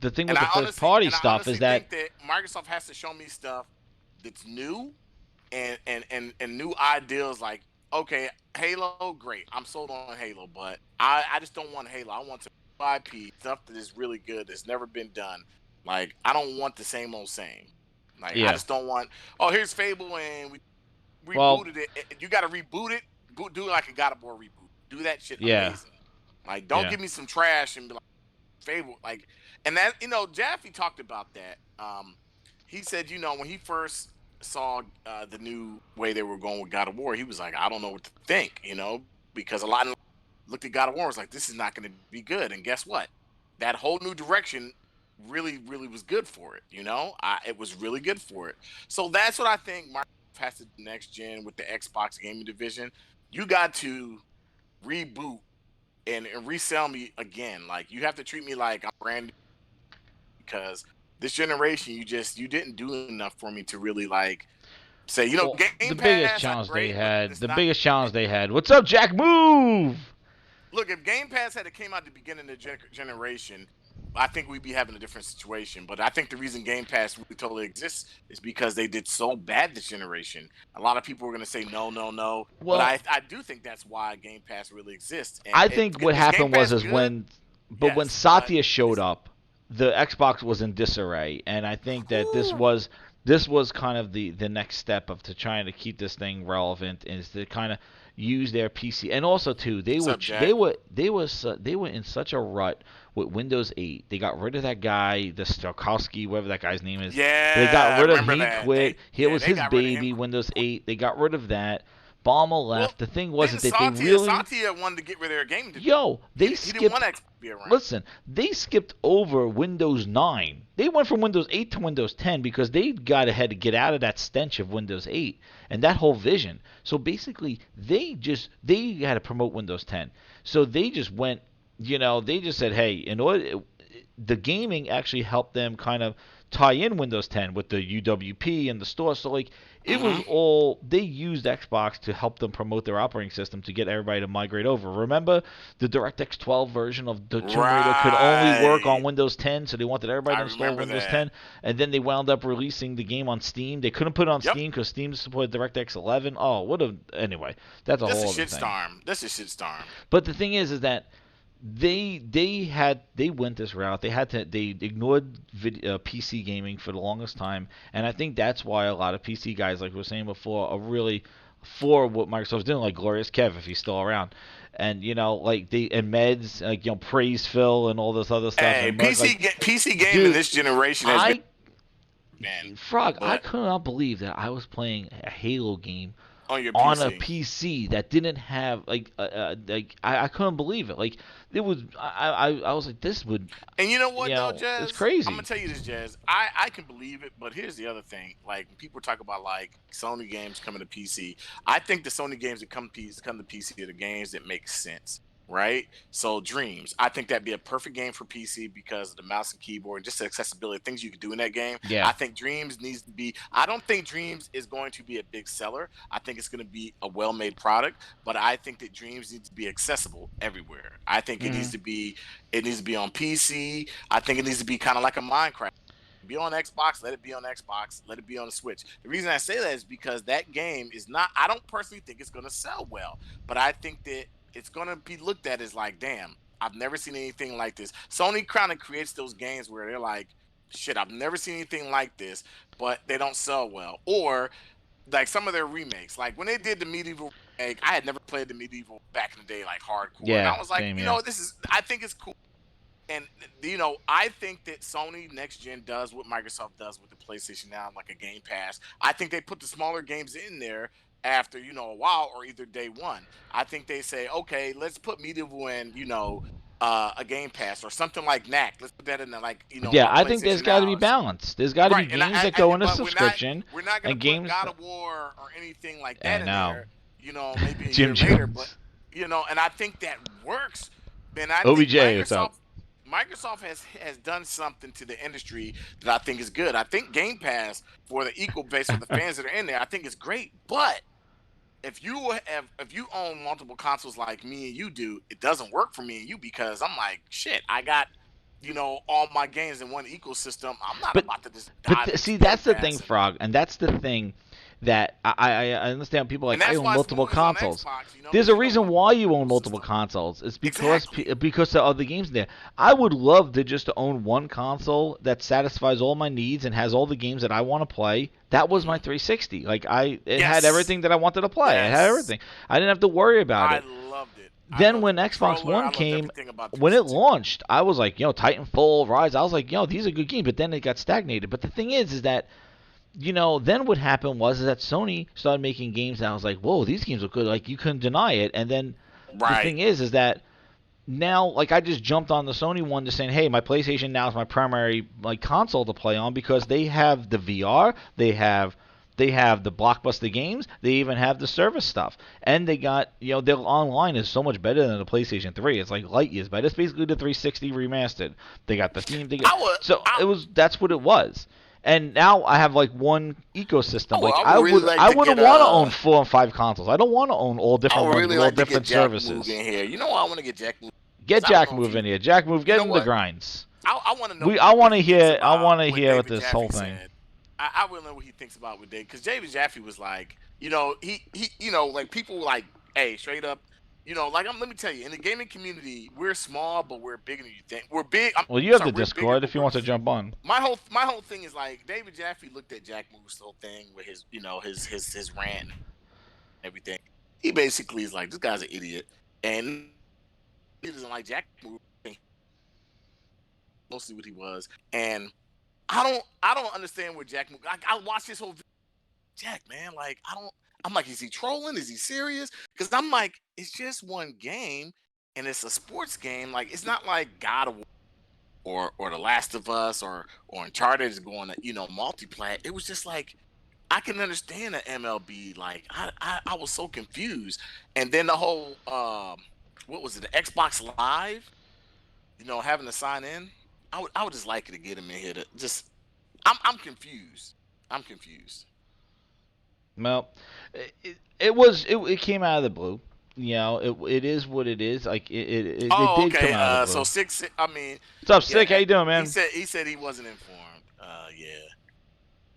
the thing with the first party and I stuff is honestly that think that Microsoft has to show me stuff that's new and new ideas. Like, okay, Halo, great, I'm sold on Halo, but I just don't want Halo. I want some IP stuff that is really good that's never been done. Like, I don't want the same old same. Like, I yeah. just don't want. Oh, here's Fable, and we Well, rebooted it. You got to reboot it. Do it like a God of War reboot. Do that shit yeah. amazing. Like, don't Yeah. give me some trash and be like Fable. Like, and that Jaffe talked about that. He said, when he first saw the new way they were going with God of War, he was like, I don't know what to think. Because a lot of looked at God of War and was like, this is not going to be good. And guess what? That whole new direction really, really was good for it. It was really good for it. So that's what I think Microsoft has to do next gen with the Xbox gaming division. You got to reboot and resell me again. Like, you have to treat me like I'm brand new because this generation, you didn't do enough for me to really like say, Well, Game Pass, the it's not. biggest challenge they had. What's up, Jack? Move. Look, if Game Pass had came out at the beginning of the generation, I think we'd be having a different situation. But I think the reason Game Pass really totally exists is because they did so bad this generation. A lot of people were going to say no, no, no, but Well, I do think that's why Game Pass really exists. And I think what is Game happened was Pass is good? when Yes, but Satya showed is it? up, the Xbox was in disarray, and I think that Whew. this was kind of the next step of to trying to keep this thing relevant is to kind of use their PC, and also too What's up, Jack? they were in such a rut with Windows 8. They got rid of that guy, the Stokowski, whatever that guy's name is. They got Yeah, I rid of. remember He that. quit. Here Yeah, was they his got rid of him baby, Windows 8. They got rid of that. Ballmer Well, left. The thing was didn't that they Satya really, Satya wanted to get rid of their game division? yo, they He didn't want skipped. Xbox to be around. Listen, they skipped over Windows 9. They went from Windows 8 to Windows 10 because they got ahead to get out of that stench of Windows 8 and that whole vision. So basically, they had to promote Windows 10. So they just went, they just said, hey, in order, the gaming actually helped them kind of tie in Windows 10 with the UWP and the store. So like it was Mm-hmm. all they used Xbox to help them promote their operating system to get everybody to migrate over. Remember the DirectX 12 version of the Tomb Raider could only work on Right. Windows 10, so they wanted everybody I to install remember Windows that. 10. And then they wound up releasing the game on Steam. They couldn't put it on Yep. Steam because Steam supported DirectX 11. Oh, what a anyway. That's a That's a whole other thing. shitstorm. That's a shitstorm. But the thing is that they went this route. They ignored PC gaming for the longest time, and I think that's why a lot of PC guys, like we were saying before, are really for what Microsoft's doing, like Glorious Kev if he's still around, and like they and Meds, like praise Phil and all this other stuff, Hey, and Merc, like PC game in dude, this generation has I been, Frog, I but could not believe that I was playing a Halo game on your on a PC. PC that didn't have like I couldn't believe it. Like it was I was like this would And you know what though, it's Jazz? I'm gonna crazy. tell you this, Jazz. I can believe it, but here's the other thing. Like when people talk about like Sony games coming to PC, I think the Sony games that come to PC are the games that make sense. Right? So Dreams, I think that'd be a perfect game for PC because of the mouse and keyboard and just the accessibility, things you can do in that game. Yeah. I think Dreams needs to be I don't think Dreams is going to be a big seller. I think it's gonna be a well made product, but I think that Dreams needs to be accessible everywhere. I think Hmm. it needs to be on PC. I think it needs to be kind of like a Minecraft. Be on Xbox, let it be on Xbox, let it be on the Switch. The reason I say that is because that game is not, I don't personally think it's going to sell well, but I think that it's going to be looked at as like, damn, I've never seen anything like this. Sony kind of creates those games where they're like, shit, I've never seen anything like this, but they don't sell well. Or like some of their remakes, like when they did the Medieval remake, I had never played the Medieval back in the day, like hardcore. And Yeah, I was like, same here. I think it's cool. And I think that Sony next gen does what Microsoft does with the PlayStation Now, like a Game Pass. I think they put the smaller games in there after a while or either day one. I think they say, okay, let's put Medieval in, a Game Pass or something like Knack. Let's put that in there, like Yeah, on I think there's PlayStation got to Now. be balance. There's got to be Right, and games that go in a but subscription we're not gonna and put games. God of War or anything like I that in know. there. Maybe a Jim year later, but Jones. and I think that works. And I think OBJ, what's up? Microsoft has done something to the industry that I think is good. I think Game Pass for the equal base for the fans that are in there, I think it's great. But if you own multiple consoles like me and you do, it doesn't work for me and you because I'm like, shit, I got all my games in one ecosystem. I'm not But about to just dive into see, Game that's the thing, Pass Frog, and that's the thing that I understand. People are and like I that's own why multiple Smooth is on consoles. Xbox, There's because a reason why you own multiple ecosystem. consoles. It's Exactly. because there are other games in there. I would love to just own one console that satisfies all my needs and has all the games that I want to play. That was my Hmm. 360. Like it had Yes. everything that I wanted to play. It had Yes. everything. I didn't have to worry about I it. loved it. I Then loved the when Xbox controller. One I loved came, everything about when it 360. launched, I was like, Titanfall, Rise. I was like, these are good games. But then it got stagnated. But the thing is that then what happened was is that Sony started making games, and I was like, whoa, these games look good. Like you couldn't deny it. And then the Right. thing is that now, like I just jumped on the Sony one, just saying, hey, my PlayStation now is my primary like console to play on because they have the VR, they have the blockbuster games, they even have the service stuff, and they got their online is so much better than the PlayStation 3. It's like light years better. It's basically the 360 remastered. They got the theme. I would. So it was that's what it was. And now I have like one ecosystem. Like I would really like I to wouldn't get want to own 4 and 5 consoles. I don't want to own all I different would ones really with all like to get different Jack Move services. in here. You know why I want to get Jack Move? Get 'Cause I don't Jack know if Move in here. Jack Move, you get know in the what? grinds. I want to know I what want to he thinks hear. I about want to what hear what David this whole Jaffe thing. said. I want to know what he thinks about what David, because David Jaffe was like, he like people like, hey, straight up. like let me tell you, in the gaming community, we're small, but we're bigger than you think. We're big. I'm Well, you have sorry, the we're bigger, Discord but if you we're want to jump on. my whole thing is like David Jaffe looked at Jack Moo's whole thing with his his rant and everything. He basically is like, this guy's an idiot, and he doesn't like Jack Moo, mostly what he was, and I don't understand where Jack Moo. I watched this whole Jack, man, like I don't. I'm like, is he trolling? Is he serious? Because I'm like, it's just one game, and it's a sports game. Like, it's not like God of War or The Last of Us or Uncharted is going to multiplat. It was just like I can understand the MLB. Like, I was so confused, and then the whole what was it? The Xbox Live? Having to sign in. I would just like to get him in here to just. I'm confused. I'm confused. Well, it came out of the blue. It is what it is. Like it Oh, did come okay. out of the So blue. six. I mean, What's up, yeah. Stick? How you doing, He man? said he wasn't informed. Yeah,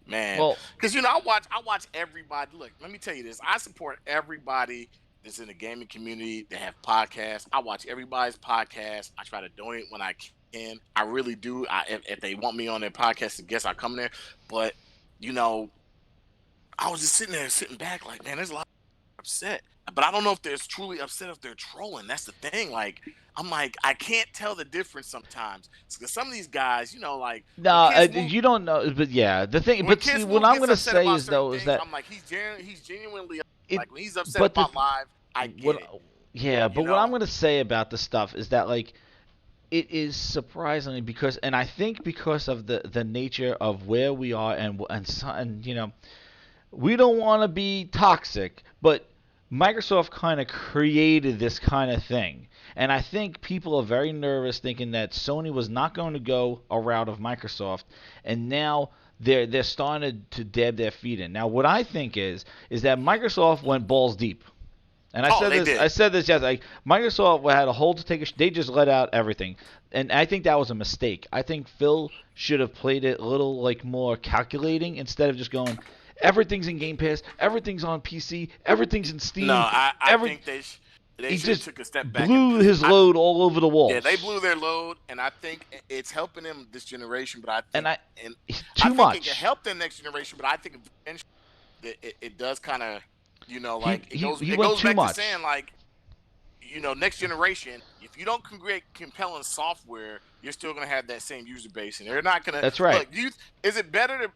man. Well, Because I watch everybody. Look, let me tell you this. I support everybody that's in the gaming community that have podcasts. I watch everybody's podcast. I try to donate when I can. I really do. If they want me on their podcast, I guess I come there. But you know, I was just sitting there, sitting back, like, man, there's a lot upset. But I don't know if they're truly upset if they're trolling. That's the thing. Like, I'm like, I can't tell the difference sometimes. Because some of these guys, like no, you don't know, but yeah, the thing. When But see, Kids what Move I'm gets gonna upset say about is certain though is things, that I'm like, he's genuinely it. like when he's upset But about live, I get what, it. yeah, You but what I'm know? gonna say about the stuff is that like it is surprisingly because, and I think because of the nature of where we are and we don't want to be toxic, but Microsoft kind of created this kind of thing. And I think people are very nervous thinking that Sony was not going to go a route of Microsoft, and now they're starting to dab their feet in. Now, what I think is that Microsoft went balls deep. And I Oh, said they this. did. I said this yes. Like Microsoft had a hold to take. They just let out everything, and I think that was a mistake. I think Phil should have played it a little like more calculating instead of just going, everything's in Game Pass, everything's on PC, everything's in No, Steam. I Every think they he should have just took a step back blew because his I load all over the yeah, they blew walls, their load, and I think it's helping them this generation. But I and think I and I too think it can much. help them next generation. But I think eventually it does kind of He like it he goes he it went goes too back to much. saying like next generation, if you don't create compelling software, you're still going to have that same user base, and they're not going to That's right. look. Is it better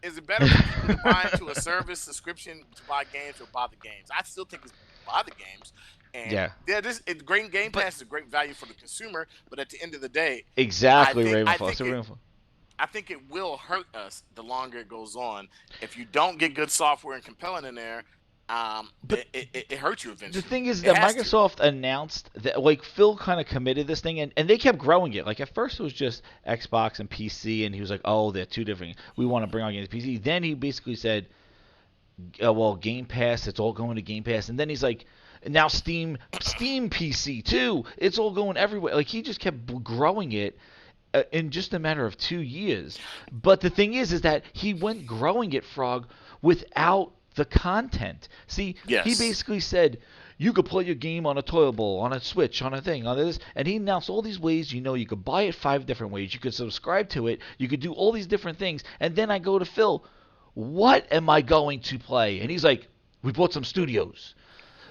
for people to buy into a service subscription to buy games or buy the games? I still think it's buy the games, and Yeah, yeah, great Game but Pass is a great value for the consumer. But at the end of the day, I exactly, think I Ravenfall. think So it. Ravenfall. I think it will hurt us the longer it goes on. If you don't get good software and compelling in there, But it hurts you the eventually. thing is It that has to. Microsoft announced that like Phil kind of committed this thing and they kept growing it. Like at first it was just Xbox and PC and he was like, "Oh, they're two different. We want to bring our games to PC." Then he basically said, well, Game Pass, it's all going to Game Pass." And then he's like, "Now Steam PC too. It's all going everywhere." Like he just kept growing it in just a matter of 2 years. But the thing is that he went growing it, Frog, without the content. See, he Yes. basically said you could play your game on a toilet bowl, on a Switch, on a thing, on this, and he announced all these ways. You could buy it 5 different ways. You could subscribe to it. You could do all these different things. And then I go to Phil, what am I going to play? And he's like, we bought some studios.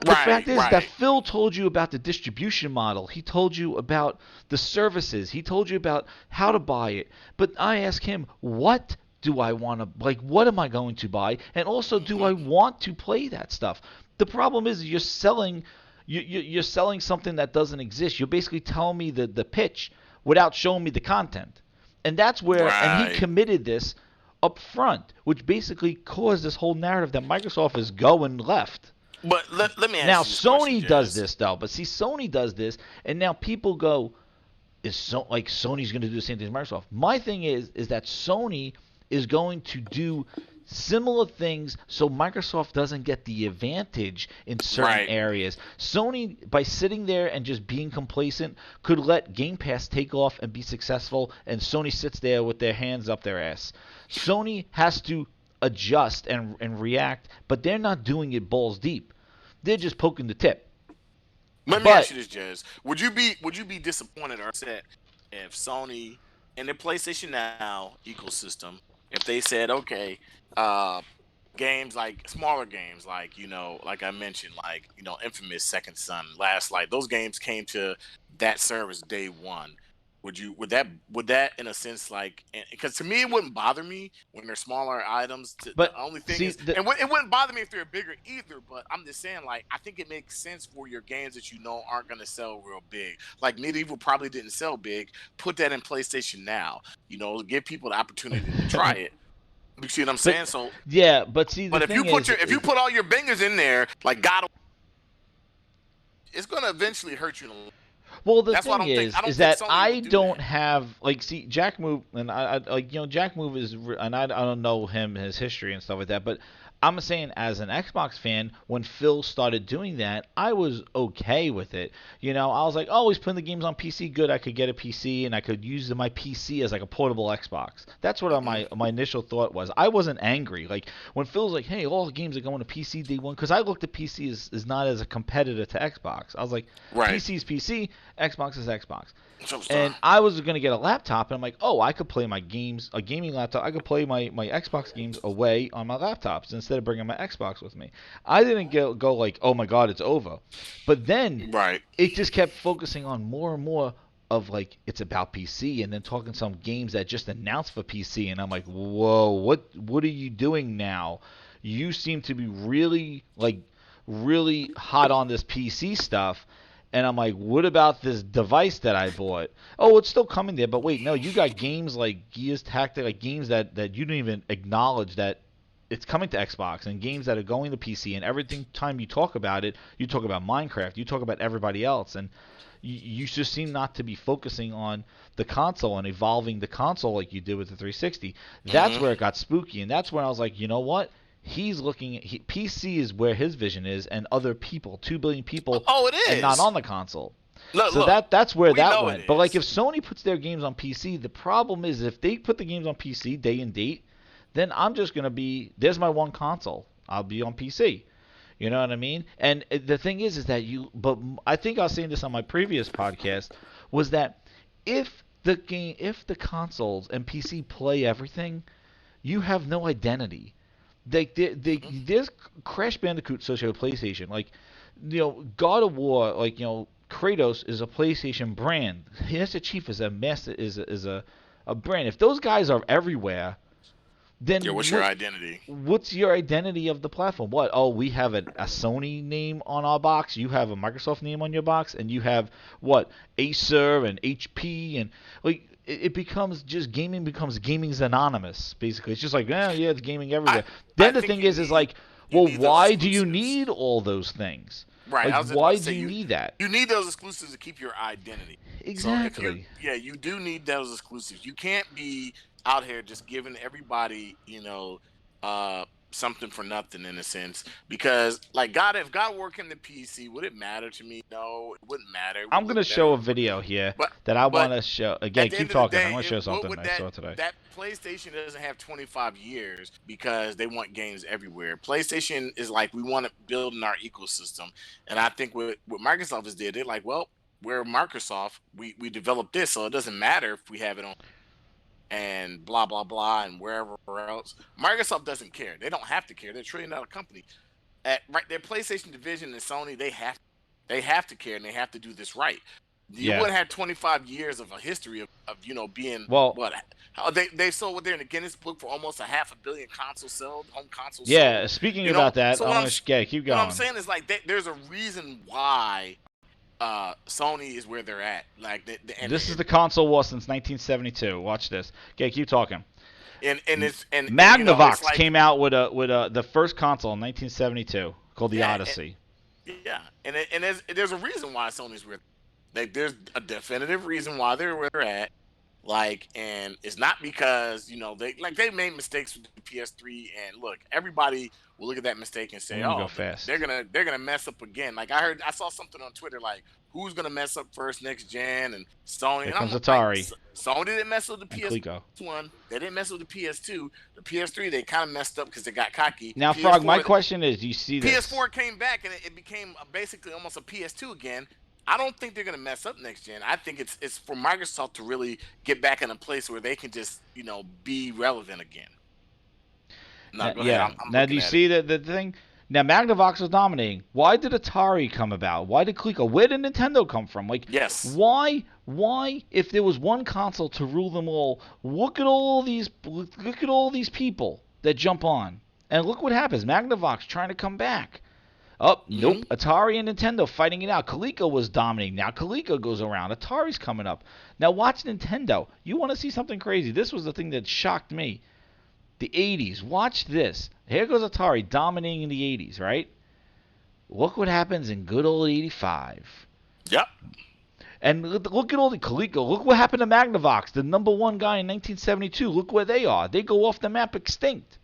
The Right. fact is that Right. Phil told you about the distribution model. He told you about the services. He told you about how to buy it. But I ask him, what do I want to like? What am I going to buy? And also, do I Hmm. want to play that stuff? The problem is you're selling, you're selling something that doesn't exist. You're basically telling me the pitch without showing me the content. And that's where, and he Right. committed this up front, which basically caused this whole narrative that Microsoft is going left. But let me Now ask you this question, Sony does Jazz. this though, but see Sony does this, and now people go, is so like Sony's going to do the same thing as Microsoft? My thing is that Sony is going to do similar things so Microsoft doesn't get the advantage in certain Right. areas. Sony, by sitting there and just being complacent, could let Game Pass take off and be successful, and Sony sits there with their hands up their ass. Sony has to adjust and react, but they're not doing it balls deep. They're just poking the tip. Let me ask But you this, Jez. Would you be disappointed or upset if Sony and the PlayStation Now ecosystem, if they said, okay, uh, games like smaller games like like I mentioned, like Infamous, Second Son, Last Light, those games came to that service day one. Would that in a sense, like, because to me it wouldn't bother me when they're smaller items. The but only thing see is, the and it wouldn't bother me if they're bigger either, but I'm just saying, like, I think it makes sense for your games that aren't going to sell real big. Like Medieval probably didn't sell big. Put that in PlayStation Now. Give people the opportunity to try it. You see what I'm but saying? So, yeah, but see the but if you thing put your if you is put all your bangers in there, like God, it's gonna eventually hurt you. well, the That's why I thing don't think I is don't think that Sony I would do don't that. have like see Jack Move and I like Jack Move and I don't know him his history and stuff like that, but I'm saying as an Xbox fan, when Phil started doing that, I was okay with it. I was like, oh, he's putting the games on PC. Good, I could get a PC and I could use my PC as like a portable Xbox. That's what Hmm. my initial thought was. I wasn't angry. Like when Phil's like, hey, all the games are going to PC day one, because I looked at PC as not as a competitor to Xbox. I was like, Right. PC is PC, Xbox is Xbox. So, so And I was going to get a laptop, and I'm like, oh, I could play my games, a gaming laptop. I could play my Xbox games away on my laptops instead of bringing my Xbox with me. I didn't go like, oh my God, it's over. But then right. it just kept focusing on more and more of like it's about PC, and then talking some games that just announced for PC, and I'm like, whoa, what are you doing now? You seem to be really hot on this PC stuff. And I'm like, what about this device that I bought? Oh, it's still coming there, but wait, no, you got games like Gears Tactic, like games that you didn't even acknowledge that it's coming to Xbox, and games that are going to PC, and every time you talk about it, you talk about Minecraft, you talk about everybody else, and you just seem not to be focusing on the console and evolving the console like you did with the 360. That's Hmm. where it got spooky, and that's when I was like, you know what? He's looking at PC is where his vision is, and other people, 2 billion people, Oh, it and not is. on the console. Look, So look. that's where We that know it went. But like if is. Sony puts their games on PC, the problem is if they put the games on PC day and date, then I'm just gonna be there's my one console. I'll be on PC. You know what I mean? And the thing is that but I think I was saying this on my previous podcast, was that if the consoles and PC play everything, you have no identity. Hmm. There's Crash Bandicoot associated with PlayStation. Like, God of War, like, Kratos is a PlayStation brand. Master Chief is a master is a brand. If those guys are everywhere, Yeah. then What's your identity? what's your identity of the platform? What? Oh, we have a Sony name on our box. You have a Microsoft name on your box, and you have what? Acer and HP, and like it becomes just gaming becomes gaming's anonymous. Basically, it's just like, yeah, it's gaming I everywhere. I Then the think thing is like, you well, need those why do you exclusives. need all those things? Right. Like, I was just about why to do say, you need that? you need those exclusives to keep your identity. So if you Exactly. yeah, you do need those exclusives. You can't be out here just giving everybody, something for nothing in a sense. Because, like, God, if God worked in the PC, would it matter to me? No, it wouldn't matter. It would I'm look gonna better. show a video here But that I but want to show. at Again, the keep end of the talking. I'm day, gonna show what something would I that saw today. that PlayStation doesn't have 25 years because they want games everywhere. PlayStation is like, we want to build in our ecosystem, and I think what Microsoft has did, they're like, well, we're Microsoft, we developed this, so it doesn't matter if we have it on and blah blah blah and wherever else. Microsoft doesn't care. They don't have to care. They're a trillion-dollar company. At right their PlayStation division and Sony, they have to care, and they have to do this right. You Yeah. wouldn't have 25 years of a history of being Well, what, how they sold, what, they're in the Guinness book for almost a half a billion consoles sold, home consoles yeah. sold. Speaking about that, So I'm gonna yeah, keep what I'm going. saying is, like, there's a reason why Sony is where they're at. Like, This is the console war since 1972. Watch this. Okay, keep talking. and it's and it's Magnavox like, came out with the first console in 1972 called the yeah, Odyssey. yeah, and there's a reason why Sony's where, like, there's a definitive reason why they're where they're at. Like, and it's not because they made mistakes with the PS3, and look, everybody will look at that mistake and I'm say, gonna go oh, they're fast. gonna mess up again. Like I saw something on Twitter like, who's gonna mess up first next gen, and Sony, Here and I'm comes like, Atari Sony didn't mess with the and Coleco. PS1, they didn't mess with the PS2, the PS3 they kind of messed up because they got cocky. Now, Frog, my PS4 question is, do you see this? PS4 came back and it became basically almost a PS2 again. I don't think they're gonna mess up next gen. I think it's for Microsoft to really get back in a place where they can just be relevant again. No, Now, go ahead. yeah. I'm Now, do looking you at it. see the thing? Now, Magnavox was dominating. Why did Atari come about? Why did Coleco? Where did Nintendo come from? Like, Yes. why? Why? If there was one console to rule them all, look at all these. Look at all these people that jump on, and look what happens. Magnavox trying to come back. Oh, Hmm. nope. Atari and Nintendo fighting it out. Coleco was dominating. Now Coleco goes around. Atari's coming up. Now watch Nintendo. You want to see something crazy? This was the thing that shocked me. The 80s. Watch this. Here goes Atari dominating in the 80s, right? Look what happens in good old 85. Yep. And look at all the Coleco. Look what happened to Magnavox, the number one guy in 1972. Look where they are. They go off the map extinct.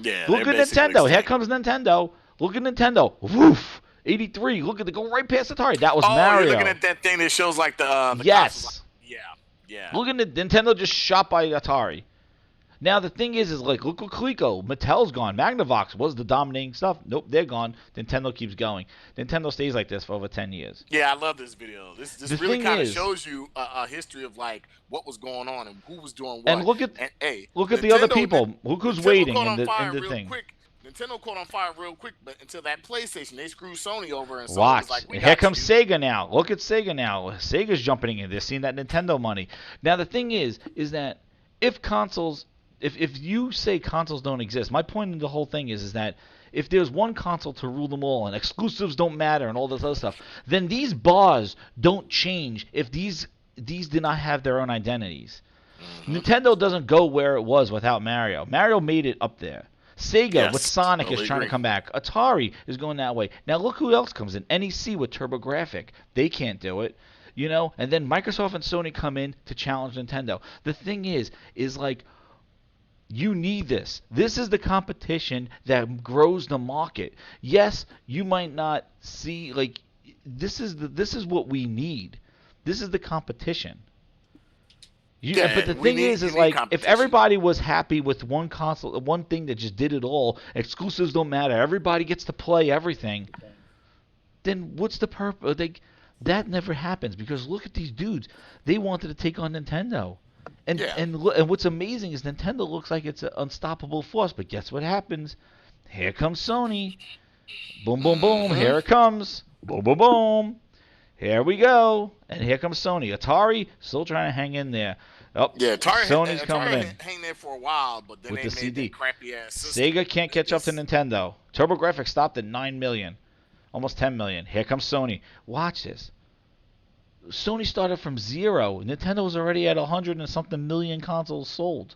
Yeah, Look they're at basically Nintendo. Here extinct. comes Nintendo. Look at Nintendo. Woof. 83. Look at they go right past Atari. That was Oh, you're looking Mario. at that thing that shows like the consoles. Yes. Yeah. Yeah. Look at Nintendo just shot by Atari. Now the thing is like look at Coleco. Mattel's gone. Magnavox was the dominating stuff. Nope, they're gone. Nintendo keeps going. Nintendo stays like this for over 10 years. Yeah, I love this video. This The really thing kind of is, shows you a history of like what was going on and who was doing and what. And hey, look at the other Nintendo people. Look who's Nintendo waiting caught in on the fire real thing. quick. Nintendo caught on fire real quick, but until that PlayStation, they screwed Sony over, and Sony was Watch. like, "We And here got comes you." Sega now. Look at Sega now. Sega's jumping in. They're seeing that Nintendo money. Now the thing is that if consoles, if you say consoles don't exist, my point in the whole thing is that if there's one console to rule them all and exclusives don't matter and all this other stuff, then these bars don't change if these do not have their own identities. Hmm. Nintendo doesn't go where it was without Mario. Mario made it up there. Sega with Yes, Sonic is totally trying to agree. come back. Atari is going that way. Now look who else comes in. NEC with TurboGrafx. They can't do it. And then Microsoft and Sony come in to challenge Nintendo. The thing is like you need this. This is the competition that grows the market. Yes, you might not see like this is what we need. This is the competition. But Yeah, the thing you is need like if competition. everybody was happy with one console, one thing that just did it all, exclusives don't matter, everybody gets to play everything, then what's the purpose? That never happens because look at these dudes. They wanted to take on Nintendo, Yeah. and what's amazing is Nintendo looks like it's an unstoppable force. But guess what happens? Here comes Sony. Boom, boom, boom. Hmm. Here it comes. Boom, boom, boom. Here we go. And here comes Sony. Atari still trying to hang in there. Oh, Yeah, Sony's coming in hang there for a while, but then with they the made that CD. crappy ass system. Sega can't catch up to It's Nintendo. TurboGrafx stopped at 9 million, almost 10 million. Here comes Sony. Watch this. Sony started from zero. Nintendo was already at 100 and something million consoles sold.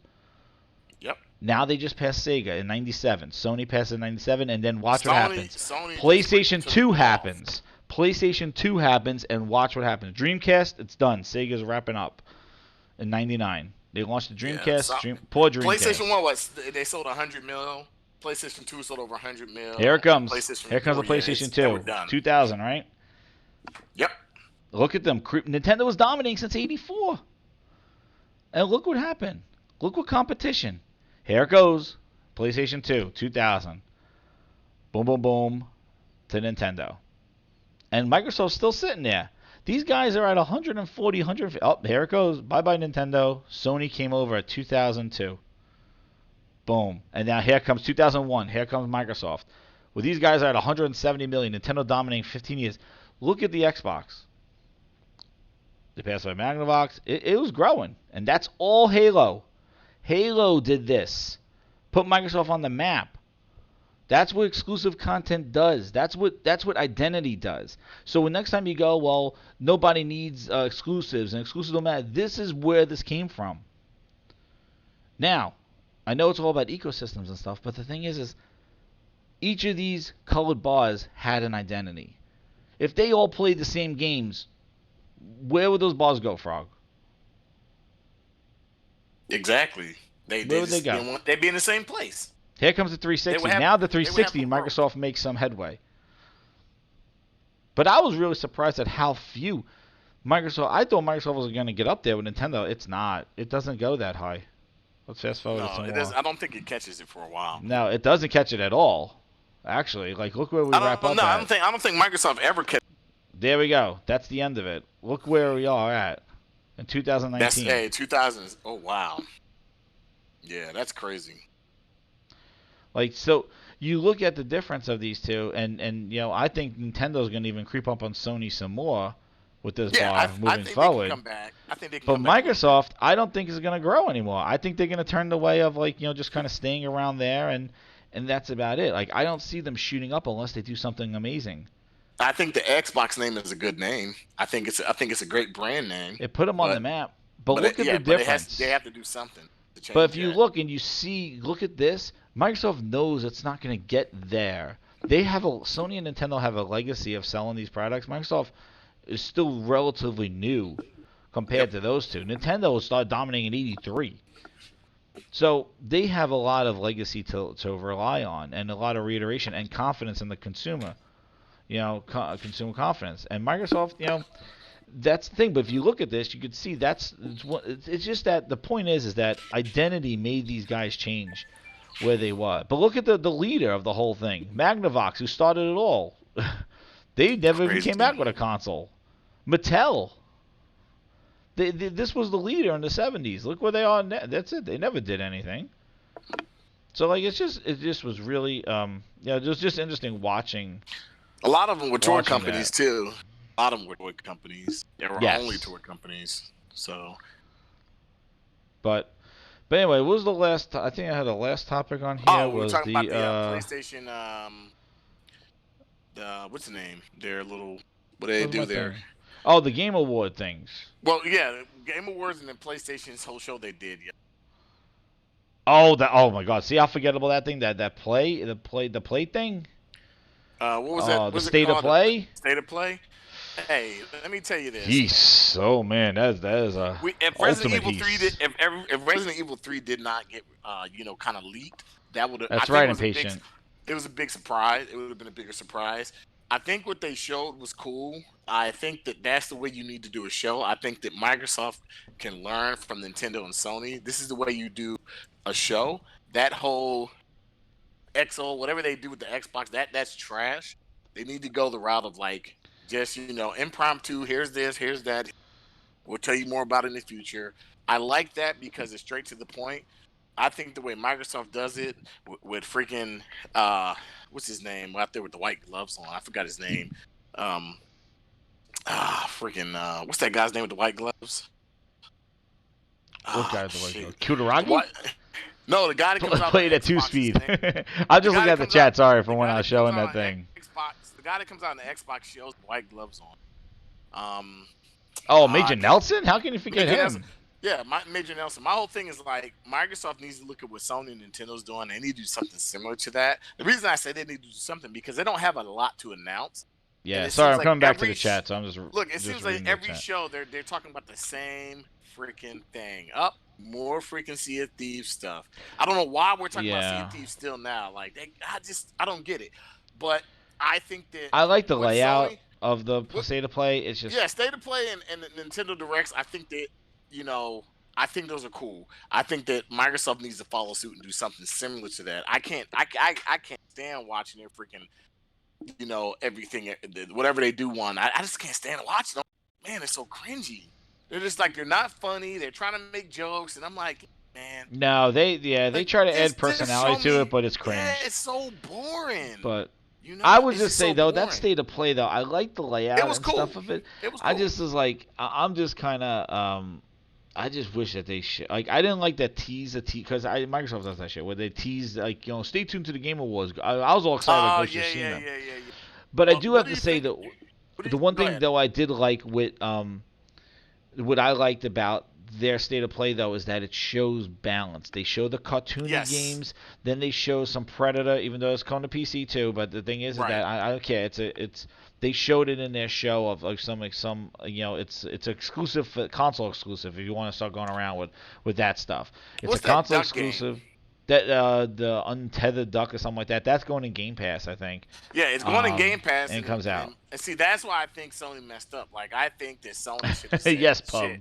yep. Now they just passed Sega in 97. Sony passed in 97, and then watch what happens. Sony just PlayStation took the 2 ball. happens. PlayStation 2 happens, and watch what happens. Dreamcast, it's done. Sega's wrapping up in 99. They launched the Yeah, Dreamcast. Poor PlayStation Dreamcast. One was they sold 100 mil. PlayStation Two sold over 100 mil. Here it comes. PlayStation Here comes the 4, yeah, PlayStation they were 2. done. 2000, right? Yep. Look at them. Nintendo was dominating since 84. And look what happened. Look what competition. Here it goes. PlayStation 2, 2000. Boom, boom, boom to Nintendo. And Microsoft's still sitting there. These guys are at 140, 150. Oh, here it goes. Bye-bye, Nintendo. Sony came over at 2002. Boom. And now here comes 2001. Here comes Microsoft. Well, these guys are at 170 million. Nintendo dominating 15 years. Look at the Xbox. They passed by Magnavox. It was growing. And that's all Halo. Halo did this. Put Microsoft on the map. That's what exclusive content does. That's what identity does. So when next time you go, well, nobody needs exclusives and exclusives don't matter. This is where this came from. Now, I know it's all about ecosystems and stuff, but the thing is each of these colored bars had an identity. If they all played the same games, where would those bars go, Frog? Exactly. Where They would they just go? didn't want. They'd be in the same place. Here comes the They would 360. have. Now the They would have 360, no growth. Microsoft makes some headway. But I was really surprised at how few Microsoft. I thought Microsoft was going to get up there with Nintendo. It's not. It doesn't go that high. Let's fast forward to No, some it does. more. I don't think it catches it for a while. No, it doesn't catch it at all. Actually, like look where we I wrap don't up know. at. I don't think Microsoft ever kept. There we go. That's the end of it. Look where we are at in That's 2019. 2000s. Oh wow. Yeah, that's crazy. Like so, you look at the difference of these two, and I think Nintendo's going to even creep up on Sony some more with this Yeah, bar I moving think they can forward. come back. I think they can But come back a little bit. Microsoft, I don't think is going to grow anymore. I think they're going to turn the way of like just kind of staying around there, and that's about it. Like I don't see them shooting up unless they do something amazing. I think the Xbox name is a good name. I think it's a great brand name. It put them on the But map. But look at the but it has they difference. have to do something to But if change you that. look and you see, look at this, Microsoft knows it's not going to get there. They have Sony and Nintendo have a legacy of selling these products. Microsoft is still relatively new Yep. compared to those two. Nintendo started dominating in '83, so they have a lot of legacy to rely on and a lot of reiteration and confidence in the consumer. Consumer confidence. And Microsoft, that's the thing. But if you look at this, you could see it's just that the point is that identity made these guys change where they were. But look at the leader of the whole thing, Magnavox, who started it all. They never even came Crazy. back with a console. Mattel. This was the leader in the '70s. Look where they are now. That's it. They never did anything. So like it just was really it was just interesting A lot of them were toy watching companies that. too. A lot of them were toy companies. They were only Yes. toy companies. So But anyway, what was the last? I think I had the last topic on here oh, we were was talking about the the PlayStation. The what's the name? Their little what do they what's my do there? thing? Oh, the Game Award things. Well, yeah, Game Awards and then PlayStation's whole show they did. Yeah. Oh my God! See how forgettable that thing the play thing. What was that? Oh, What the was it state of called? play. State of Play. Hey, let me tell you this, Yeesh. man. So man, that is a If Resident ultimate Evil 3 did, piece. if Resident Evil 3 did not get, kind of leaked, that would have. I That's think right, it was a big. impatient. It was a big surprise. It would have been a bigger surprise. I think what they showed was cool. I think that that's the way you need to do a show. I think that Microsoft can learn from Nintendo and Sony. This is the way you do a show. That whole XO, whatever they do with the Xbox, that's trash. They need to go the route of like just impromptu. Here's this, here's that. We'll tell you more about it in the future. I like that because it's straight to the point. I think the way Microsoft does it with freaking what's his name out there with the white gloves on? I forgot his name. Um, freaking what's that guy's name with the white gloves? What Oh guy's the shit! like The Kutaragi? what? No, the guy that comes out on Played at two Xbox. speed. His name, I'm the just guy looking that at the comes out. chat. Sorry for The when guy I was that comes showing out that on thing. Xbox. The guy that comes out on the Xbox shows white gloves on. Oh, I Major can't. Nelson? How can you forget Major Nelson. him? Yeah, Major Nelson. My whole thing is like Microsoft needs to look at what Sony and Nintendo's doing. They need to do something similar to that. The reason I say they need to do something because they don't have a lot to announce, and Yeah, it sorry, seems I'm like coming back to the chat, so I'm look. It just seems like reading the every chat. show they're talking about the same freaking thing. Up more freaking Sea of Thieves stuff. I don't know why we're talking about Sea Yeah. of Thieves still now. Like I don't get it. But I think that I like the what layout Sony, of the what, state of play. It's just yeah, State of Play and the Nintendo Directs. I think that you know, I think those are cool. I think that Microsoft needs to follow suit and do something similar to that. I can't stand watching their freaking, everything, whatever they do. I just can't stand watching them. Man, it's so cringy. They're just like they're not funny. They're trying to make jokes, and I'm like, man, no, they like try to add just show personality to it, me. but it's Yeah, cringe. it's so boring. But I would It's just just say so though that boring. state of play though, I like the It layout was and cool. stuff of it. It was I cool. just was like, I'm just kind of I just wish that they like. I didn't like that tease, because Microsoft does that shit where they tease like stay tuned to the Game Awards. I was all excited like Oh we should yeah, have seen yeah, them. yeah, yeah, yeah. But I Well, do what have do to you say think? that What do you, the one go thing ahead. though I did like with what I liked about their state of play though is that it shows balance. They show the cartoony Yes. games, then they show some Predator, even though it's coming to PC too. But the thing is Right. that I don't care. It's they showed it in their show of like some it's exclusive console exclusive. If you want to start going around with that stuff, it's a What's that console duck game? exclusive. That the untethered duck or something like that. That's going in Game Pass, I think. Yeah, it's going in Game Pass, And it comes out. and see that's why I think Sony messed up. Like I think that Sony should have said, Yes, "Shit, Pug.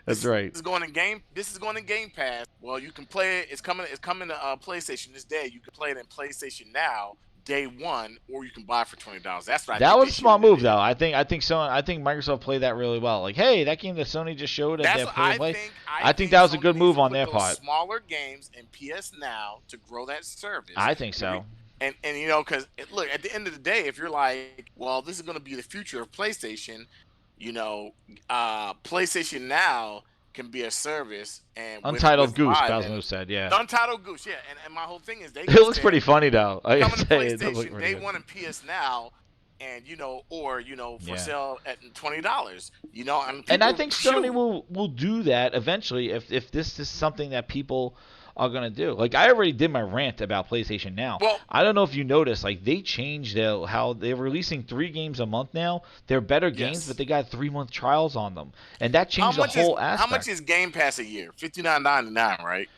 That's right. is going in game. This is going in Game Pass. Well, you can play it. It's coming. It's coming to PlayStation this day. You can play it in PlayStation Now, day one, or you can buy it for $20. That's what I That think was they a should smart have move, did. though. I think Microsoft played that really well. Like, hey, that game that Sony just showed at That's their what free to I play. think. I I think think that was a good Sony needs move to on put their those part. smaller games in PS Now to grow that service. I think And, re- so. and you know, because look, at the end of the day, if you're like, well, this is going to be the future of PlayStation, you know, PlayStation Now can be a service and Untitled with Goose, Live and Cosmo said, yeah. Untitled Goose, yeah. And my whole thing is they It can looks pretty say funny, though. Like I coming to say, it does look PlayStation pretty day good. one and PS Now, and or for Yeah. sale at $20. And And I people think Sony shoot. will do that eventually if this is something that people are gonna do. Like I already did my rant about PlayStation Now. Well, I don't know if you noticed, like they changed how they're releasing 3 games a month now. They're better games, but yes. they got 3 month trials on them, and that How changed the much is whole how much aspect. is Game Pass a year? $59.99, right?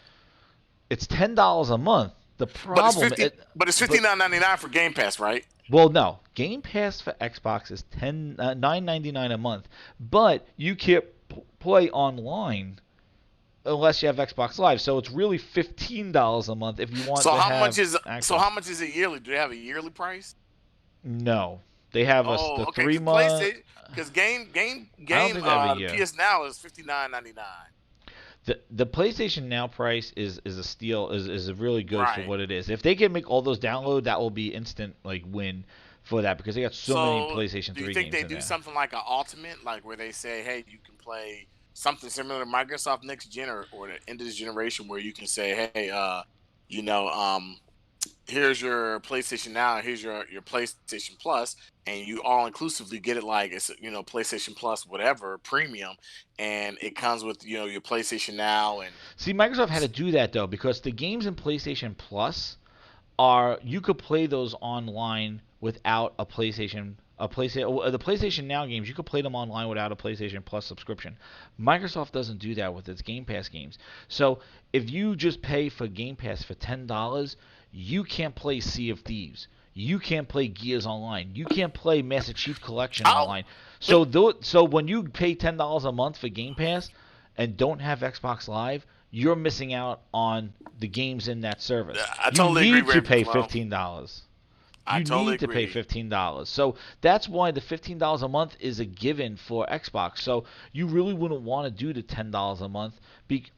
It's $10 a month. The But it's problem, 50. But it's but $59.99 for Game Pass, right? well, no, Game Pass for Xbox is $9.99 a month, but you can't play online unless you have Xbox Live. So it's really $15 a month if you want So to how much have is access. it yearly? Do they have a yearly price? No, they have Oh, the okay. 3 month. Because I don't think they have a the year. PS Now is $59.99. The PlayStation Now price is a steal is really good for Right. what it is. If they can make all those download, that will be instant like win for that because they got so many So, PlayStation do you 3 think games they in do there. something like an ultimate, like where they say, "Hey, you can play something similar to Microsoft next gen or the end of this generation, where you can say, hey, you know, here's your PlayStation Now, here's your PlayStation Plus, and you all inclusively get it like it's PlayStation Plus whatever premium, and it comes with your PlayStation Now and See, Microsoft had to do that though because the games in PlayStation Plus are you could play those online without a PlayStation the PlayStation Now games you could play them online without a PlayStation Plus subscription. Microsoft doesn't do that with its Game Pass games. So if you just pay for Game Pass for $10, you can't play Sea of Thieves. You can't play Gears Online. You can't play Master Chief Collection I'll online. let So when you pay $10 a month for Game Pass and don't have Xbox Live, you're missing out on the games in that service. I You totally agree need to with pay Flo. $15. I You totally need to pay agree. $15. So that's why the $15 a month is a given for Xbox. So you really wouldn't want to do the $10 a month.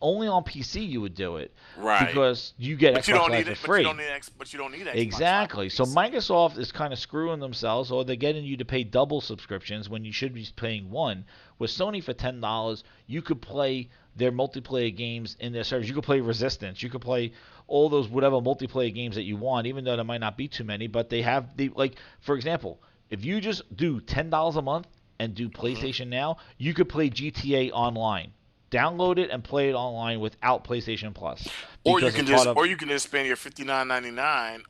Only on PC you would do it Right. because you get But you Xbox don't Live need for it. But you don't free. need but you don't need Xbox Live on Exactly. So PC. Microsoft is kind of screwing themselves, or they're getting you to pay double subscriptions when you should be paying one. With Sony for $10, you could play their multiplayer games in their service. You could play Resistance. You could play all those whatever multiplayer games that you want, even though there might not be too many. But they have like for example, if you just do $10 a month and do Hmm. PlayStation Now, you could play GTA online. Download it and play it online without PlayStation Plus because it's part of Or you can just spend your $59.99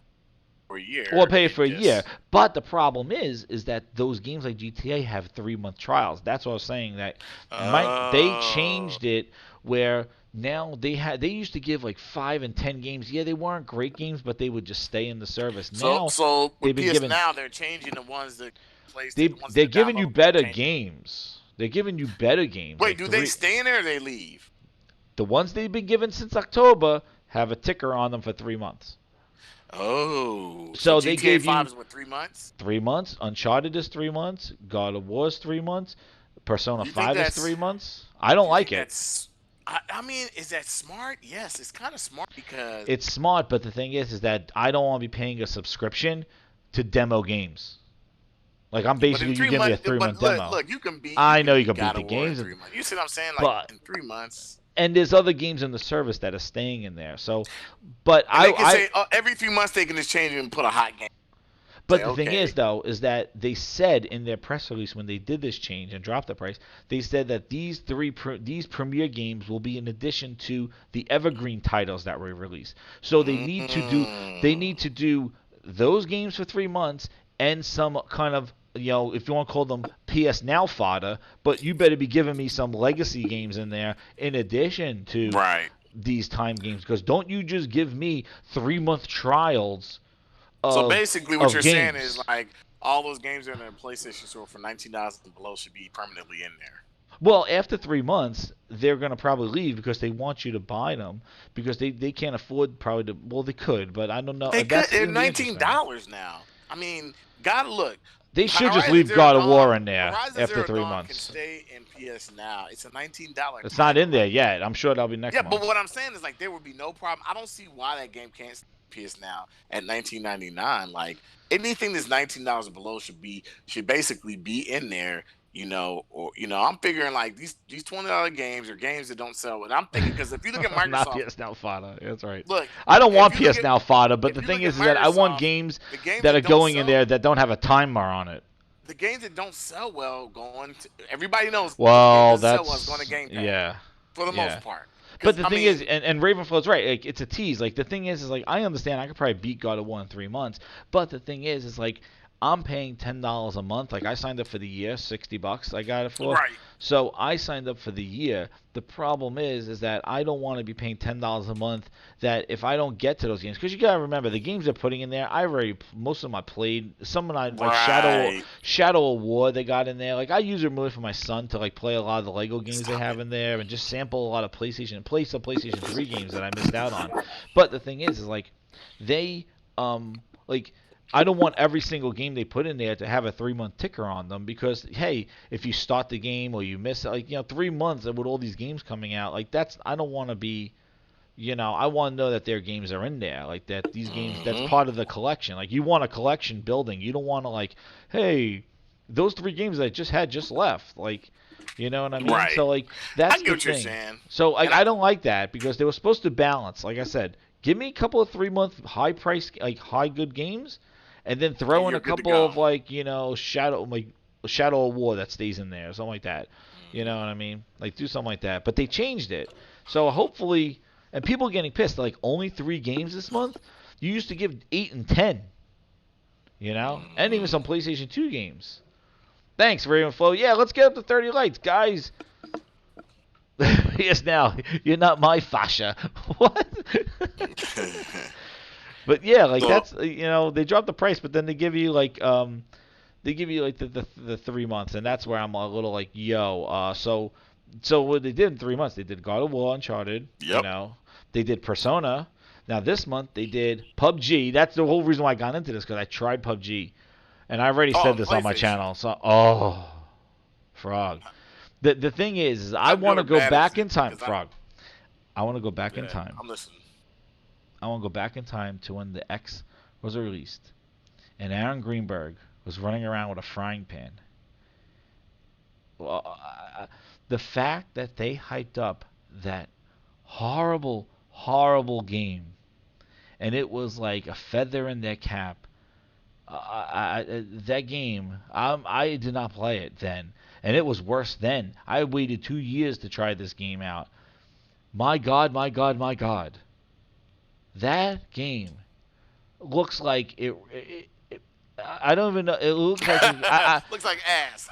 for a or year pay and for a year. just But the problem is that those games like GTA have 3 month trials. That's what I was saying. That they oh. changed it where now they used to give like 5 and 10 games. Yeah, they weren't great games, but they would just stay in the service. Now So they've with been PS given Now, they're changing the ones that the ones they're that are giving you downloadable. They're better changing. games. They're giving you better games Wait, like do they three. stay in there or they leave? The ones they've been given since October have a ticker on them for 3 months. Oh, so So they GTA gave 5 you is what 3 months? 3 months. Uncharted is 3 months. God of War is 3 months. Persona You think 5 is that's? 3 months. I don't Do you like think it. that's? I mean, is that smart? Yes, it's kind of smart because. It's smart, but the thing is that I don't want to be paying a subscription to demo games. Like I'm But in basically you three give me a months, three but month demo. look, you I know can you beat can beat God the of War in games, 3 months. You see what I'm saying? Like but in 3 months, and there's other games in the service that are staying in there. So, but and I they can I say every 3 months they can just change it and put a hot game. But Say the thing is, okay. though, is that they said in their press release when they did this change and dropped the price, they said that these premier games will be in addition to the evergreen titles that were released. So they Mm, need to do those games for 3 months and some kind of, if you want to call them PS Now fodder, but you better be giving me some legacy games in there in addition to right. these time games, because don't you just give me 3 month trials So of basically, what of you're saying is games. like all those games that are in the PlayStation Store for $19 and below should be permanently in there. Well, after 3 months, they're gonna probably leave because they want you to buy them because they can't afford probably to. Well, they could, but I don't know. They could. That's They're gonna be nineteen interesting. dollars now. I mean, gotta look. They should just Horizon leave Zero God of Dawn. War in there Horizon after Zero three Dawn can months. stay in PS now. It's a $19 It's not title in there right now. yet. I'm sure that'll be next Yeah, but month. what I'm saying is like there would be no problem. I don't see why that game can't stay in PS now at 19.99. Like anything that's $19 below should basically be in there. Or I'm figuring like these $20 games are games that don't sell. And I'm thinking because if you look at Not Microsoft, PS Now fodder. That's right. look, I don't if want you look PS at Now fodder, but if the you thing look at is that I want Microsoft, games the games that are that don't going in sell there that don't have a timer on it. the games that don't sell well going to everybody knows if a game Well, doesn't sell well, it's going to that's Game Pass yeah, for the most yeah. part. But Because the I thing is, mean, and Ravenflow's right. Like it's a tease. Like the thing is like I understand I could probably beat God of War in 3 months. But the thing is like I'm paying $10 a month. Like I signed up for the year, $60 I got it for. right, So I signed up for the year. The problem is that I don't want to be paying $10 a month. That if I don't get to those games, because you gotta remember the games they're putting in there. I already most of them I played. Some of them like right. Shadow of War they got in there. Like I use it really for my son to like play a lot of the Lego games they Stop have it. in there and just sample a lot of PlayStation and play some PlayStation 3 games that I missed out on. But the thing is like they like I don't want every single game they put in there to have a 3 month ticker on them because hey, if you start the game or you miss it, like 3 months with all these games coming out, like that's I don't want to be I want to know that their games are in there, like that these games that's Hmm. part of the collection. Like you want a collection building. You don't want to like, hey, those 3 games I just had just left. Like, you know what I mean? Right. So like I that's get the what you're thing. saying, So like and I I don't like that because they were supposed to balance. Like I said, give me a couple of 3 month high price like high good games, and then and throw in you're a good to couple go. of like Shadow of War that stays in there, something like that. You know Hmm. what I mean? Like do something like that. But they changed it. So hopefully, and people are getting pissed. Like only 3 games this month. You used to give 8 and 10. And even some Hmm. PlayStation 2 games. Thanks, Ravenflow. Yeah, let's get up to 30 likes, guys. Yes, now you're not my fascia. What? But yeah, like So that's they drop the price, but then they give you like the 3 months, and that's where I'm a little like yo. So what they did in 3 months, they did God of War, Uncharted. yep. They did Persona. Now this month they did PUBG. That's the whole reason why I got into this because I tried PUBG, and I already Oh, said on the this on my PlayStation. channel. So frog. The thing is I How want good to or go bad is back it? in time, Because I frog. I want to go back in yeah, time. I'm listening. I want to go back in time to when the X was released, and Aaron Greenberg was running around with a frying pan. Well, the fact that they hyped up that horrible, horrible game, and it was like a feather in their cap. That game, I did not play it then, and it was worse then. I waited 2 years to try this game out. My God, my God, my God, that game looks like I don't even know. It looks like Looks like ass.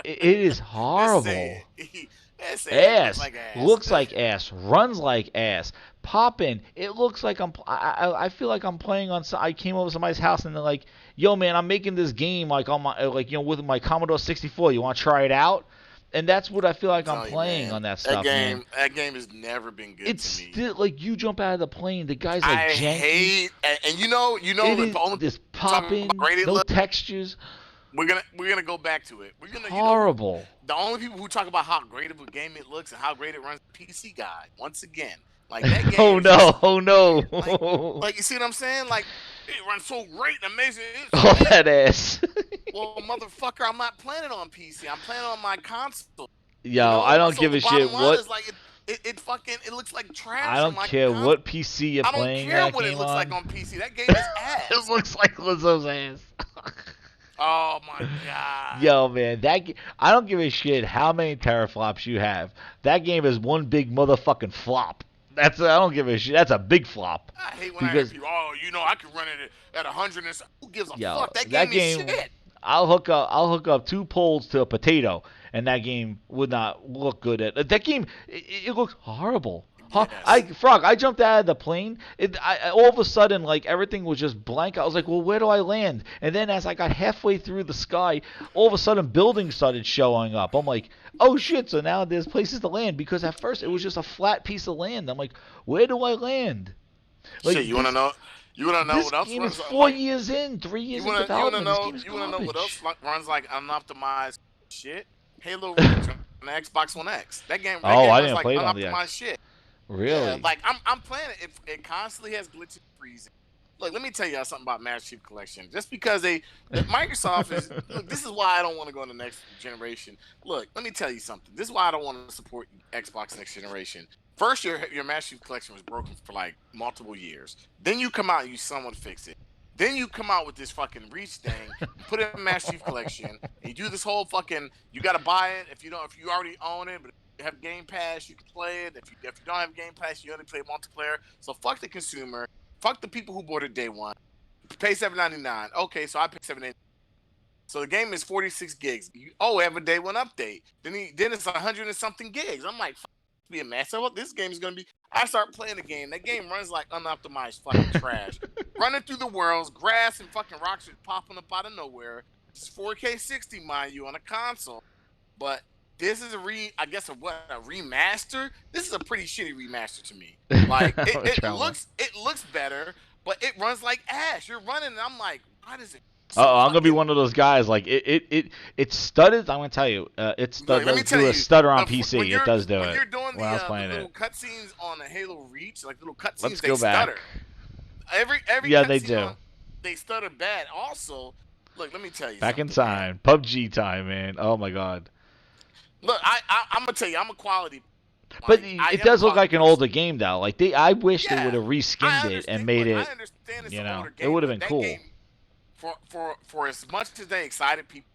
it is Just say horrible. it. Just say that looks Ass like ass. looks like ass, runs like ass. Poppin', it looks like I feel like I'm playing on. I came over to somebody's house and they're like, "Yo, man, I'm making this game like on my with my Commodore 64. You want to try it out?" And that's what I feel I'm like I'm telling you, playing man. on that That stuff, man. game, that game has never been good It's to me. still like you jump out of the plane, the guy's like I janky. hate, and It the is only this talking about popping, graded no look. textures, We're gonna go back to it. We're gonna, horrible. the only people who talk about how great of a game it looks and how great it runs PC guy. Once again, like that game Oh is just no, oh like, no. like you see what I'm saying? Like it runs so great and amazing. It's Oh, amazing. that ass. Well, motherfucker, I'm not playing it on PC. I'm playing it on my console. Yo, I don't So give the a shit bottom line what. is like, it looks like I trash on don't my care console. what PC you're I don't playing care that what it game looks like on. on PC. That game is It ass. looks like Lizzo's ass. Oh my god. Yo, man, I don't give a shit how many teraflops you have. That game is one big motherfucking flop. I don't give a shit. That's a big flop I hate when I hear because people, oh, I can run it at 100 and who gives a yo, fuck? That that game is game, shit. I'll hook up two poles to a potato, and that game would not look good at that game. It looks horrible. Huh? Yes. I jumped out of the plane. All of a sudden, like everything was just blank. I was like, well, where do I land? And then as I got halfway through the sky, all of a sudden buildings started showing up. I'm like, oh shit! So now there's places to land because at first it was just a flat piece of land. I'm like, where do I land? Shit, Like you wanna this know? You wanna know this what else game is runs 4 years in, 3 years in you wanna development. This know game is you wanna know what else garbage. runs like unoptimized shit? Halo Reach on the Xbox One X. That Oh, game I runs didn't like play it on the unoptimized X. shit. Yeah, Really? like I'm playing it. It constantly has glitches, freezing. Look, let me tell y'all something about Master Chief Collection. Just because Microsoft is look, this is why I don't want to go in the next generation. Look, let me tell you something. This is why I don't want to support Xbox next generation. First, your Master Chief Collection was broken for like multiple years. Then you come out and you somewhat fix it. Then you come out with this fucking Reach thing, you put it in Master Chief Collection, and you do this whole fucking. You gotta buy it if you already own it, but you have Game Pass, you can play it. If you don't have Game Pass, you only play multiplayer. So fuck the consumer, fuck the people who bought it day one. Pay $7.99. Okay, so I pay $7.99. So the game is 46 gigs. Have a day one update. Then it's 100 and something gigs. I'm like, fuck, be a mess. So what this game is gonna be? I start playing the game. That game runs like unoptimized fucking trash. Running through the worlds, grass and fucking rocks are popping up out of nowhere. It's 4K 60, mind you, on a console. But this is I guess a remaster? This is a pretty shitty remaster to me. Like it looks better, but it runs like ash. You're running and I'm like, why does it so I'm gonna be fucking one of those guys. Like it stutters. I'm gonna tell you, look, let me does tell do a you, stutter on when PC. It does do it you're doing when I was the playing little it. cutscenes on the Halo Reach, like little Let's cutscenes, they go back. stutter. Every Yeah, they cutscene do. on they stutter bad. Also, look, let me tell you Back in something, man. time, PUBG time, man. Oh my god. Look, I'm gonna tell you, I'm a quality. But Like I it am a does look quality like an person. older game though. Like I wish they would Yeah, have reskinned I it and understand. made Look, I it. understand it's an older It game, would have but been that cool. game, for as much as they excited people,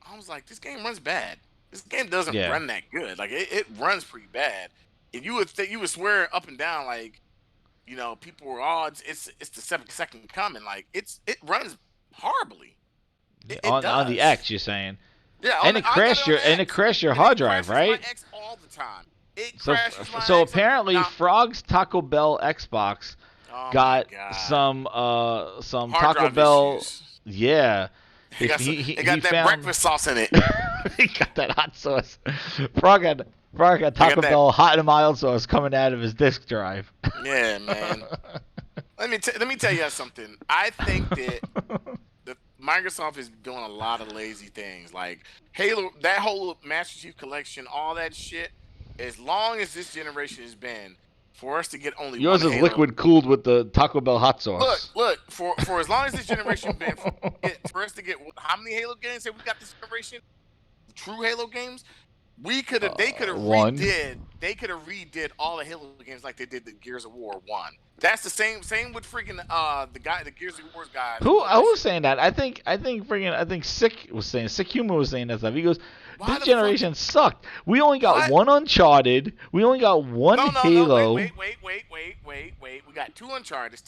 I was like, this game runs bad. This game doesn't Yeah. run that good. Like it runs pretty bad. And you would swear up and down like, people were, oh, it's the second coming. Like it runs horribly. It On the does. X, you're saying, Yeah, and I got it on the it X, crashed your and it hard drive, crashes my right? X all the time. It So crashes my so X. apparently Now, Frog's Taco Bell Xbox oh my got god, some hard Taco drive Bell. issues. Yeah, It if got some, he it he got that found breakfast sauce in it. he got that hot sauce. Frog had I got Taco that. Bell hot and mild sauce coming out of his disk drive. Yeah, man. Let me tell you something. I think that Microsoft is doing a lot of lazy things, like Halo, that whole Master Chief Collection, all that shit. As long as this generation has been, for us to get only one Yours is Halo. liquid cooled with the Taco Bell hot sauce. Look. For as long as this generation been, for us to get how many Halo games have we got this generation? True Halo games. They could have One. redid all the Halo games like they did the Gears of War 1. That's the same with freaking the Gears of War guy. Who was saying that? I think Sick Humor was saying that stuff. He goes, Why this the fuck? generation sucked. We only got What? one Uncharted. We only got one No, Halo. wait. We got two Uncharted.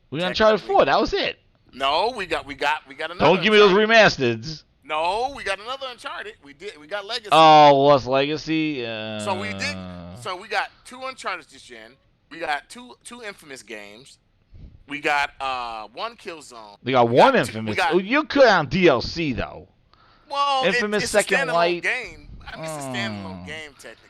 We got Uncharted 4. That was it. No, we got another. Don't give me those Uncharted. remasters. No, we got another Uncharted. We got Legacy. Oh, Lost Legacy. So we did. So we got two Uncharted this gen. We got two Infamous games. We got one Killzone. They got We one got Infamous. You could on DLC though. Well, Infamous it's Second a standalone Light. game. I mean, it's a standalone game technically.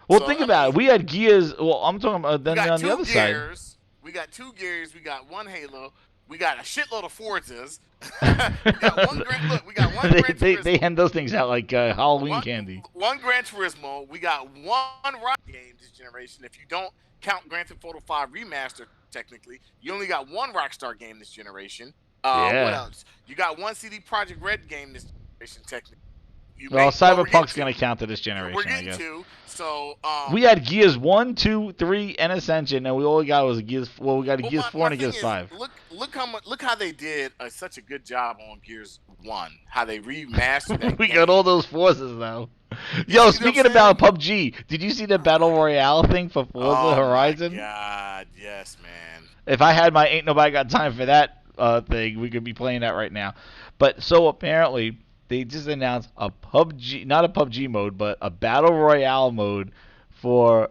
Well, So, think I about mean, it. We had Gears. Well, I'm talking about we then got on the two other side. Gears. We got two Gears. We got one Halo. We got a shitload of Forzas. We got one Look, we got one Gran Turismo. They hand those things out like Halloween candy. One Gran Turismo. We got one rock game this generation. If you don't count Grand Theft Auto 5 Remaster, technically, you only got one Rockstar game this generation. Yeah. What else? You got one CD Projekt Red game this generation, technically. you Well, may well we're getting Cyberpunk's gonna to count to this we're generation, I getting guess. to so We had Gears 1, 2, 3, and Ascension, and we all got was Gears. Well, we got a Well, Gears my, 4 my and a thing Gears is, 5. look how they did such a good job on Gears One. How they remastered that We got all game. those forces now. You Yo, see what I'm speaking about saying? PUBG, did you see the Battle Royale thing for Forza Oh my Horizon? God, yes, man. If I had my Ain't Nobody Got Time for That thing, we could be playing that right now. But so apparently, they just announced a PUBG, not a PUBG mode, but a Battle Royale mode for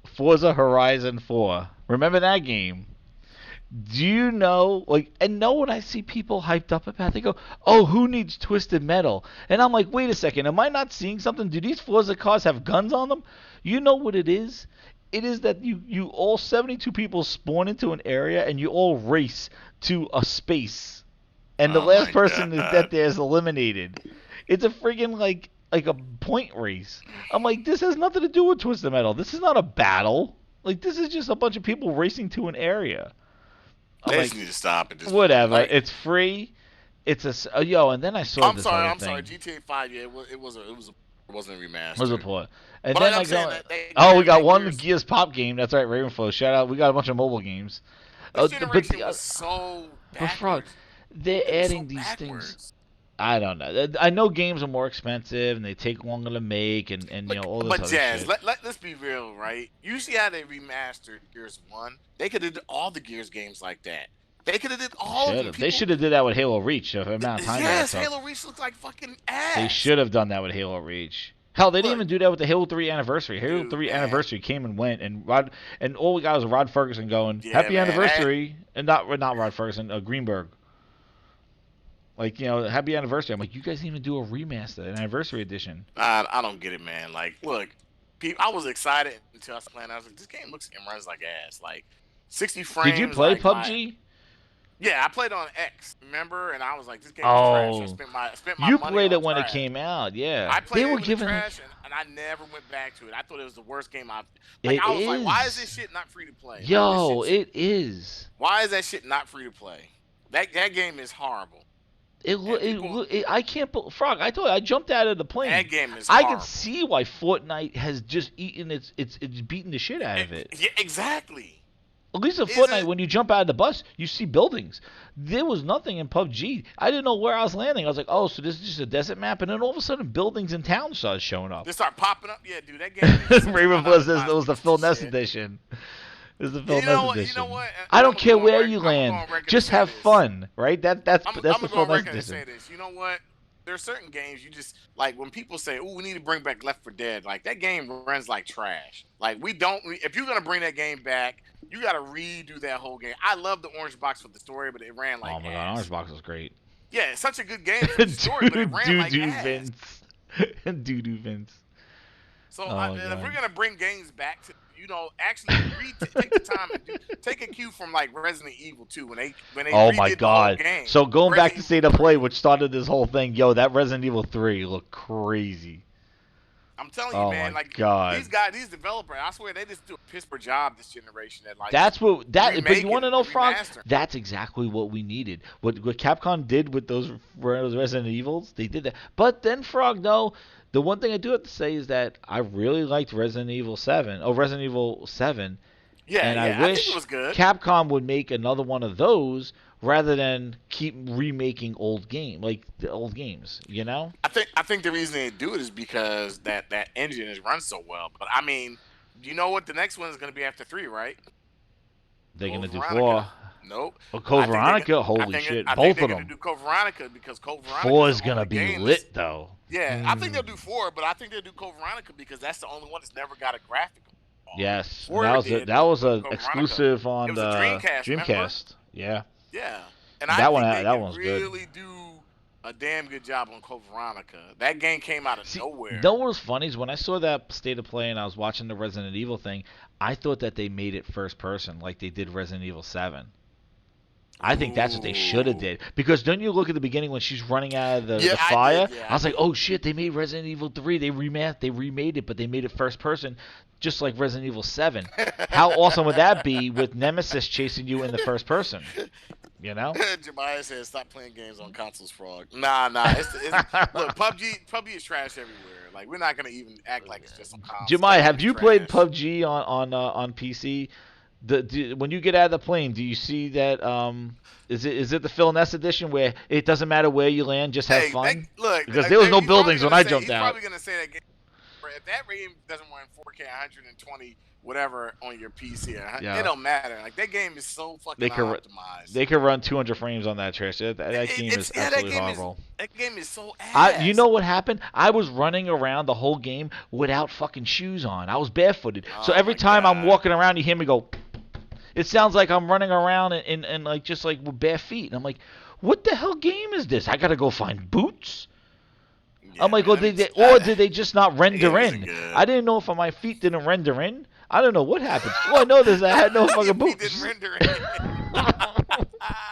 Forza Horizon 4. Remember that game? Do you know, like, and know when I see people hyped up about it, they go, oh, who needs Twisted Metal? And I'm like, wait a second, am I not seeing something? Do these Forza cars have guns on them? You know what it is? It is that you all 72 people spawn into an area and you all race to a space. And the Oh last my person that God. there is eliminated. It's a friggin' like a point race. I'm like, this has nothing to do with Twisted Metal. This is not a battle. Like, this is just a bunch of people racing to an area. I'm They just like, need to stop at this point. whatever. Like, It's free. Yo, and then I saw I'm this sorry, other I'm sorry. thing. GTA 5, yeah, it wasn't Was a remastered. plot. And But like then I'm I saying, go, that oh, we got one Gears Gears Pop game. That's right, Ravenflow. Shout out. We got a bunch of mobile games. this But generation was so but Frog, backwards. they're It was so adding these things. backwards. I don't know. I know games are more expensive and they take longer to make and But all this but other Jazz, shit. let's be real, right? You see how they remastered Gears One? They could have did all the Gears games like that. They could have did They all of should them. have. They People, should have did that with Halo Reach. The amount of time that it yes, took. Halo Reach looks like fucking They ass. should have done that with Halo Reach. Hell, they didn't Look, even do that with the Halo 3 anniversary. Halo dude, 3 man, anniversary came and went, and all we got was Rod Ferguson going, yeah, "Happy man, anniversary," and not Rod Ferguson, Greenberg. Like, happy anniversary. I'm like, you guys didn't even do a remaster, an anniversary edition. I don't get it, man. Like, look, I was excited until I was playing. I was like, this game looks and runs like ass. Like, 60 Did you frames, play like my PUBG? yeah, I played on X, remember? And I was like, this game is trash. So I Oh, spent my you money played on it when it trash. came out. Yeah, I they played were it with the giving it. trash, and I never went back to it. I thought it was the worst game I've. Like, It I was like, why is this is. shit not free to play? Like, this Yo, shit's. it is. Why is that shit not free to play? That game is horrible. And people. I can't. Frog, I told you, I jumped out of the plane. That game is I can horrible. see why Fortnite has just eaten it's beaten the shit out of it. Yeah, exactly. At least in Is Fortnite, it? when you jump out of the bus, you see buildings. There was nothing in PUBG. I didn't know where I was landing. I was like, oh, so this is just a desert map, and then all of a sudden, buildings in town started showing up. They start popping up. Yeah, dude, that game is such an Ravenflow says it unorganized was the piece Phil of Ness shit. edition. It was the Yeah, Phil Ness edition. You know what? I And don't care where you I'm gonna go land. on record and Just say have this. fun, right? That's I'm the gonna go Phil on Ness record and say edition. this. You know what? There are certain games you just like when people say, "Oh, we need to bring back Left 4 Dead." Like that game runs like trash. Like we don't. If you're gonna bring that game back, you got to redo that whole game. I love the Orange Box for the story, but it ran like Oh my god, ass. Orange Box was great. Yeah, it's such a good game for the story, but it ran like Doo-doo ass. Vince. Doo-doo Vince. So Oh my and if we're god. gonna bring games back to, actually take the time and take a cue from like Resident Evil 2 when they Oh my redid the whole god. game. So going back to Resident State Evil of Play, 3. which started this whole thing, yo, that Resident Evil 3 looked crazy. I'm telling you, Oh man, my like god. these developers, I swear they just do a piss poor job this generation at like That's what but you remaking want to know, and Frog? remastering. That's exactly what we needed. What Capcom did with those Resident Evils, they did that. But then, Frog, no. The one thing I do have to say is that I really liked Resident Evil 7. Oh, Resident Evil 7. Yeah, And I yeah, I think it wish was good. Capcom would make another one of those rather than keep remaking old like the old games, you know? I think the reason they do it is because that engine is run so well. But I mean, you know what? The next one is going to be after 3, right? They're going to Code do Veronica. 4. Nope. Oh, Code I think Veronica? I Holy think shit. I Both think they're of going to them. do Code Veronica because Code Veronica 4 is is the going to only be game lit, though. yeah, I think they'll do 4, but I think they'll do Code Veronica because that's the only one that's never got a graphic. Yes. 4 That was did that was with an Code Veronica. exclusive It on was a the Dreamcast, remember? Dreamcast. Yeah. Yeah, and That I one think they that can one's good. really do a damn good job on Code Veronica. That game came out of See, nowhere. know what was funny is when I saw that State of Play and I was watching the Resident Evil thing, I thought that they made it first person like they did Resident Evil 7. I think that's what they should have Ooh. did. Because don't you look at the beginning when she's running out of the Yeah, I fire? did, yeah, I was I like, did. oh shit, they made Resident Evil 3. They remade it, but they made it first person, just like Resident Evil 7. How awesome would that be with Nemesis chasing you in the first person? You know? Jemiah says, "Stop playing games on consoles, frog." Nah. It's look, PUBG is trash everywhere. Like we're not gonna even act like it's just on consoles. That Jemai, game have is you played trash. PUBG on PC? When you get out of the plane, do you see that? Is it the Phil Ness edition where it doesn't matter where you land, just have Hey, that fun? look, Because there was no he's probably buildings when gonna I say jumped out. that game. If that game doesn't run 4K, 120 whatever on your PC, it Yeah, don't matter. Like that game is so they fucking could unoptimized. they could run 200 frames on that trash. That game is absolutely horrible. That game is so You ass. know what happened? I was running around the whole game without fucking shoes on. I was barefooted. So Oh every my time I'm god. walking around, you hear me go. It sounds like I'm running around in like just like with bare feet. And I'm like, what the hell game is this? I gotta go find boots. I'm Yeah, like, man. or did they just not That game render isn't in? good. I didn't know if my feet didn't render in. I don't know what happened. All I know is I had no Your fucking feet didn't boots. render it.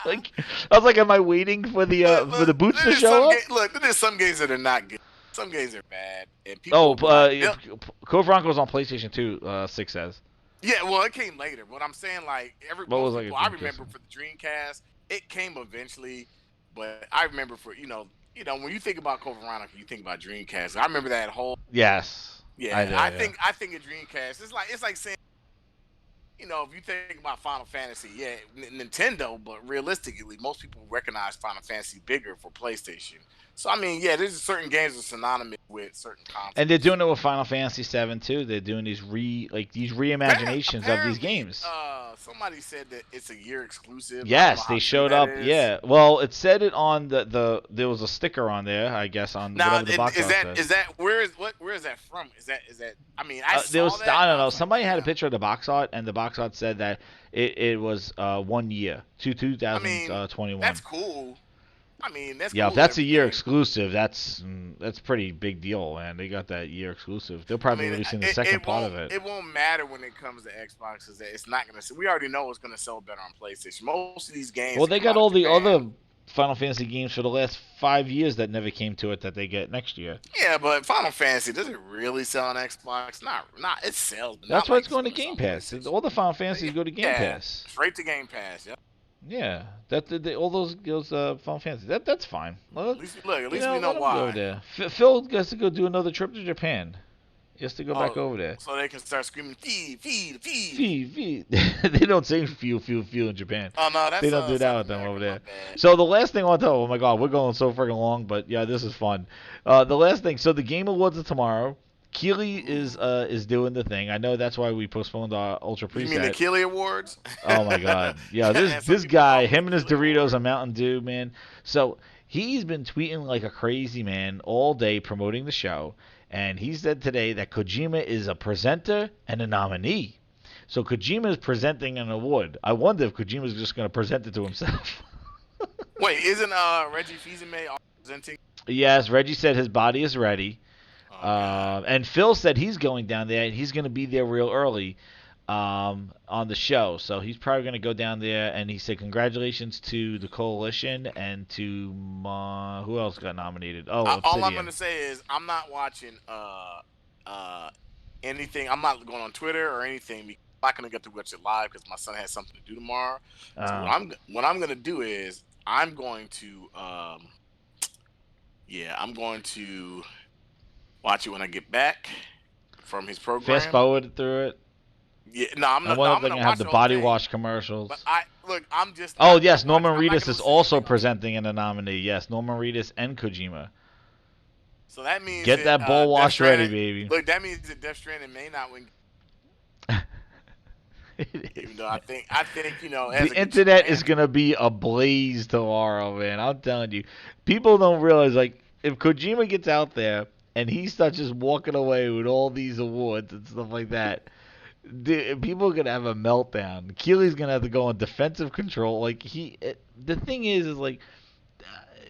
Like I was like, am I waiting for the boots to show up? There's some games that are not good. Some games are bad, and people Oh, will be like, Code Bronco's on PlayStation 2. 6 says. yeah, well, it came later. But I'm saying, like, What was most like people, a I Dreamcast? remember for the Dreamcast, it came eventually. But I remember for when you think about Code Veronica, you think about Dreamcast. I remember that whole Yes, I yeah. do. Yeah. I think of Dreamcast. It's like saying if you think about Final Fantasy, yeah, Nintendo, but realistically, most people recognize Final Fantasy bigger for PlayStation. So I mean, yeah, there's certain games that are synonymous with certain And they're consoles. doing it with Final Fantasy 7 too. They're doing these reimaginations of these Apparently, games. somebody said that it's a year exclusive. I don't know Yes, how they true showed that up. is. Yeah. Well, it said it on the there was a sticker on there, I guess, on Now, whatever the box art said. is that where is that from? Is that? I mean, I There saw was that I and don't I know. was like, Somebody had a damn. picture of the box art, and the box art said that it was 1 year to I mean, 2021. that's cool. I mean, that's Yeah, if cool and that's a year everything. exclusive, that's pretty big deal, man. They got that year exclusive. They'll I probably be mean, releasing the second part of it. it won't matter when it comes to Xbox because it's not gonna. We already know it's gonna sell better on PlayStation. Most of these games Well, that they come got out of all the Japan. other Final Fantasy games for the last 5 years that never came to it that they get next year. Yeah, but Final Fantasy does it really sell on Xbox? Not it sells, but That's not why like it's it's going to gonna sell Game on Pass. PlayStation. All the Final Fantasies go to Game Yeah, Pass. straight to Game Pass. Yep. Yeah, all those Final Fantasies. That's fine. Well, At least we know let them go over why. there. Phil has to go do another trip to Japan. He has to go back Oh, over there. so they can start screaming feed. Fee, fee. They don't say feel in Japan. Oh no, They that's don't do that South with them over America. My there. bad. So the last thing I want to tell, oh my god, we're going so freaking long, but yeah, this is fun. The last thing, so the Game Awards are tomorrow. Keely is doing the thing. I know that's why we postponed our Ultra You mean the preset. Keeley Awards? Oh my god, yeah, this Some this people call guy, them the him and his Keeley Doritos Awards. and Mountain Dew, man. So he's been tweeting like a crazy man all day promoting the show, and he said today that Kojima is a presenter and a nominee. So Kojima is presenting an award. I wonder if Kojima is just going to present it to himself. Wait, isn't Reggie Fils-Aimé presenting? Yes, Reggie said his body is ready. Oh God. And Phil said he's going down there and he's going to be there real early on the show. So he's probably going to go down there and he said congratulations to the Coalition and to who else got nominated? Oh, All I'm Obsidian. gonna say is I'm not watching anything. I'm not going on Twitter or anything. I'm not gonna get to watch it live because my son has something to do tomorrow. So Uh, what I'm gonna do is I'm going to I'm going to watch it when I get back from his program. Fast forward through it. Yeah, no, I'm I not. No, wonder if I'm they're gonna going to have watch the the whole body thing. wash commercials. But look, I'm just. Oh, not yes, gonna watch Norman I'm not Reedus gonna is listen to also anything on it. presenting and a nominee. Yes, Norman Reedus and Kojima. So that means Get that ball Death wash ready, Stranding- baby. Look, that means that Death Stranding may not win. Even though I think as The a internet is fan- gonna be ablaze tomorrow, man. I'm telling you. People don't realize like if Kojima gets out there and he starts just walking away with all these awards and stuff like that, people are gonna have a meltdown. Keely's gonna have to go on defensive control. Like the thing is like,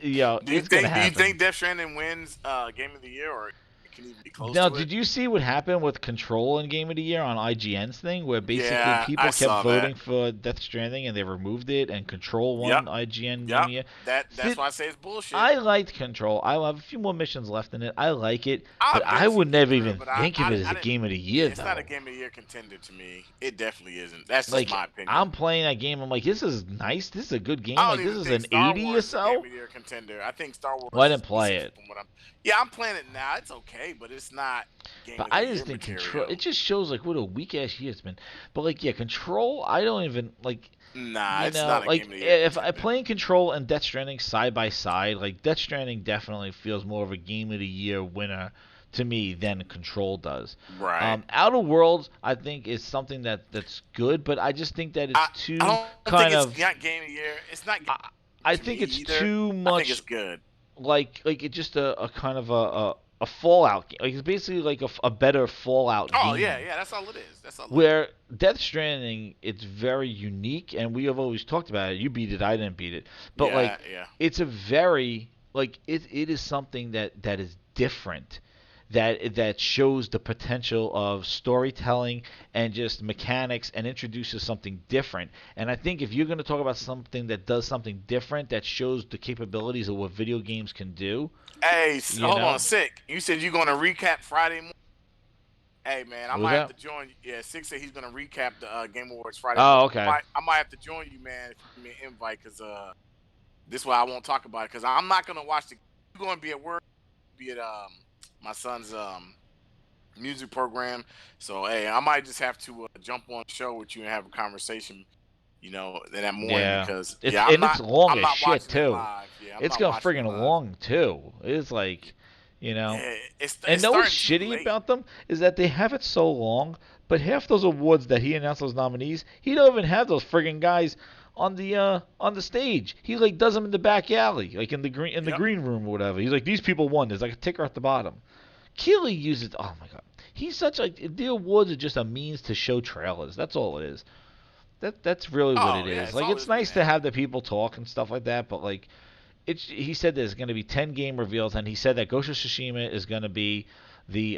Do you it's gonna think happen. Death Stranding wins Game of the Year or can even be close Now, to it. did you see what happened with Control in Game of the Year on IGN's thing, where basically Yeah, I people kept saw that. voting for Death Stranding and they removed it, and Control Yep, won IGN Game of yep. the Year? That's Did why I say it's bullshit. I liked Control. I have a few more missions left in it. I like it, I'll but I would eventually get never through it, even but think of it as I a didn't. Game of the Yeah, Year, it's not a though. game of the year contender to me. It definitely isn't. That's just Like, my opinion. I'm playing that game. I'm like, this is nice. This is a good game. I Like, don't this even is think an Star 80 or Wars is a game of so. the year contender. I think Star Well, I Wars didn't is play essentially it. from what I'm. Yeah, I'm playing it now. It's okay, but it's not game But of the I year just think Control. It material. just shows like what a weak ass year it's been. But like, yeah, Control. I don't even like. Nah, You it's know, not a game like of the year if I contender. playing Control and Death Stranding side by side, like Death Stranding definitely feels more of a Game of the Year winner to me than Control does. Right. Outer Worlds, I think, is something that's good, but I just think that I it's I too don't think kind it's of. not game of the year. It's not game I, I to me think it's either. too I think it's much good. like it's just a kind of a Fallout game. Like it's basically like a better Fallout Oh yeah, game. yeah. That's all it is. That's all it is. Where Death Stranding, it's very unique, and we have always talked about it. You beat it, I didn't beat it, but Yeah, like, yeah. it's a very like it is something that is different, that shows the potential of storytelling and just mechanics and introduces something different. And I think if you're going to talk about something that does something different, that shows the capabilities of what video games can do, Hey, you hold on, know, sick. You said you're gonna recap Friday morning. Hey man, I what was might have that? to join you. Yeah, Six said he's gonna recap the Game Awards Friday Oh, morning. okay. I might have to join you, man, if you give me an invite, because this way I won't talk about it, because I'm not gonna watch the. You're gonna be at work, be at my son's music program. So hey, I might just have to jump on the show with you and have a conversation, that morning, Yeah, because it's yeah, and it's long I'm as not shit watching it too. live. Yeah, I'm It's not got watching it friggin' live. long too. It's like, you know, Yeah, and it's know what's starting too shitty late. about them is that they have it so long, but half those awards that he announced those nominees, he don't even have those friggin' guys on the stage. He like does them in the back alley, like in the Yep. green room or whatever. He's like, these people won. There's like a ticker at the bottom. Keeley uses, oh my god, he's such like, the awards are just a means to show trailers. That's all it is. That's really what Oh it yeah, is. it's Like all it's it's been nice to that. have the people talk and stuff like that, but like it's he said there's going to be 10 game reveals, and he said that Ghost of Tsushima is going to be the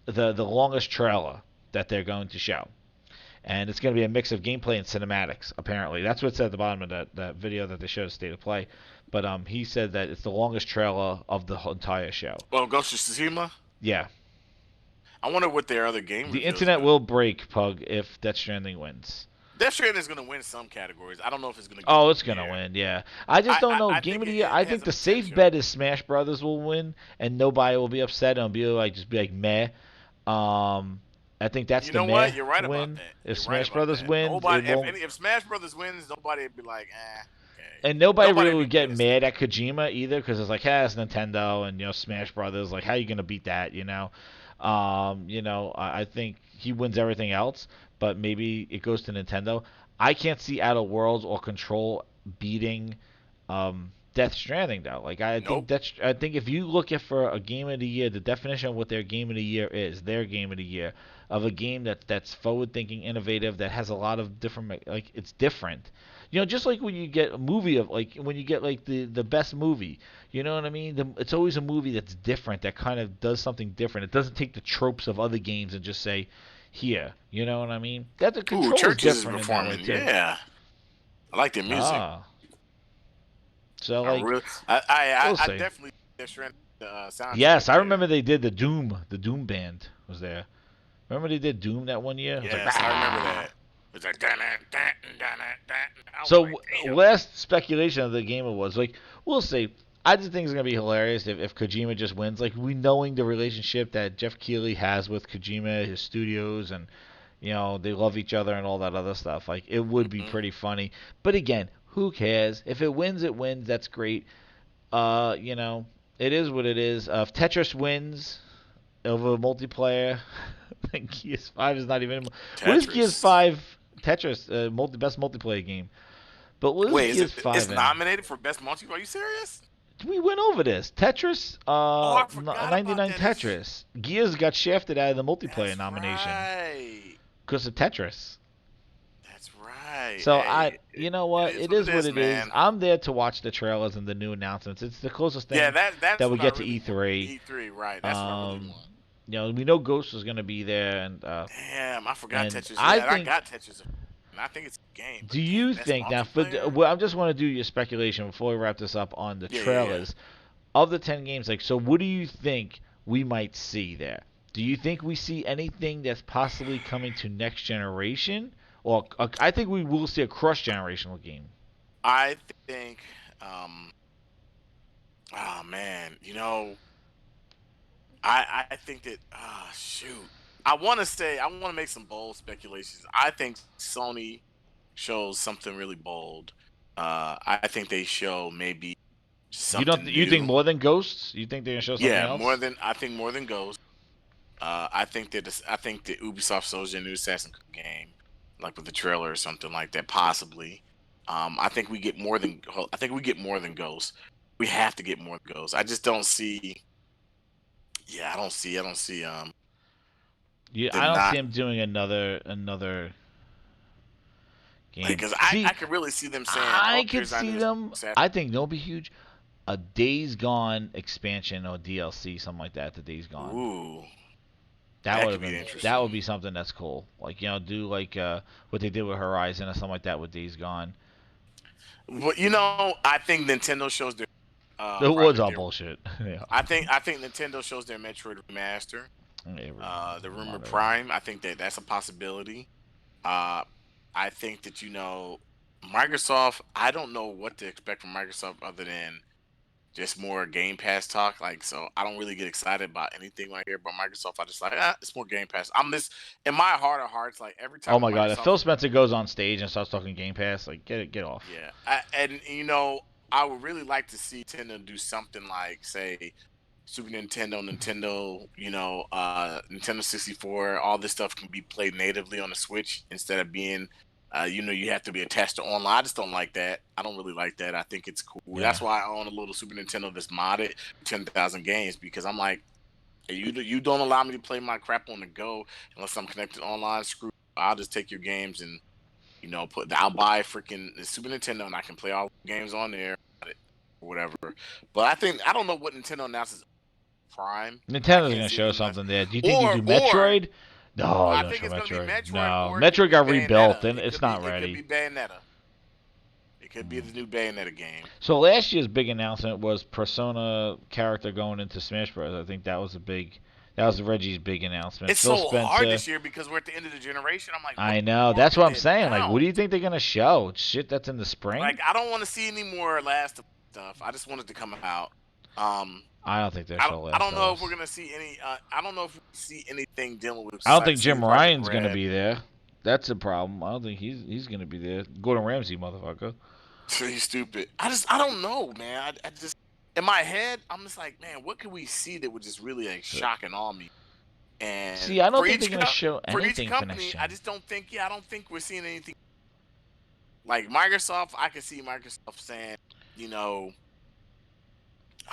the longest trailer that they're going to show. And it's going to be a mix of gameplay and cinematics. Apparently, that's what it said at the bottom of that video that they showed State of Play. But he said that it's the longest trailer of the entire show. Well, Ghost of Tsushima. Yeah, I wonder what their other game the reveals are internet gonna. will break, Pug, if Death Stranding wins. Death Stranding is gonna win some categories. I don't know if it's gonna get Oh, it's game of gonna the year. win. Yeah, I just don't know. I Game think of the year. it I has think a the safe potential. bet is Smash Brothers will win, and nobody will be upset. And it'll be like just be like meh. Um, I think that's You the know what? meh You're right about win. that. If You're right Smash about Brothers that. wins, it Nobody, won't. if Smash Brothers wins, nobody would be like, okay. And nobody Nobody really would be would get pissed. mad at Kojima either, because it's like, hey, it's Nintendo, and Smash Brothers. Like, how you gonna beat that? I think he wins everything else, but maybe it goes to Nintendo. I can't see Outer Worlds or Control beating Death Stranding though. Like Nope. I think if you look at for a game of the year, the definition of what their game of the year is, their game of the year of a game that's forward thinking, innovative, that has a lot of different like it's different. Just like when you get a movie of like when you get like the best movie, you know what I mean? It's always a movie that's different, that kind of does something different. It doesn't take the tropes of other games and just say, here, you know what I mean? That the Ooh, Control is Churches is different in that way performing. too. Yeah, I like their music. Ah, so I like really, I we'll see. definitely Death Stranding soundtrack. Yes, I Yeah. remember they did the Doom band was there. Remember they did Doom that one year? It was like, Yes, I remember ah. that. It's like dun dun dun dun dun. I was So like, damn. last speculation of the game was like, we'll see. I just think it's gonna be hilarious if Kojima just wins. Like we knowing the relationship that Jeff Keighley has with Kojima, his studios, and they love each other and all that other stuff. Like it would be Mhm. pretty funny. But again, who cares? If it wins, it wins. That's great. You know, it is what it is. If Tetris wins over multiplayer, then Gears 5 is not even. What is Gears Tetris. 5 Tetris best multiplayer game? But what is Wait, Gears it's 5 in? nominated for best multiplayer? Are you serious? We went over this. Tetris, Oh, I forgot about 99 that. It's, Tetris. Gears got shafted out of the multiplayer that's nomination right. because of Tetris. That's Right. So Hey, you know it what? is It what it is what is, it is. man. I'm there to watch the trailers and the new announcements. It's the closest Yeah, thing that's that we what I get to really want. E3. E3, right? That's what I really Um, want. we know Ghost is gonna be there, Damn, I forgot and Tetris. I Yeah, and I think. got Tetris, and I think it's a game. But Do damn, you that's think now? multiplayer. Well, I just want to do your speculation before we wrap this up on the Yeah, yeah, yeah. trailers of the 10 games. Like, so what do you think we might see there? Do you think we see anything that's possibly coming to next generation, or I think we will see a cross generational game? I think. Um. Oh man, I think that. Ah, shoot. I want to make some bold speculations. I think Sony shows something really bold. I think they show maybe You don't? something You think new. more than Ghosts? You think they're gonna show something Yeah, more else? than I think more than Ghost. I think that Ubisoft shows a new Assassin's Creed game, like with the trailer or something like that, possibly. I think we get more than I think we get more than Ghost. We have to get more than Ghost. I just don't see. Yeah, I don't see Yeah, I them don't see not him doing another like game. because I See, could really see them saying, "Oh, I could here's our see new them. Assassin." I think they'll be huge. A Days Gone expansion or DLC, something like that. The Days Gone. Ooh, That that would could have be been. That would interesting. be something that's cool. Like do like what they did with Horizon or something like that with Days Gone. But I think Nintendo shows their It was probably all their. bullshit. Yeah. I think Nintendo shows their Metroid remaster. Yeah, The rumor whatever. Prime. I think that that's a possibility. Uh, I think that Microsoft. I don't know what to expect from Microsoft other than just more Game Pass talk. Like, so I don't really get excited about anything right here about Microsoft. I just like, it's more Game Pass. I'm this in my heart of hearts. Like every Oh time a my god! If Microsoft, Phil Spencer goes on stage and starts talking Game Pass, like get off. yeah, and I would really like to see Nintendo do something like say Super Nintendo, Nintendo 64, all this stuff can be played natively on the Switch instead of being, you have to be attached to online. I just don't like that. I don't really like that. I think it's cool. Yeah. That's why I own a little Super Nintendo that's modded 10,000 games because I'm like, hey, you don't allow me to play my crap on the go unless I'm connected online. Screw. I'll just take your games and I'll buy freaking the Super Nintendo and I can play all the games on there or whatever. But I don't know what Nintendo announces Prime. I Nintendo's can't gonna see show anything less. something there. Do you think they Or do or Metroid? No, I they don't think show it's gonna be Metroid. Metroid, No, or it could Metroid be got rebuilt Bayonetta. and it's not It could ready. be Bayonetta. It could be Mm. the new Bayonetta game. So last year's big announcement was Persona character going into Smash Bros. I think that was Reggie's big announcement. It's Phil so hard Spencer. this year because we're at the end of the generation. I'm like, what I know. more That's can what I'm they saying. Like, what do you announce? think they're gonna show? Shit, that's in the Like, spring. I don't want to see any more Last of Us stuff. I just want it to come out. Um, I don't think they'll I, show I Last don't of know if we're Us. gonna see any. I don't know if we see anything dealing with I don't think CD Jim Project Ryan's gonna Red. be there. That's a problem. I don't think he's gonna be there. Gordon Ramsay, motherfucker. He's stupid. I don't know, man. I just in my head, I'm just like, man, what could we see that would just really like So, shock and awe me? And see, I don't think they're gonna show for each anything for next company, I gen. just don't think. Yeah, I don't think we're seeing anything like Microsoft. I can see Microsoft saying, you know,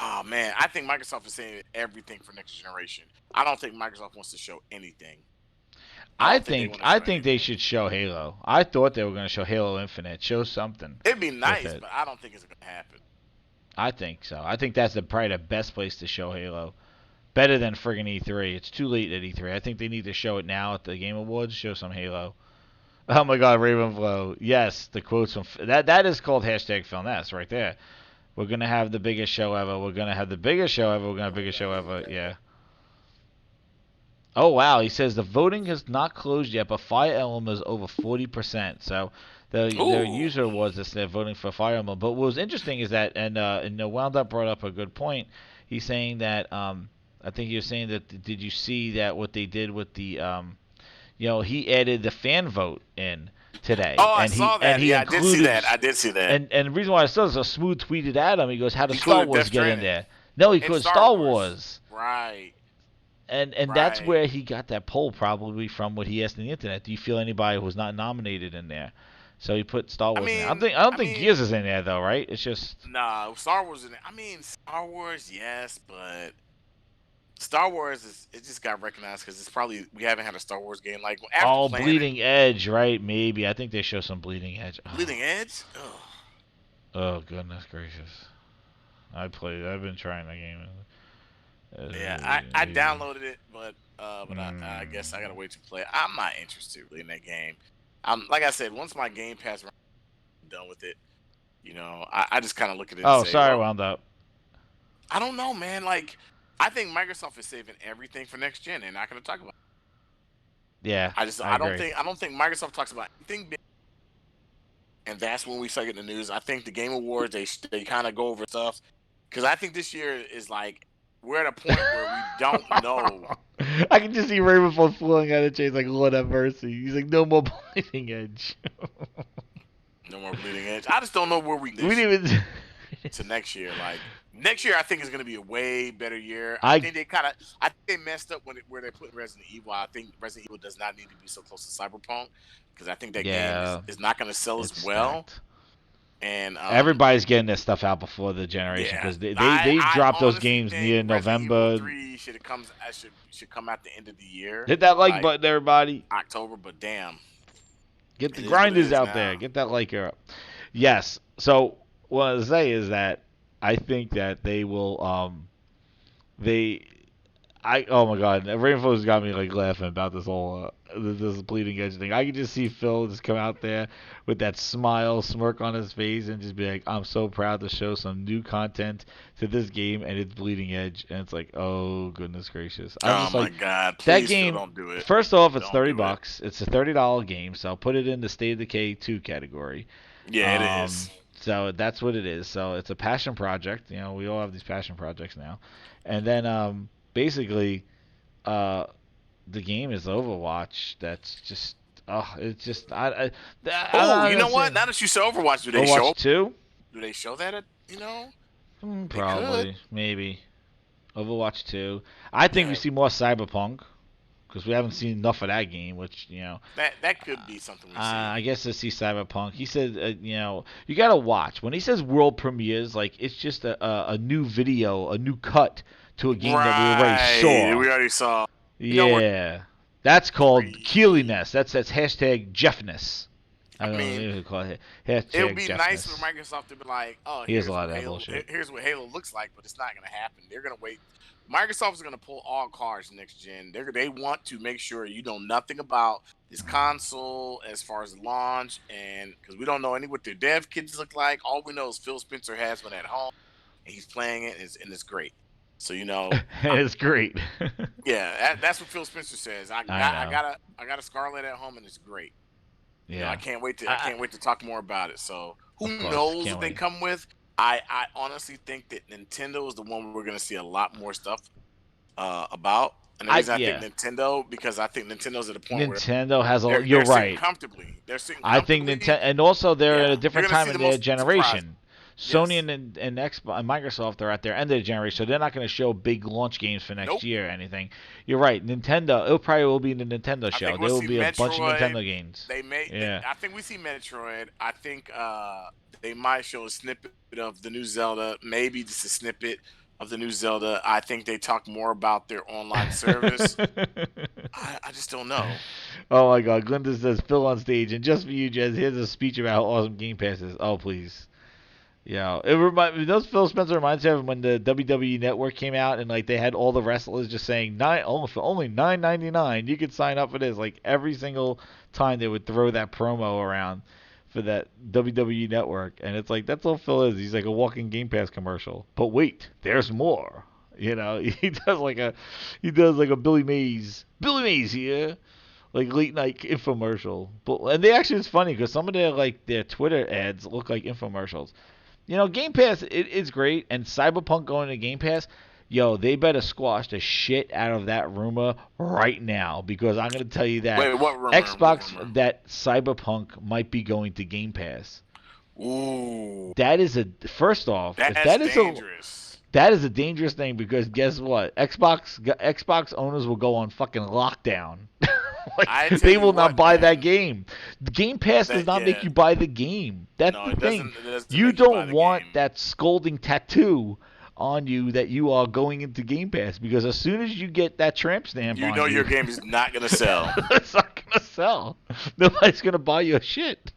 oh man, I think Microsoft is saying everything for next generation. I don't think Microsoft wants to show anything. I I don't think they think want to I show think they anything. should show Halo. I thought they were gonna show Halo Infinite. Show something It'd be with nice, it. but I don't think it's gonna happen. I think so. I think that's probably the best place to show Halo. Better than friggin' E3. It's too late at E3. I think they need to show it now at the Game Awards. Show some Halo. Oh my God, Ravenflow. Yes, the quotes from that is called hashtag Filmnest right there. We're gonna have the biggest show ever. We're gonna have the biggest show ever. We're gonna have the biggest show ever. Yeah. Oh wow, he says the voting has not closed yet, but Fire Emblem is over 40%. So their Ooh. user was this they're voting for Fire Emblem. But what was interesting is that and Wound Up brought up a good point. He's saying that I think he was saying that did you see that what they did with the he added the fan vote in today Oh, I and he saw and that. he Yeah, I did see included that. I did see that. and the reason why I saw this, a smooth tweeted at him. He goes, "How does Star Included Wars Death get in Stranding there?" No, he and goes Star Star Wars. Wars. Right. And that's Right. where he got that poll probably from what he asked on the internet. Do you feel anybody who was not nominated in there? So he put Star I Wars in there. mean, I don't I think mean, Gears is in there though, right? It's just nah. Star Wars. I mean, Star Wars, yes, but Star Wars is it just got recognized because it's probably we haven't had a Star Wars game like after Oh, playing it. Bleeding Edge, right? Maybe. I think they show some Bleeding Edge. Bleeding Edge. Ugh. Oh goodness gracious. I've been trying that game. Yeah, I downloaded it, but I guess I gotta wait to play it. I'm not interested really in that game. I'm like I said, once my Game Pass run, I'm done with it. I just kind of look at it and Oh, say, sorry, well, wound up. I don't know, man. Like, I think Microsoft is saving everything for next gen. They're not going to talk about it. Yeah, I I don't agree. think I don't think Microsoft talks about anything big, and that's when we start getting the news. I think the Game Awards they kind of go over stuff because I think this year is like we're at a point where we don't know. I can just see Ravenfall flowing out of chains like Lord have mercy. He's like, no more Bleeding Edge. No more Bleeding Edge. I just don't know where we We this year didn't even. to next year. Like next year, I think is going to be a way better year. I I think they messed up where they put Resident Evil. I think Resident Evil does not need to be so close to Cyberpunk because I think that game yeah, is not going to sell as it's well. stacked. And Everybody's getting their stuff out before the generation yeah, because they I dropped those honestly games think near Resident Evil November. 3 should come at the end of the year, Hit that like like button, everybody. October. But damn, Get the it is what it grinders is out there. now. Get that liker up. Yes. So what I say is that I think that they will. They oh my god, Rainfow's got me like laughing about this whole this bleeding edge thing. I can just see Phil just come out there with that smile, smirk on his face, and just be like, "I'm so proud to show some new content to this game, and it's bleeding edge." And it's like, oh goodness gracious, I'm Oh just my like, God, that please, Phil, game. don't do it. First off, it's Don't do it. $30. It's a $30 game, so I'll put it in the State of Decay 2 category. Yeah, it is. So that's what it is. So it's a passion project. You know, we all have these passion projects now. And then basically, uh, the game is Overwatch. That's just, it's just, I'm Oh, not you gonna know what? say Now that you say Overwatch, Overwatch 2. do they show that? They could. Probably, maybe Overwatch 2. I think we Yeah, see more Cyberpunk because we haven't seen enough of that game. Which that could be something we see. I guess to see Cyberpunk. He said, you gotta watch when he says world premieres. Like it's just a new video, a new cut to a game that we already Right, saw. we already saw. We're Yeah, that's called free. Keeliness. That's hashtag Jeffness. I I don't know, mean, maybe we call it it would hashtag be nice for Jeffness. Microsoft to be like, "Oh, He has a lot of that bullshit. Here's what Halo looks like," but it's not going to happen. They're going to wait. Microsoft is going to pull all cards next gen. They want to make sure you know nothing about this console as far as launch, and because we don't know any what their dev kits look like. All we know is Phil Spencer has one at home, and he's playing it, and it's great. So It's great. yeah, that's what Phil Spencer says. I know. I got a Scarlet at home, and it's great. I Yeah. I can't wait to talk more about it. So who of course knows can't what they wait. come with? I honestly think that Nintendo is the one we're gonna see a lot more stuff about. And the reason I think Yeah. Nintendo because I think Nintendo's at a point where Nintendo has a. You're they're sitting right. comfortably. They're sitting I think comfortably. Nintendo, and also they're at a Yeah, you're different gonna time see in the their most surprise. generation. Sony Yes. and Xbox and Microsoft are at their end of the generation, so they're not going to show big launch games for next Nope. year or anything. You're right. Nintendo, it probably will be the Nintendo I show. think we'll There will see be a bunch of Metroid. Nintendo games. Yeah. I think we see Metroid. I think they might show a snippet of the new Zelda, maybe just a snippet of the new Zelda. I think they talk more about their online service. I just don't know. Oh my God, Glinda says Phil on stage, and just for you, Jez, here's a speech about how awesome Game Pass is. Oh please. Yeah, does Phil Spencer reminds me of when the WWE Network came out and like they had all the wrestlers just saying for only $9.99 you could sign up for this. Like every single time they would throw that promo around for that WWE Network, and it's like that's all Phil is. He's like a walking Game Pass commercial. But wait, there's more. He does like a Billy Mays here, like late night infomercial. But and they actually it's funny because some of their Twitter ads look like infomercials. Game Pass it is great, and Cyberpunk going to Game Pass, yo, they better squash the shit out of that rumor right now because I'm gonna tell you that Wait, what rumor? What rumor? Xbox that Cyberpunk might be going to Game Pass. Ooh, That is a first off, if that's that is a dangerous. that is a dangerous thing because guess what? Xbox owners will go on fucking lockdown. I Like tell they you will not what, buy man. that game. The Game Pass does That not make yeah. you buy the game. That's No, the it thing. doesn't. It doesn't You make you buy don't the want game. that scolding tattoo on you that you are going into Game Pass, because as soon as you get that tramp stamp You on know you, your game is not gonna sell. it's not gonna sell. Nobody's gonna buy your shit.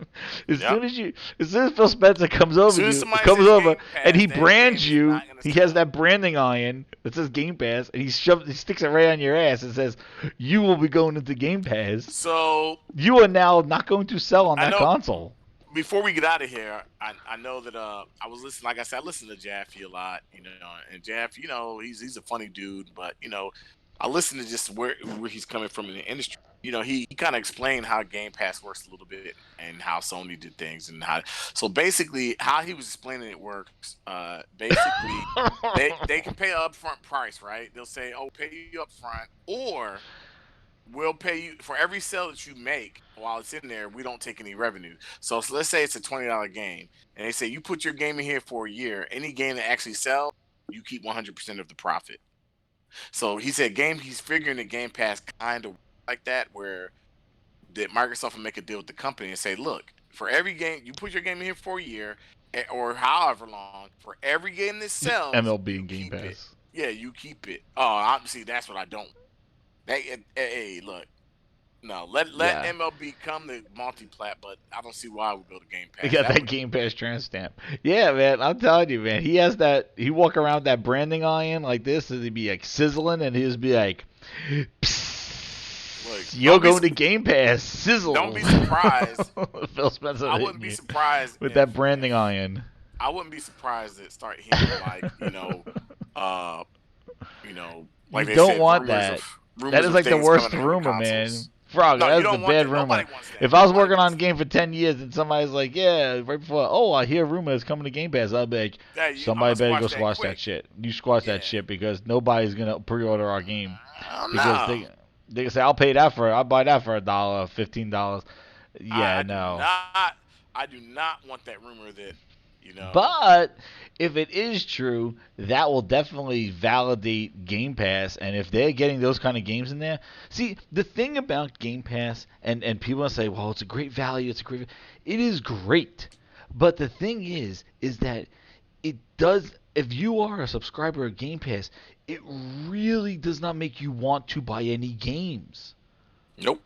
Yep. As soon as Phil Spencer As soon as somebody comes says over, Game and Pass, he that game brands is you. not gonna He has sell. that branding iron that says Game Pass, and he sticks it right on your ass and says, "You will be going into Game Pass. So You are now not going to sell on I that know. console." Before we get out of here, I know that I was listening. Like I said, I listen to Jaffe a lot. And Jaffe, he's a funny dude, but I listen to just where he's coming from in the industry. He kind of explained how Game Pass works a little bit and how Sony did things and how. So basically, how he was explaining it works. Basically, they can pay an upfront price, right? They'll say, "Oh, pay you upfront," or we'll pay you for every sale that you make while it's in there. We don't take any revenue. So let's say it's a $20 game, and they say you put your game in here for a year. Any game that actually sells, you keep 100% of the profit. So he said he's figuring the Game Pass kind of like that, where that Microsoft will make a deal with the company and say, look, for every game you put your game in here for a year or however long, for every game that sells, MLB you and Game keep it. Pass. Yeah, you keep it. Oh, I see. That's what I don't. Hey, look. No, let Yeah. MLB come to multiplat, but I don't see why we go to Game He Pass. got That that would Game Pass tramp stamp. Yeah, man, I'm telling you, man. He has that. He walk around with that branding iron like this, and he'd be like sizzling, and he'd just be like, look. "Psst, you're going to Game Pass, Don't sizzle." be surprised. Phil Spencer I hitting wouldn't be you surprised with that if branding iron. I wouldn't be surprised to start hearing like uh You like they don't said want that. That rumors is of like the things coming worst to every rumor, consoles. man. Frog, No, you that's the don't want bad that. rumor. Nobody wants that. If I was Nobody working on wants a that. game for 10 years and somebody's like, yeah, right before, oh, I hear rumor it's coming to Game Pass, I'd be like, I'm somebody gonna better go squash that squash that quick. shit. You squash that Yeah. shit, because nobody's going to pre-order our game. Because No. they can say, I'll pay that for it. I'll buy that for $1, $15. Yeah, I do no. not. I do not want that rumor that you know. But if it is true, that will definitely validate Game Pass. And if they're getting those kind of games in there, see, the thing about Game Pass, and people say, well, it's a great value, it is great. But the thing is that it does. If you are a subscriber of Game Pass, it really does not make you want to buy any games, Nope.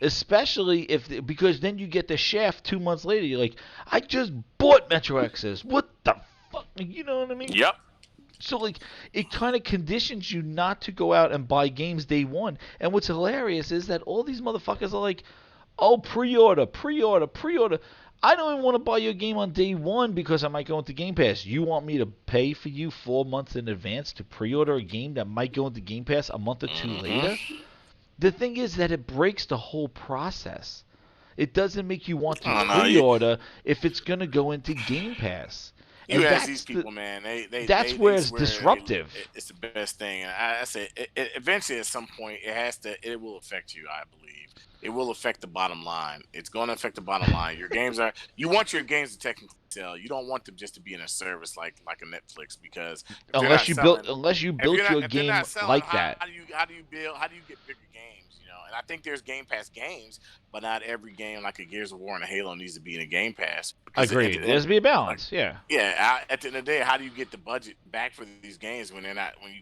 especially if, because then you get the shaft 2 months later. You're like, I just bought Metro Exodus. What the fuck? You know what I mean? Yep. So like, it kind of conditions you not to go out and buy games day one. And what's hilarious is that all these motherfuckers are like, oh, pre-order, pre-order, pre-order. I don't even want to buy your game on day one because I might go into Game Pass. You want me to pay for you 4 months in advance to pre-order a game that might go into Game Pass a month or two later? Mm-hmm. The thing is that it breaks the whole process. It doesn't make you want to I don't know. pre-order if it's going to go into Game Pass. You And ask these people, man. that's where They it's swear disruptive. it's the best thing. And I say, eventually at some point, it will affect you. I believe it will affect the bottom line. It's going to affect the bottom line. You want your games to technically sell. You don't want them just to be in a service like a Netflix, because if they're not selling, Unless you built your if they're game not selling, like that. how do you get bigger games? And I think there's Game Pass games, but not every game like a Gears of War and a Halo needs to be in a Game Pass. Agreed. There's be a Like, balance. Yeah. yeah, at the end of the day, how do you get the budget back for these games when you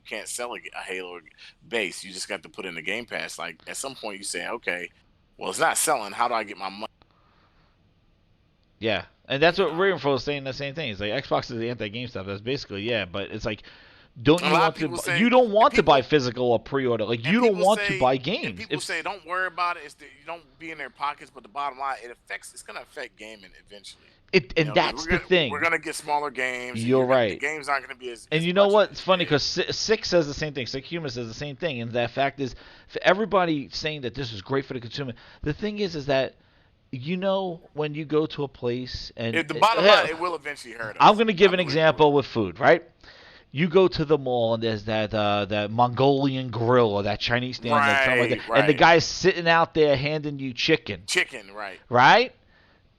can't sell a Halo base? You just got to put in the Game Pass. Like at some point, you say, okay, well, it's not selling. How do I get my money? Yeah. And that's what Ravenfro is saying. The same thing. It's like Xbox is the anti-game stuff. That's basically, yeah. But it's like, don't A you lot want of people to? say, You don't and want to buy physical or pre-order. Like, you don't people want to say, buy and games. people say, don't worry about it. It's that you don't be in their pockets, but the bottom line, it's going to affect gaming eventually. And 'Cause that's the thing. We're gonna get smaller games. And You're the right. games aren't gonna be as. And as you know much what? as It's funny big. because Six says the same thing. Sick Humor says the same thing. And that fact is, for everybody saying that this is great for the consumer, the thing is that, when you go to a place and The bottom line, it will eventually hurt us. I'm going to give I an believe it example will. with food, right? You go to the mall and there's that Mongolian grill or that Chinese stand, that's something like that, and the Right. guy's sitting out there handing you chicken, Chicken, right? right?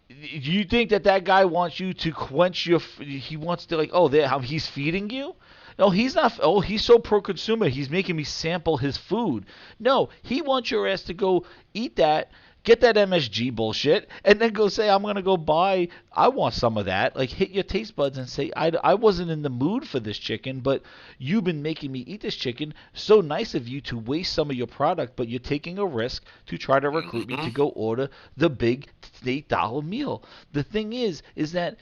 You think that guy wants you to quench he wants to, like, oh, there, how he's feeding you? No, he's not. Oh, he's so pro-consumer. He's making me sample his food. No, he wants your ass to go eat that, Get that MSG bullshit, and then go say, I'm going to go buy, I want some of that. Like, hit your taste buds and say, I wasn't in the mood for this chicken, but you've been making me eat this chicken. So nice of you to waste some of your product, but you're taking a risk to try to recruit me Mm-hmm. to go order the big $8 meal. The thing is that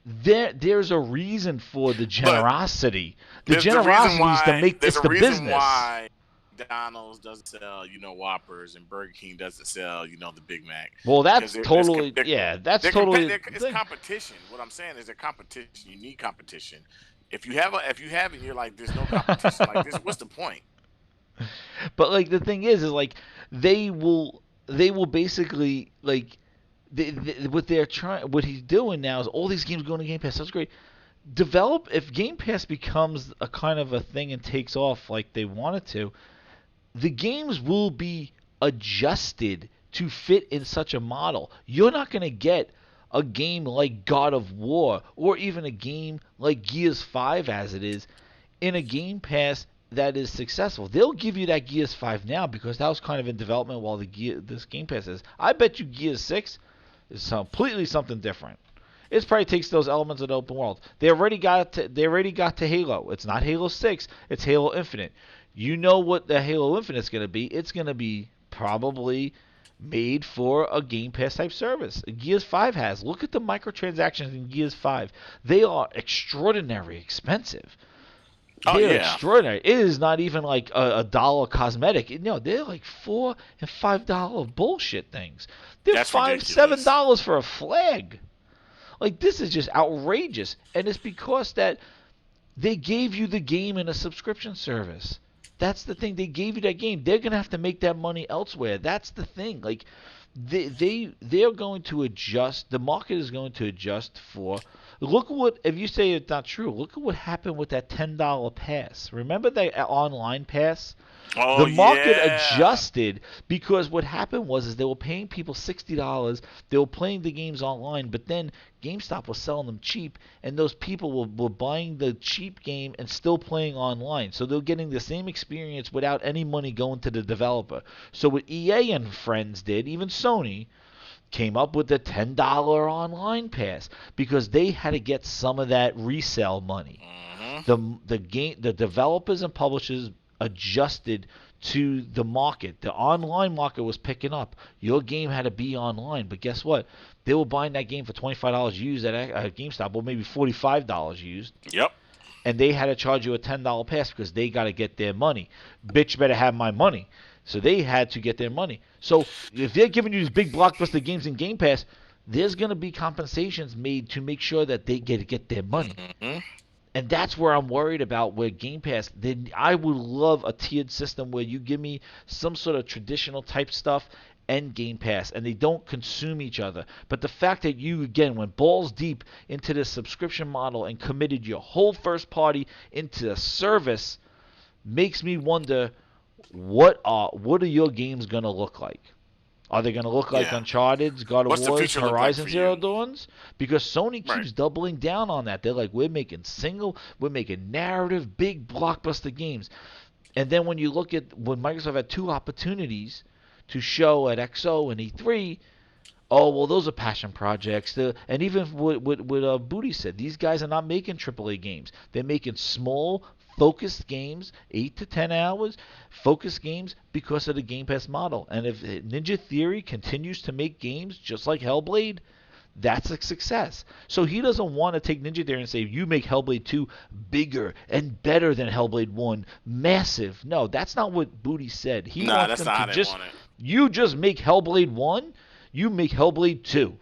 there's a reason for the But generosity. The there's the reason generosity is to why make there's this a the reason business. why McDonald's doesn't sell, Whoppers, and Burger King doesn't sell, the Big Mac, Well, because that's totally, yeah, that's totally the it's thing. competition. What I'm saying is a competition. You need competition. If you have it, you're like, there's no competition. Like this, what's the point? But like the thing is like they will basically like what they're trying, what he's doing now is all these games going to Game Pass. That's great. Develop if Game Pass becomes a kind of a thing and takes off like they want it to, the games will be adjusted to fit in such a model. You're not going to get a game like God of War or even a game like Gears 5 as it is in a Game Pass that is successful. They'll give you that Gears 5 now because that was kind of in development while this Game Pass is. I bet you Gears 6 is completely something different. It probably takes those elements of the open world. They already got to Halo. It's not Halo 6, it's Halo Infinite. You know what the Halo Infinite is going to be? It's going to be probably made for a Game Pass type service. Gears 5 has. Look at the microtransactions in Gears 5. They are extraordinarily expensive. Oh They're yeah, extraordinary. It is not even like a dollar cosmetic. No, they're like $4 and $5 bullshit things. They're that's five, seven ridiculous. dollars for a flag. Like this is just outrageous, and it's because that they gave you the game in a subscription service. That's the thing. They gave you that game. They're gonna have to make that money elsewhere. That's the thing. Like they're going to adjust. The market is going to adjust for. Look what if you say it's not true. Look at what happened with that $10 pass. Remember that online pass? Oh The market yeah, adjusted because what happened was they were paying people $60. They were playing the games online, but then GameStop was selling them cheap, and those people were buying the cheap game and still playing online. So they're getting the same experience without any money going to the developer. So what EA and friends did, even Sony, came up with the $10 online pass because they had to get some of that resale money. hmm The developers and publishers adjusted to the market. The online market was picking up. Your game had to be online, but guess what? They were buying that game for $25 used at GameStop, or maybe $45 used, yep. and they had to charge you a $10 pass because they got to get their money. Bitch better have my money. So they had to get their money. So if they're giving you these big blockbuster games in Game Pass, there's going to be compensations made to make sure that they get their money. hmm And that's where I'm worried about where Game Pass. Then I would love a tiered system where you give me some sort of traditional type stuff and Game Pass, and they don't consume each other. But the fact that you again went balls deep into the subscription model and committed your whole first party into a service makes me wonder what are your games gonna look like? Are they going to look like Yeah. Uncharted's, God of What's the War's, future look like Horizon for Zero you? Dawns? Because Sony Right. keeps doubling down on that. They're like, we're making narrative, big blockbuster games. And then when you look at when Microsoft had two opportunities to show at XO and E3, oh well, those are passion projects. And even what Booty said, these guys are not making AAA games. They're making small, focused games, 8 to 10 hours, focused games because of the Game Pass model. And if Ninja Theory continues to make games just like Hellblade, that's a success. So he doesn't want to take Ninja Theory and say, you make Hellblade 2 bigger and better than Hellblade 1, massive. No, that's not what Booty said. He Nah, wants that's them not to how they just, want it. you just make Hellblade 1, you make Hellblade 2,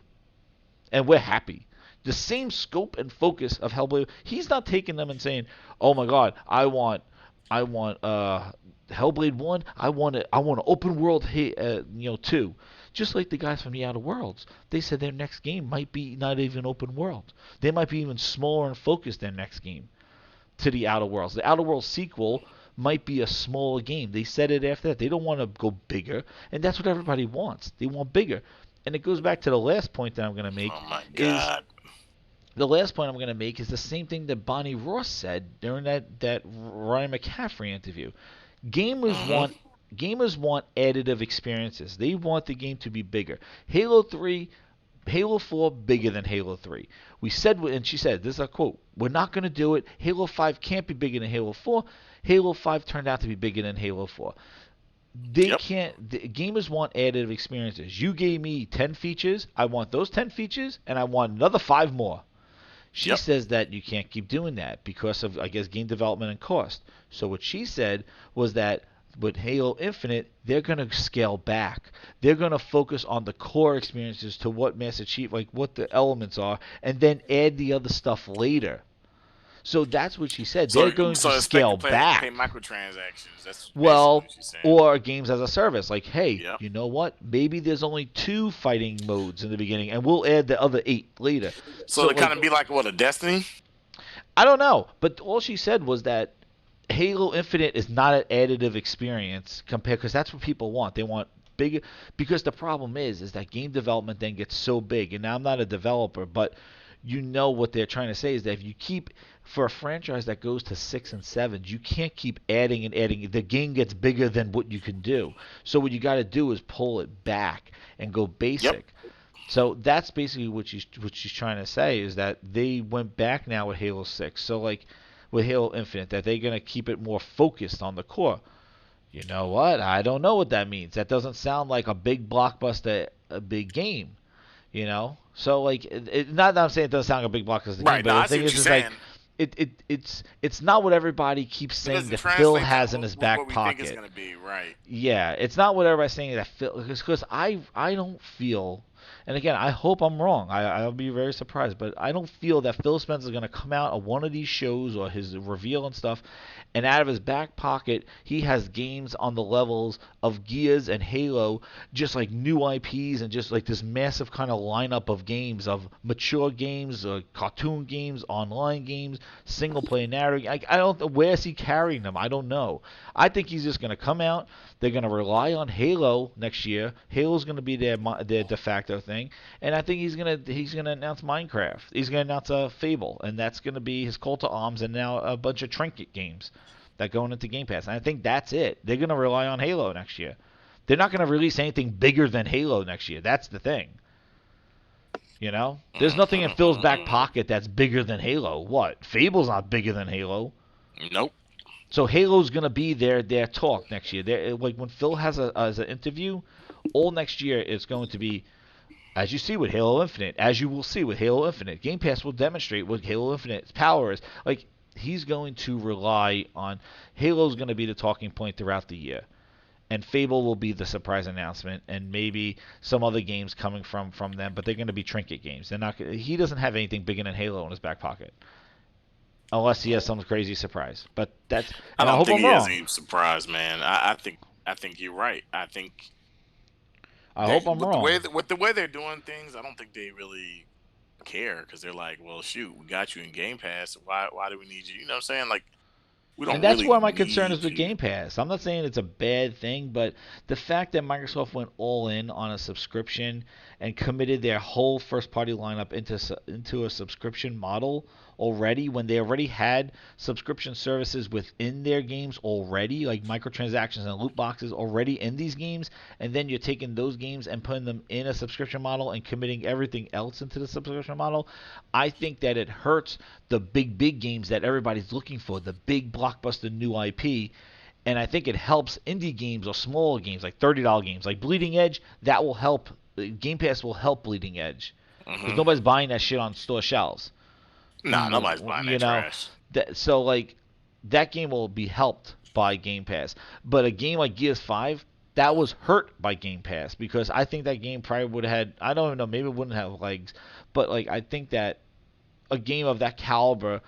and we're happy. The same scope and focus of Hellblade. He's not taking them and saying, "Oh my God, I want Hellblade 1. I want an open world 2." Just like the guys from the Outer Worlds, they said their next game might be not even open world. They might be even smaller and focused their next game to the Outer Worlds. The Outer Worlds sequel might be a smaller game. They said it after that. They don't want to go bigger, and that's what everybody wants. They want bigger. And it goes back to the last point that I'm going to make Oh my is god. the last point I'm going to make is the same thing that Bonnie Ross said during that Ryan McCaffrey interview. Gamers hmm want gamers want additive experiences. They want the game to be bigger. Halo 3, Halo 4 bigger than Halo 3. We said, and she said, this is a quote, we're not going to do it. Halo 5 can't be bigger than Halo 4. Halo 5 turned out to be bigger than Halo 4. They Yep. can't, the, gamers want additive experiences. You gave me 10 features. I want those 10 features, and I want another 5 more. She Yep. says that you can't keep doing that because of, I guess, game development and cost. So what she said was that with Halo Infinite, they're going to scale back. They're going to focus on the core experiences to what Master Chief, like what the elements are, and then add the other stuff later. So that's what she said. They're So going to so expect scale to pay back. microtransactions. That's basically Well, what she's saying. or games as a service. Like, hey, Yep. you know what? Maybe there's only 2 fighting modes in the beginning, and we'll add the other 8 later. So So, to kind like, of be like what a Destiny. I don't know, but all she said was that Halo Infinite is not an additive experience compared because that's what people want. They want big because the problem is that game development then gets so big. And now I'm not a developer, but you know what they're trying to say is that if you keep for a franchise that goes to 6 and 7s, you can't keep adding and adding. The game gets bigger than what you can do. So what you got to do is pull it back and go Yep. basic. So that's basically what she's trying to say is that they went back now with Halo 6. So like with Halo Infinite, that they're gonna keep it more focused on the core. You know what? I don't know what that means. That doesn't sound like a big blockbuster, a big game. So like not that I'm saying it doesn't sound like a big blockbuster game, Right. but No, the I see thing what is, you're is like saying. it's not what everybody keeps It saying doesn't that Phil translate to has in his what back we think it's pocket. gonna be. Right. Yeah, it's not what everybody's saying that Phil because I don't feel, and again I hope I'm wrong. I'll be very surprised, but I don't feel that Phil Spencer is going to come out on one of these shows or his reveal and stuff, and out of his back pocket he has games on the levels of Gears and Halo, just like new IPs and just like this massive kind of lineup of games of mature games, cartoon games, online games, single player narrative. I don't where is he carrying them? I don't know. I think he's just going to come out. They're going to rely on Halo next year. Halo's going to be their de facto thing, and I think he's gonna announce Minecraft. He's going to announce a Fable, and that's going to be his call to arms, and now a bunch of trinket games that going into Game Pass. And I think that's it. They're going to rely on Halo next year. They're not going to release anything bigger than Halo next year. That's the thing. There's nothing in Phil's back pocket that's bigger than Halo. What? Fable's not bigger than Halo. Nope. So Halo's gonna be their talk next year. Like when Phil has as an interview, all next year is going to be as you see with Halo Infinite, as you will see with Halo Infinite. Game Pass will demonstrate what Halo Infinite's power is. Like he's going to rely on Halo's going to be the talking point throughout the year, and Fable will be the surprise announcement, and maybe some other games coming from them. But they're going to be trinket games. They're not. He doesn't have anything bigger than Halo in his back pocket unless he has some crazy surprise. But that's, I and I don't hope think I'm he has wrong. any surprise, man. I think you're right. I think I hope I'm with the way wrong. with the way they're doing things, I don't think they really care because they're like, well, shoot, we got you in Game Pass. Why do we need you? You know what I'm saying? Like, we And don't that's really where my concern is need with you. Game Pass. I'm not saying it's a bad thing, but the fact that Microsoft went all in on a subscription and committed their whole first party lineup into a subscription model already when they already had subscription services within their games already, like microtransactions and loot boxes already in these games, and then you're taking those games and putting them in a subscription model and committing everything else into the subscription model. I think that it hurts the big games that everybody's looking for, the big blockbuster new IP. And I think it helps indie games or smaller games like $30 games like Bleeding Edge. That will help. Game Pass will help Bleeding Edge because Hmm. nobody's buying that shit on store shelves. Nah, nobody's buying that trash. So like that game will be helped by Game Pass. But a game like Gears 5, that was hurt by Game Pass because I think that game probably would have had, I don't even know, maybe it wouldn't have legs, but like I think that a game of that caliber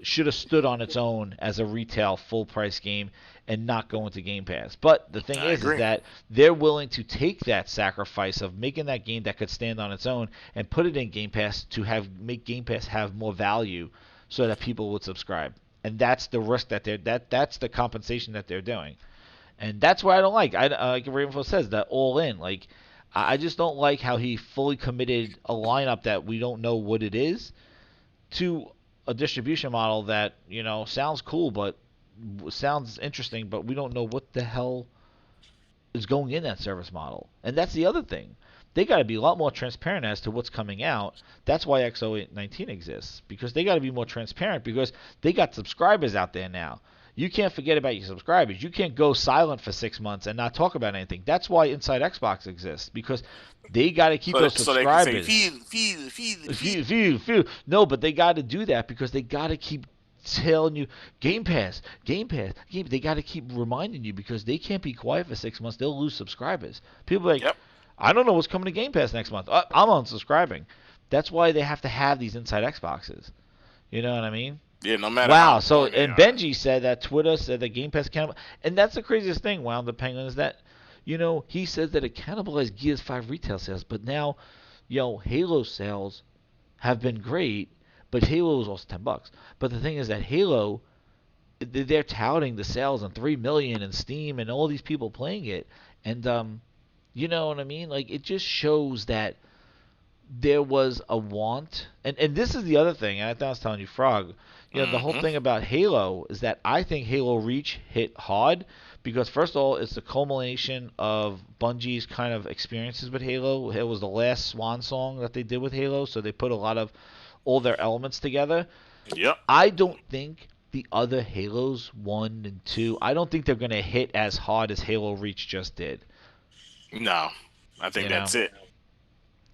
should have stood on its own as a retail full price game and not go into Game Pass. But the thing I is agree. that they're willing to take that sacrifice of making that game that could stand on its own and put it in Game Pass to have make Game Pass have more value so that people would subscribe. And that's the risk that's the compensation that they're doing. And that's what I don't like. Like Ravenfall says, that all in. Like I just don't like how he fully committed a lineup that we don't know what it is to a distribution model that sounds cool, but sounds interesting, but we don't know what the hell. is going in that service model. And that's the other thing. They got to be a lot more transparent as to what's coming out. That's why XO19 exists, because they got to be more transparent, because they got subscribers out there now. You can't forget about your subscribers. You can't go silent for 6 months and not talk about anything. That's why Inside Xbox exists, because they got to keep So those so they can say subscribers. feed. No, but they got to do that because they got to keep telling you Game Pass, Game Pass, Game. They got to keep reminding you because they can't be quiet for 6 months. They'll lose subscribers. People are like, Yep. I don't know what's coming to Game Pass next month. I'm unsubscribing. That's why they have to have these inside Xboxes. You know what I mean? Yeah. No matter how Wow. So important they and are. Benji said that Twitter said that Game Pass cannibal, and that's the craziest thing. Wow, the Penguin is that, he says that it cannibalized Gears 5 retail sales, but now, Halo sales have been great, but Halo is also $10. But the thing is that Halo, they're touting the sales on 3 million and Steam and all these people playing it, and you know what I mean? Like it just shows that there was a want, and this is the other thing. And I thought I was telling you, Frog. The whole Hmm. thing about Halo is that I think Halo Reach hit hard because first of all, it's the culmination of Bungie's kind of experiences with Halo. It was the last swan song that they did with Halo, so they put a lot of all their elements together. Yep. I don't think the other Halos 1 and 2, I don't think they're going to hit as hard as Halo Reach just did. No, I think You know? that's it.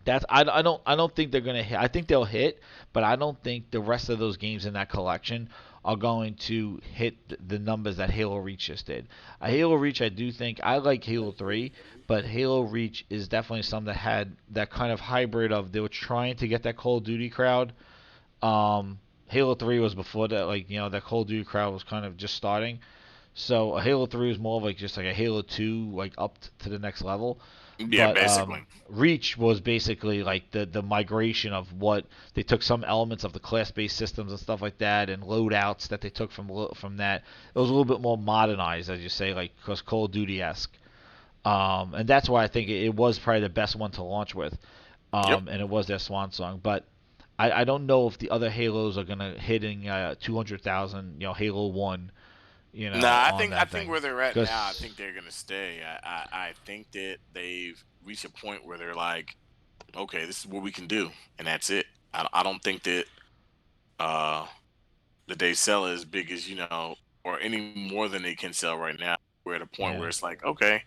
I don't think they're going to hit. I think they'll hit, but I don't think the rest of those games in that collection are going to hit the numbers that Halo Reach just did. Halo Reach, I do think I like Halo 3, but Halo Reach is definitely something that had that kind of hybrid of they were trying to get that Call of Duty crowd. Halo 3 was before that, like that Call of Duty crowd was kind of just starting. So a Halo 3 is more of like just like a Halo 2, like up to the next level. Yeah, But basically. Reach was basically like the migration of what they took some elements of the class-based systems and stuff like that, and loadouts that they took from that. It was a little bit more modernized, as you say, like cause Call of Duty esque. And that's why I think it was probably the best one to launch with. Yep. And it was their swan song. But I don't know if the other Halos are gonna hitting 200,000, Halo 1, Nah, on I that think thing. where they're at now, I Because think they're gonna stay. I think that they've reached a point where they're like, okay, this is what we can do, and that's it. I don't think that uh that they sell as big as or any more than they can sell right now. We're at a point yeah, where it's like, okay,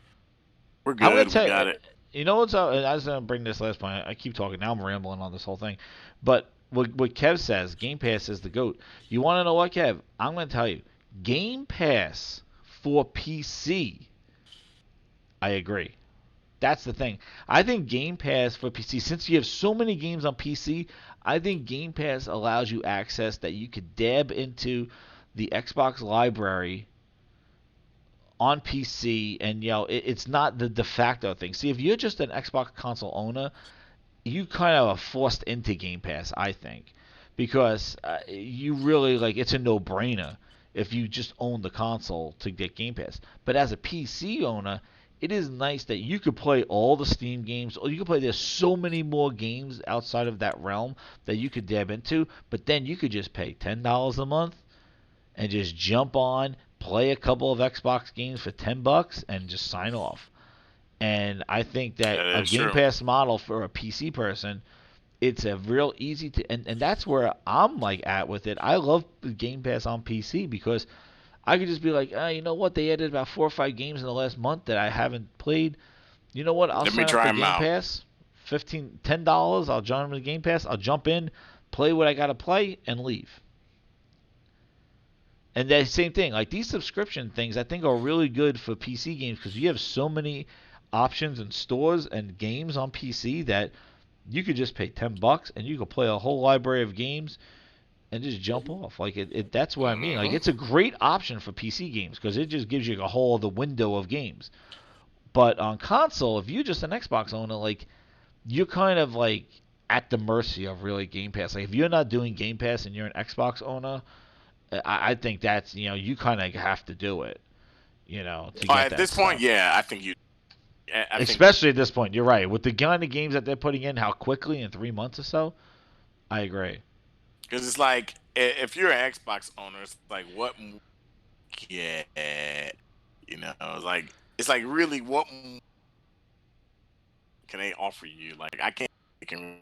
we're I'm gonna good, we tell you. got it. You know what's up? I was gonna bring this last point. I keep talking. Now I'm rambling on this whole thing. But what Kev says, Game Pass is the goat. You want to know what, Kev? I'm gonna tell you. Game Pass for PC. I agree. That's the thing. I think Game Pass for PC, since you have so many games on PC, I think Game Pass allows you access that you could dab into the Xbox library on PC, and it's not the de facto thing. See, if you're just an Xbox console owner, you kind of are forced into Game Pass, I think, because you really like it's a no-brainer if you just own the console to get Game Pass. But as a PC owner, it is nice that you could play all the Steam games, or you could play. There's so many more games outside of that realm that you could dab into, but then you could just pay $10 a month and just jump on, play a couple of Xbox games for $10, and just sign off. And I think that That a is Game true. Pass model for a PC person, it's a real easy to, and that's where I'm like at with it. I love Game Pass on PC because I could just be like, you know what? They added about 4 or 5 games in the last month that I haven't played. You know what? I'll Let me sign up try for them Game out. Pass. $10. I'll join them in Game Pass. I'll jump in, play what I gotta play, and leave. And that same thing, like these subscription things, I think are really good for PC games because you have so many options and stores and games on PC that you could just pay $10 and you could play a whole library of games and just jump off. Like that's what I mean. Like Hmm. it's a great option for PC games because it just gives you a whole other window of games. But on console, if you're just an Xbox owner, like you're kind of like at the mercy of really Game Pass. Like if you're not doing Game Pass and you're an Xbox owner, I think that's you kind of have to do it, to get At that this point, stuff. yeah, I think you. I think Especially at this point, you're right. With the kind of games that they're putting in, how quickly in 3 months or so, I agree. because it's like if you're an Xbox owner, it's like what? Yeah, it's like. it's like really what can they offer you? Like I can't. They can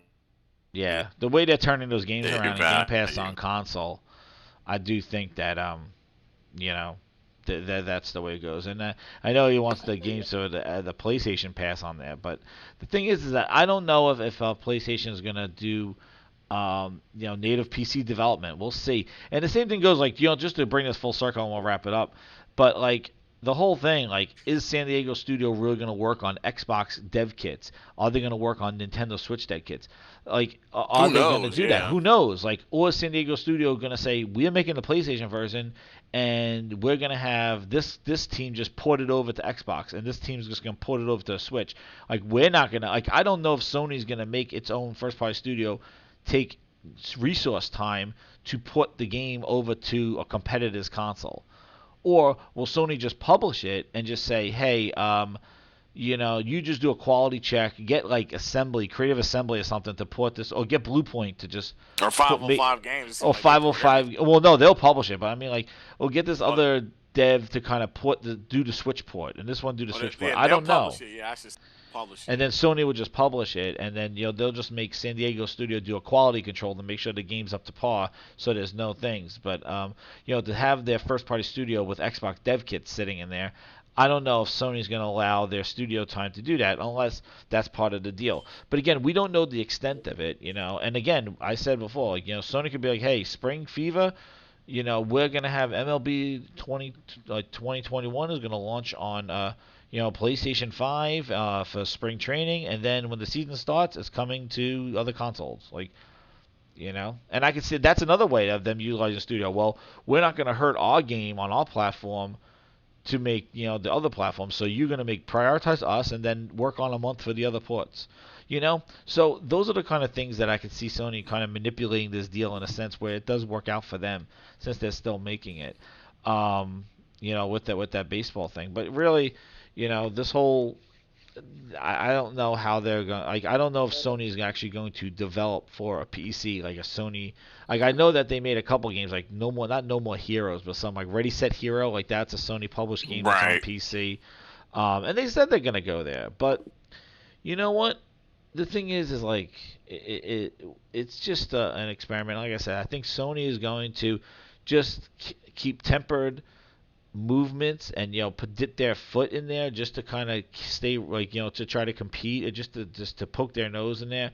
Yeah, the way they're turning those games their around in Game Pass value. on console, I do think that you know, that's the way it goes. And I know he wants the games so the PlayStation Pass on there, but the thing is that I don't know if PlayStation is gonna do native PC development. We'll see. And the same thing goes like just to bring this full circle and we'll wrap it up. But like the whole thing, like, is San Diego Studio really going to work on Xbox dev kits? Are they going to work on Nintendo Switch dev kits? Like, are Who they going to knows? do that? Yeah. Who knows? Like, or is San Diego Studio going to say we're making the PlayStation version and we're going to have this team just port it over to Xbox and this team's just going to port it over to Switch? Like, we're not going to like. I don't know if Sony's going to make its own first party studio take resource time to put the game over to a competitor's console. Or will Sony just publish it and just say, hey, you just do a quality check, get like assembly, creative assembly or something to put this, or get Bluepoint to just Or put me, 505 games. It oh seems like they put 505. everything. Well, no, they'll publish it, but I mean like, or get this Well, other dev to kind of do the Switch port, and this one do the Switch port. I they'll don't know. publish it. Yeah, I should publish And it. then Sony would just publish it, and then they'll just make San Diego Studio do a quality control to make sure the game's up to par, so there's no things. But to have their first party studio with Xbox dev kits sitting in there, I don't know if Sony's going to allow their studio time to do that unless that's part of the deal. But again, we don't know the extent of it, And again, I said before, like, Sony could be like, hey, Spring Fever. We're gonna have MLB 2021 is gonna launch on PlayStation 5 for spring training, and then when the season starts, it's coming to other consoles. And I can see that's another way of them utilizing Studio. Well, we're not gonna hurt our game on our platform to make the other platforms. So you're gonna make prioritize us and then work on a month for the other ports. So those are the kind of things that I could see Sony kind of manipulating this deal in a sense where it does work out for them since they're still making it. With that baseball thing. But really, this whole I don't know how they're going. Like, I don't know if Sony is actually going to develop for a PC like a Sony. Like, I know that they made a couple games like not No More Heroes, but some like Ready Set Hero. Like, that's a Sony published game that's on Right. PC. And they said they're gonna go there, but you know what? The thing is like it's just an experiment. Like I said, I think Sony is going to just keep tempered movements and put their foot in there just to kind of stay like to try to compete or just to poke their nose in there.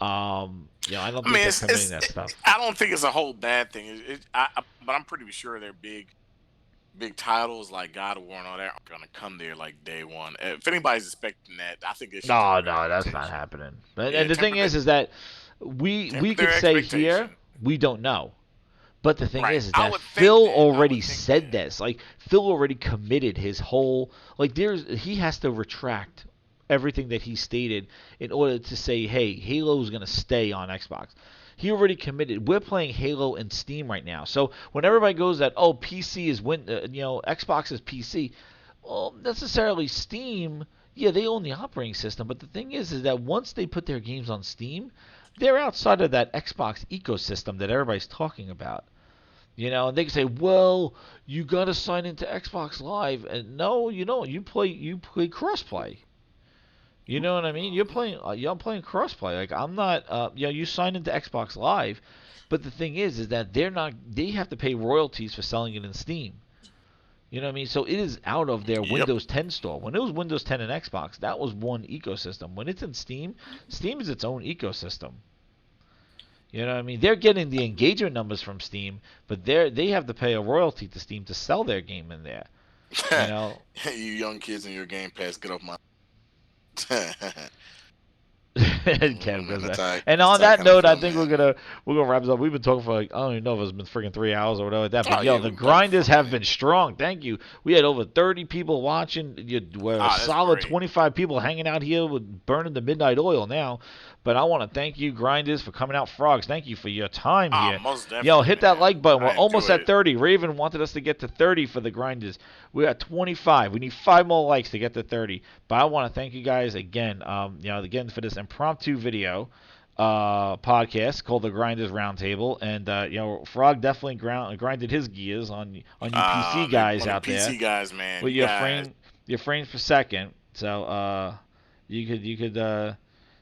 I don't I think mean, they're committing that stuff. I don't think it's a whole bad thing. But I'm pretty sure they're big titles like God of War and all that are gonna come there like day one. If anybody's expecting that, I think they should No, temper their no, that's not expectation. happening. But Yeah, and the thing is that we temper could their say here expectation. we don't know. But the thing Right. is I that would think Phil that. I already would think said that. this. Like, Phil already committed his whole like he has to retract everything that he stated in order to say, hey, Halo is gonna stay on Xbox. He already committed. We're playing Halo in Steam right now. So when everybody goes that, oh, PC is Xbox is PC, well, necessarily Steam, yeah, they own the operating system. But the thing is that once they put their games on Steam, they're outside of that Xbox ecosystem that everybody's talking about. And they can say, "Well, you got to sign into Xbox Live," and no, you don't. You play crossplay. You know what I mean? I'm playing crossplay. Like, I'm not. You sign into Xbox Live, but the thing is that they're not. They have to pay royalties for selling it in Steam. You know what I mean? So it is out of their Yep. Windows 10 store. When it was Windows 10 and Xbox, that was one ecosystem. When it's in Steam, Steam is its own ecosystem. You know what I mean? They're getting the engagement numbers from Steam, but they have to pay a royalty to Steam to sell their game in there. You know, You young kids in your Game Pass, get off my. and Kev goes That's there. how And that's on how I that kind of note, I feel, think man. we're gonna wrap this up. We've been talking for like I don't even know if it's been freaking 3 hours or whatever like that. But Oh yo, yeah, the we've been talking for grinders a have been minute. strong. Thank you. We had over 30 people watching. We're a Ah, that's solid great. 25 people hanging out here with burning the midnight oil now. But I want to thank you, grinders, for coming out. Frogs, thank you for your time Ah, here. most Yo, definitely, hit that man. like button. We're I almost enjoyed at it. 30. Raven wanted us to get to 30 for the grinders. We're at 25. We need 5 more likes to get to 30. But I want to thank you guys again. Again for this impromptu video podcast called the Grinders Roundtable, and Frog definitely grinded his gears on you PC One guys of the out there PC guys, man. with You your guys, frame your frames per second. So you could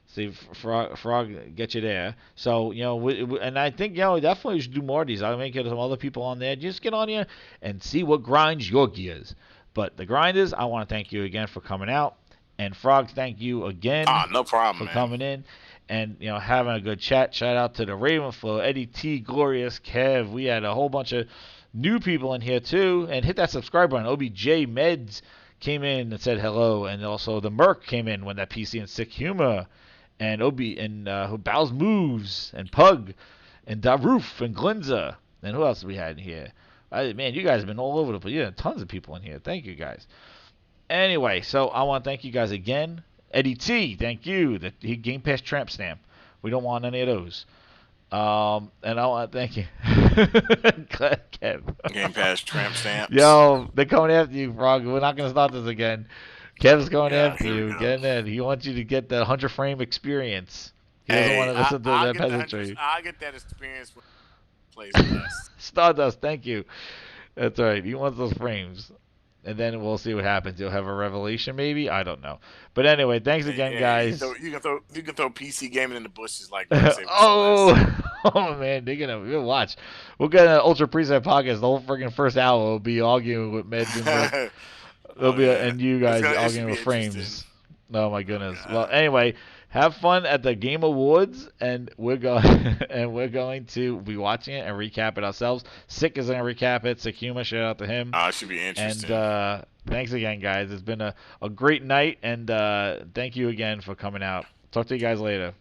see Frog get you there. So and I think definitely we should do more of these. I'll make it some other people on there. Just get on here and see what grinds your gears. But the grinders, I want to thank you again for coming out, and Frog, thank you again Ah, no problem, for man. coming in and having a good chat. Shout out to the Ravenflow, Eddie T, Glorious, Kev. We had a whole bunch of new people in here too, and hit that subscribe button. OBJ Meds came in and said hello, and also the Merc came in when that PC and Sick Humor, and Obi and who Bows Moves and Pug and Daroof and Glinza, and who else we had in here? Man, you guys have been all over the place. You had tons of people in here. Thank you guys. Anyway, so I want to thank you guys again. Eddie T, thank you. The Game Pass tramp stamp. We don't want any of those. And I want to thank you, Kev. Game Pass tramp stamps. Yo, they're coming after you, Frog. We're not gonna start this again. Kev's going Yeah, after here we you. go. Getting in. He wants you to get the 100 frame experience. He doesn't want Hey, to listen to I'll that get the 100. peasantry. I'll get that experience when it plays best. Stardust, thank you. That's right. He wants those frames. And then we'll see what happens. You'll have a revelation, maybe. I don't know. But anyway, thanks again, Yeah, guys. you can throw PC gaming in the bushes like Dark Saber oh, Celeste. oh man, we'll watch. We'll get an Ultra Preset podcast. The whole freaking first hour will be arguing with Meds and Rick. There'll Oh be yeah, and you guys it should arguing be with interesting. frames. Oh my Oh goodness. Well, god. anyway, have fun at the Game Awards, and we're going and we're going to be watching it and recap it ourselves. Sick is gonna recap it. Sick Humor, shout out to him. It should be And interesting. thanks again, guys. It's been a great night, and thank you again for coming out. Talk to you guys later.